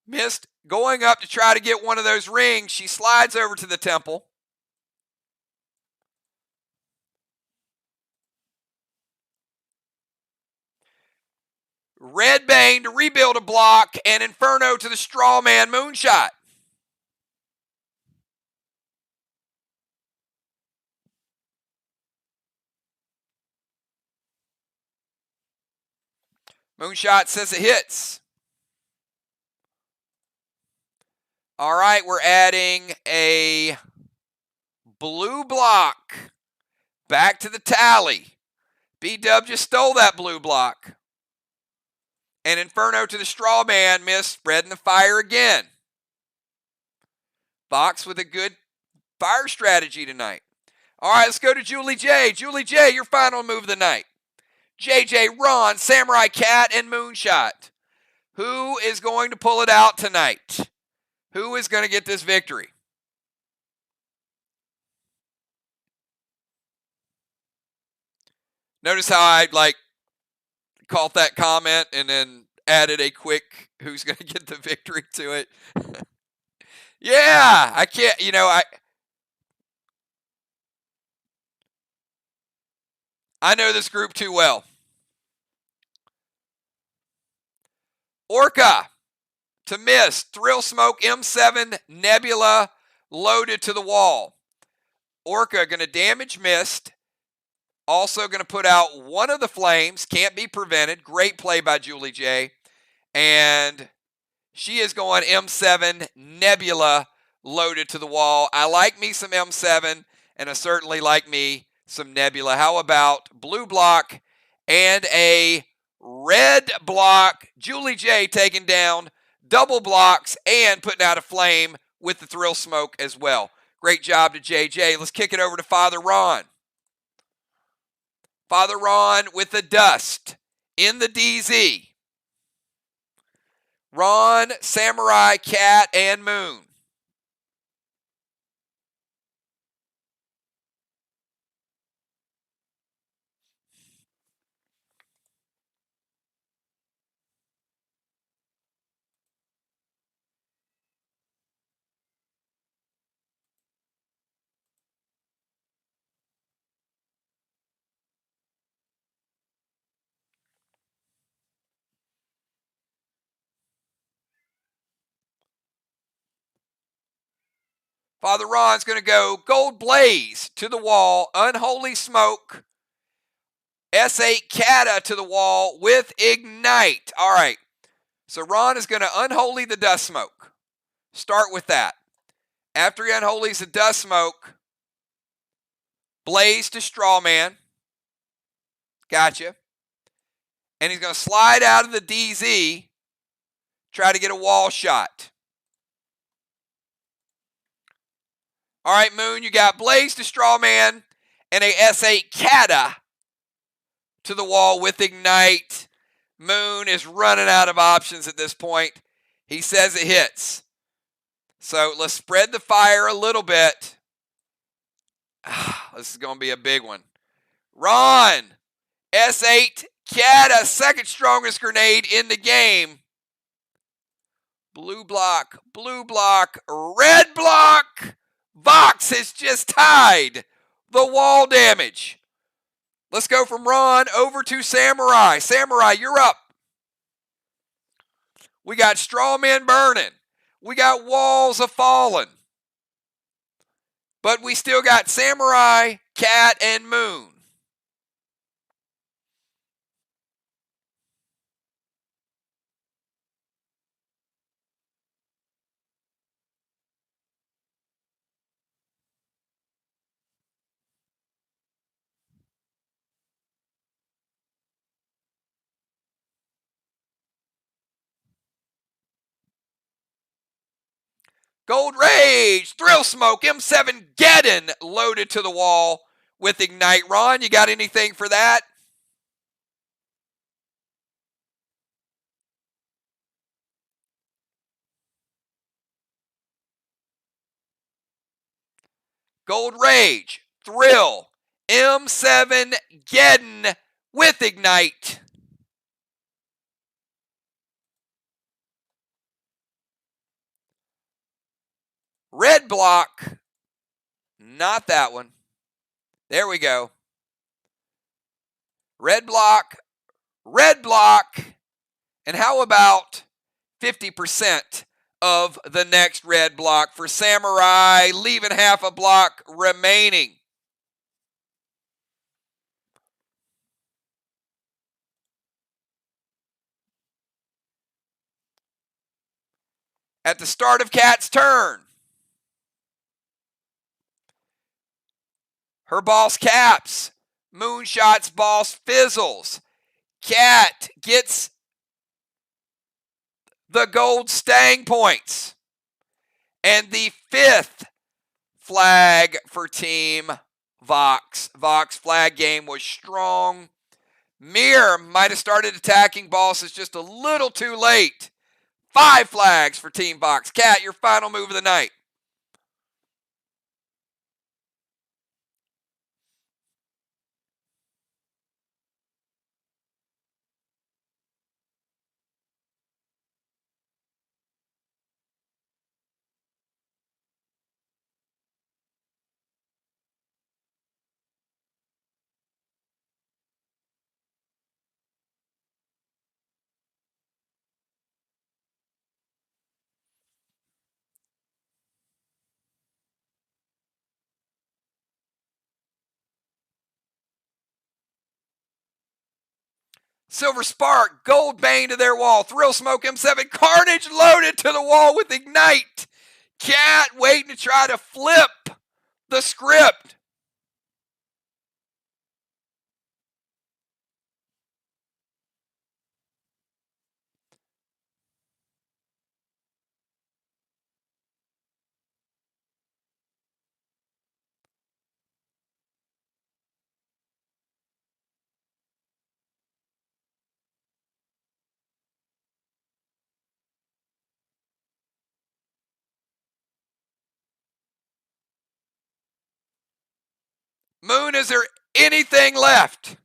Mist going up to try to get one of those rings. She slides over to the Temple. Red Bane to rebuild a block, and Inferno to the straw man Moonshot. Moonshot says it hits. All right, we're adding a blue block back to the tally. B-Dub just stole that blue block. And Inferno to the straw man, Mist spreading the fire again. VOX with a good fire strategy tonight. All right, let's go to Julie J. Julie J, your final move of the night. JJ, Ron, Samurai Cat, and Moonshot. Who is going to pull it out tonight? Who is going to get this victory? Notice how I caught that comment and then added a quick who's going to get the victory to it. Yeah, I can't, I know this group too well. Orca to miss. Thrill Smoke, M7, Nebula loaded to the wall. Orca going to damage missed. Also going to put out one of the flames. Can't be prevented. Great play by Julie J. And she is going M7, Nebula loaded to the wall. I like me some M7, and I certainly like me some Nebula. How about blue block and a red block? Julie J taking down double blocks and putting out a flame with the Thrill Smoke as well. Great job to JJ. Let's kick it over to Father Ron. Father Ron with the dust in the DZ. Ron, Samurai, Cat, and Moon. Father Ron's going to go Gold Blaze to the wall, Unholy Smoke, S8 Kata to the wall with Ignite. All right, so Ron is going to unholy the Dust Smoke. Start with that. After he unholies the Dust Smoke, Blaze to Strawman. Gotcha. And he's going to slide out of the DZ, try to get a wall shot. All right, Moon, you got Blaze to Strawman and a S8 Kata to the wall with Ignite. Moon is running out of options at this point. He says it hits. So let's spread the fire a little bit. This is going to be a big one. Ron, S8 Kata, second strongest grenade in the game. Blue block, red block. VOX has just tied the wall damage. Let's go from Ron over to Samurai. Samurai, you're up. We got Strawman burning. We got walls a falling. But we still got Samurai, Cat, and Moon. Gold Rage, Thrill Smoke, M7 Geddon loaded to the wall with Ignite. Ron, you got anything for that? Gold Rage, Thrill, M7 Geddon with Ignite. Red block, not that one. There we go. Red block, and how about 50% of the next red block for Samurai, leaving half a block remaining. At the start of Cat's turn, her boss caps. Moonshot's boss fizzles. Cat gets the gold stang points. And the fifth flag for Team VOX. VOX flag game was strong. MIR might have started attacking bosses just a little too late. 5 flags for Team VOX. Cat, your final move of the night. Silver Spark, Gold Bane to their wall. Thrill Smoke M7, Carnage loaded to the wall with Ignite. Cat waiting to try to flip the script. Moon, is there anything left?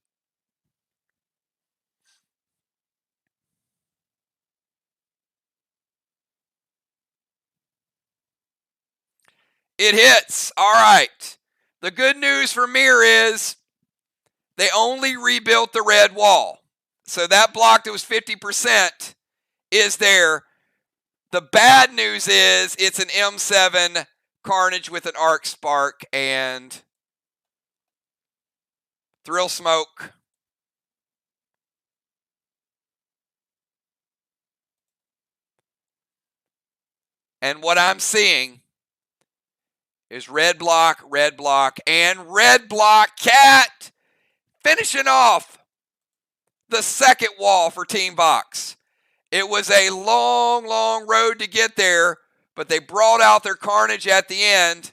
It hits. All right. The good news for MIR is they only rebuilt the red wall. So that block that was 50% is there. The bad news is it's an M7 Carnage with an Arc Spark and Thrill Smoke. And what I'm seeing is red block, and red block. Cat finishing off the second wall for Team VOX. It was a long, long road to get there, but they brought out their Carnage at the end.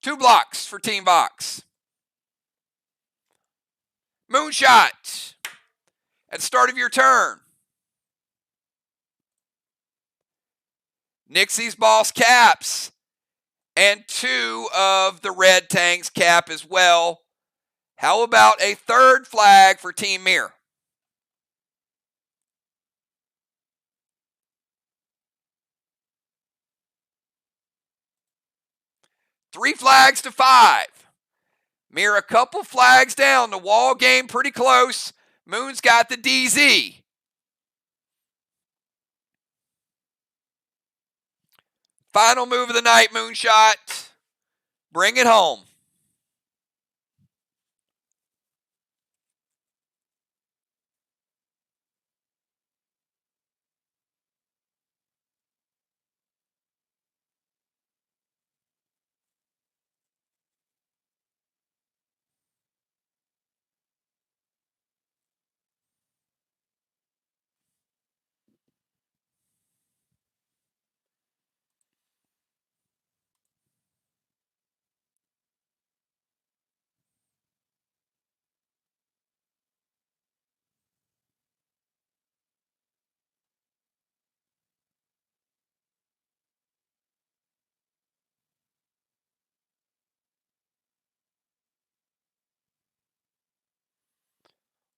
Two blocks for Team VOX. Moonshot at the start of your turn. Nixie's boss caps. And two of the red tanks cap as well. How about a third flag for Team MIR? Three flags to five. MIR a couple flags down. The wall game pretty close. Moon's got the DZ. Final move of the night, Moonshot. Bring it home.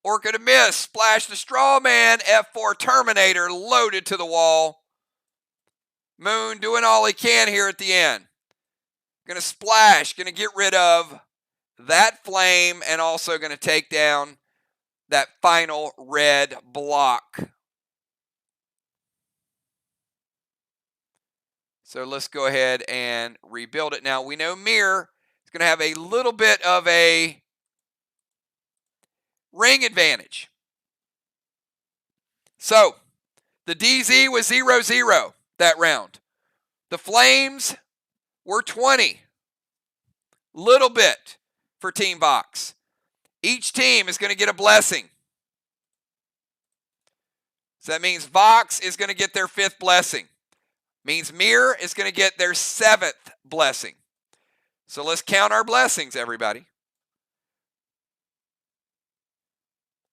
Orca to miss. Splash the straw man. F4 Terminator loaded to the wall. Moon doing all he can here at the end. Going to splash. Going to get rid of that flame and also going to take down that final red block. So let's go ahead and rebuild it. Now we know MIR is going to have a little bit of a ring advantage. So the DZ was 0-0 that round. The Flames were 20. Little bit for Team VOX. Each team is going to get a blessing. So that means VOX is going to get their 5th blessing. Means MIR is going to get their 7th blessing. So let's count our blessings, everybody.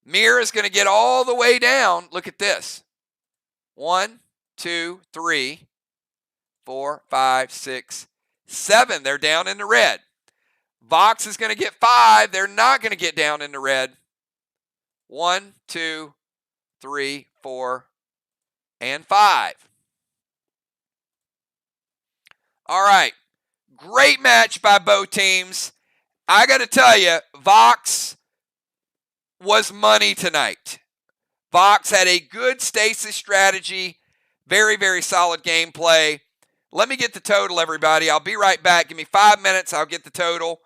MIR is going to get all the way down. Look at this. 1, 2, 3, 4, 5, 6, 7. They're down in the red. VOX is going to get 5. They're not going to get down in the red. 1, 2, 3, 4, and 5. All right. Great match by both teams. I got to tell you, VOX was money tonight. VOX had a good stasis strategy. Very, very solid gameplay. Let me get the total, everybody. I'll be right back. Give me 5 minutes. I'll get the total.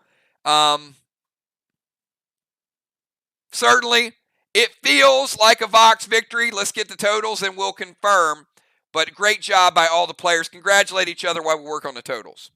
Certainly, it feels like a VOX victory. Let's get the totals and we'll confirm. But great job by all the players. Congratulate each other while we work on the totals.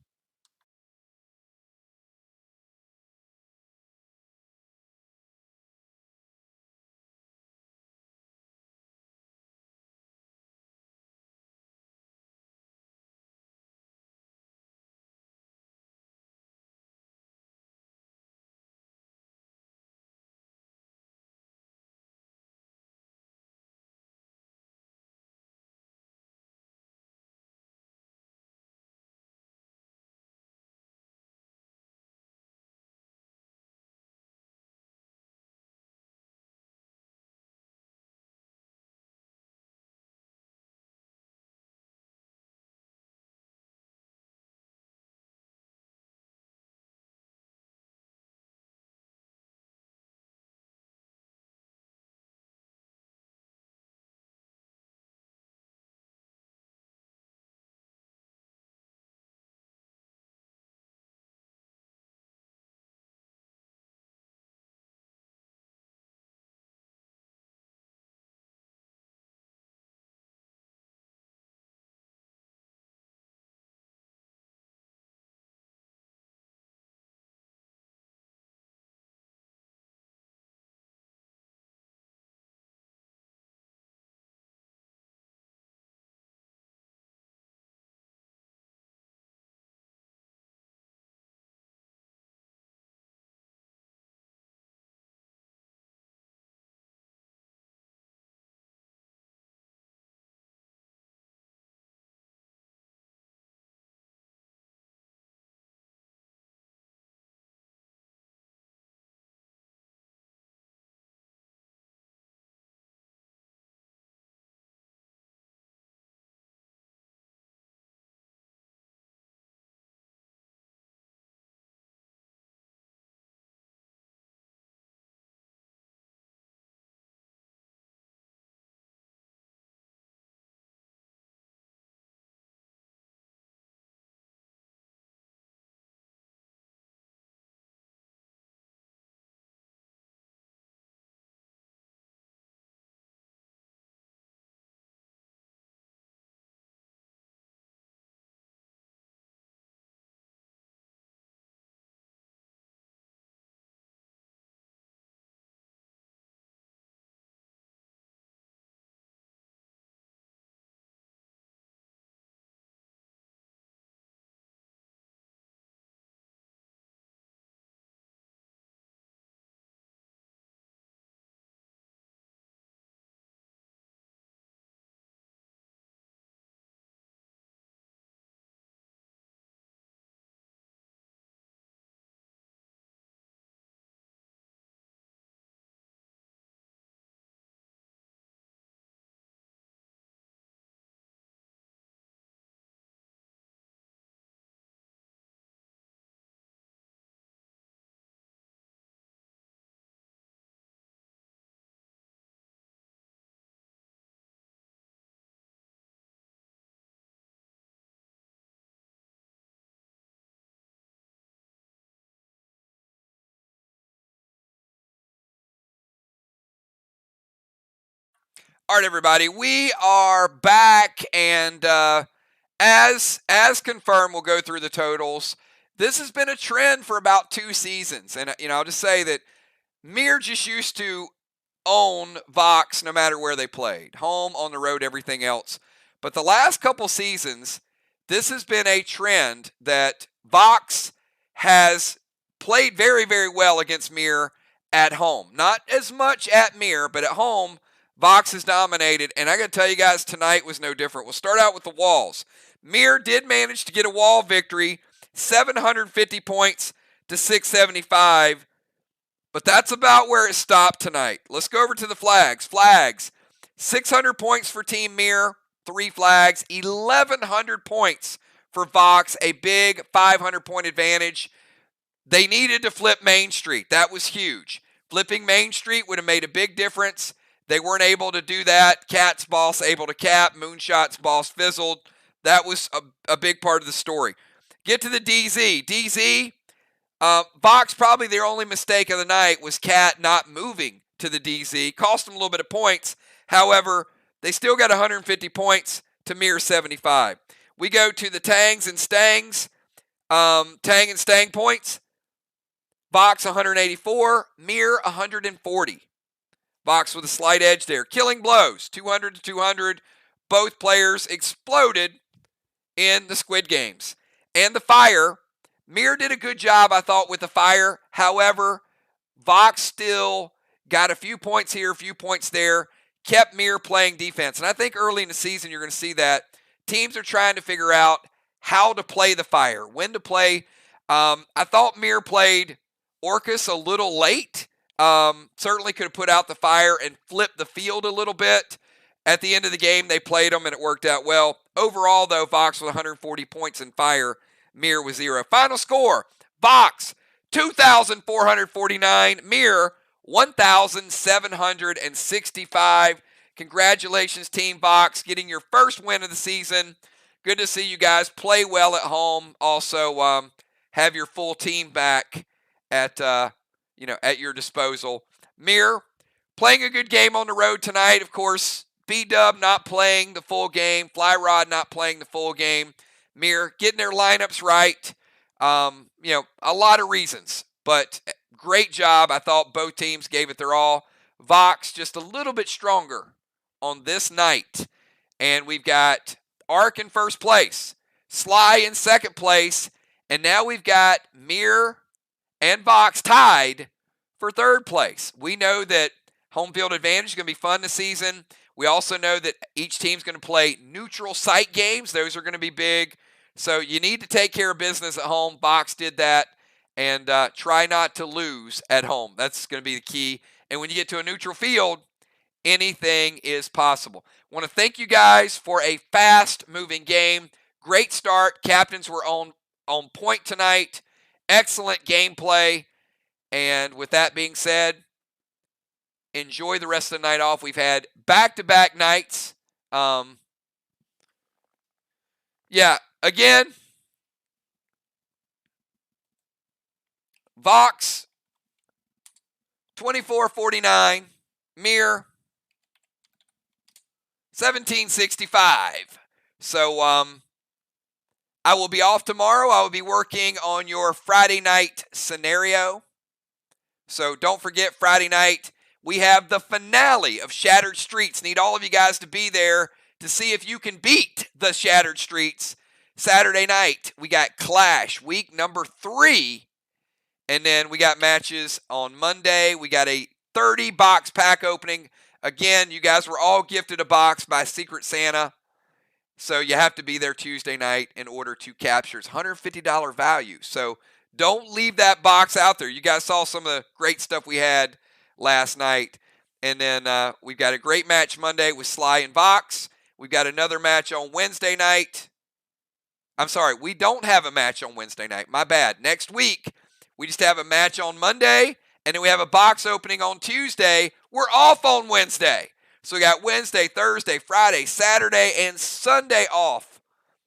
All right, everybody, we are back, and as confirmed, we'll go through the totals. This has been a trend for about 2 seasons, and I'll just say that MIR just used to own VOX no matter where they played, home, on the road, everything else. But the last couple seasons, this has been a trend that VOX has played very, very well against MIR at home. Not as much at MIR, but at home, VOX has dominated, and I got to tell you guys, tonight was no different. We'll start out with the walls. MIR did manage to get a wall victory, 750 points to 675, but that's about where it stopped tonight. Let's go over to the flags. Flags, 600 points for Team MIR, 3 flags, 1,100 points for VOX, a big 500-point advantage. They needed to flip Main Street. That was huge. Flipping Main Street would have made a big difference. They weren't able to do that. Cat's boss able to cap. Moonshot's boss fizzled. That was a big part of the story. Get to the DZ. DZ, VOX, probably their only mistake of the night was Cat not moving to the DZ. Cost them a little bit of points. However, they still got 150 points to MIR 75. We go to the Tangs and Stangs. Tang and Stang points. VOX 184, MIR 140. VOX with a slight edge there. Killing blows, 200 to 200. Both players exploded in the Squid Games. And the fire, MIR did a good job, I thought, with the fire. However, VOX still got a few points here, a few points there, kept MIR playing defense. And I think early in the season you're going to see that. Teams are trying to figure out how to play the fire, when to play. I thought MIR played Orcus a little late. Certainly could have put out the fire and flipped the field a little bit. At the end of the game, they played them, and it worked out well. Overall, though, VOX with 140 points in fire, MIR with 0. Final score, VOX 2,449, MIR 1,765. Congratulations, Team VOX, getting your first win of the season. Good to see you guys play well at home. Also, have your full team back at your disposal. MIR playing a good game on the road tonight. Of course, B-Dub not playing the full game. Fly Rod not playing the full game. MIR getting their lineups right. A lot of reasons, but great job. I thought both teams gave it their all. VOX just a little bit stronger on this night. And we've got Ark in first place, Sly in second place, and now we've got MIR and VOX tied for third place. We know that home field advantage is going to be fun this season. We also know that each team's going to play neutral site games. Those are going to be big. So you need to take care of business at home. VOX did that. And try not to lose at home. That's going to be the key. And when you get to a neutral field, anything is possible. I want to thank you guys for a fast-moving game. Great start. Captains were on point tonight. Excellent gameplay. And with that being said, enjoy the rest of the night off. We've had back-to-back nights. Again, VOX 2449, MIR 1765. So I will be off tomorrow. I will be working on your Friday night scenario. So don't forget, Friday night we have the finale of Shattered Streets. Need all of you guys to be there to see if you can beat the Shattered Streets. Saturday night we got Clash, week number 3. And then we got matches on Monday. We got a 30-box pack opening. Again, you guys were all gifted a box by Secret Santa. So you have to be there Tuesday night in order to capture its $150 value. So don't leave that box out there. You guys saw some of the great stuff we had last night. And then we've got a great match Monday with Sly and VOX. We've got another match on Wednesday night. I'm sorry, we don't have a match on Wednesday night. My bad. Next week, we just have a match on Monday, and then we have a box opening on Tuesday. We're off on Wednesday. So we got Wednesday, Thursday, Friday, Saturday, and Sunday off.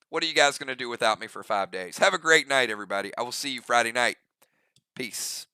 What are you guys going to do without me for 5 days? Have a great night, everybody. I will see you Friday night. Peace.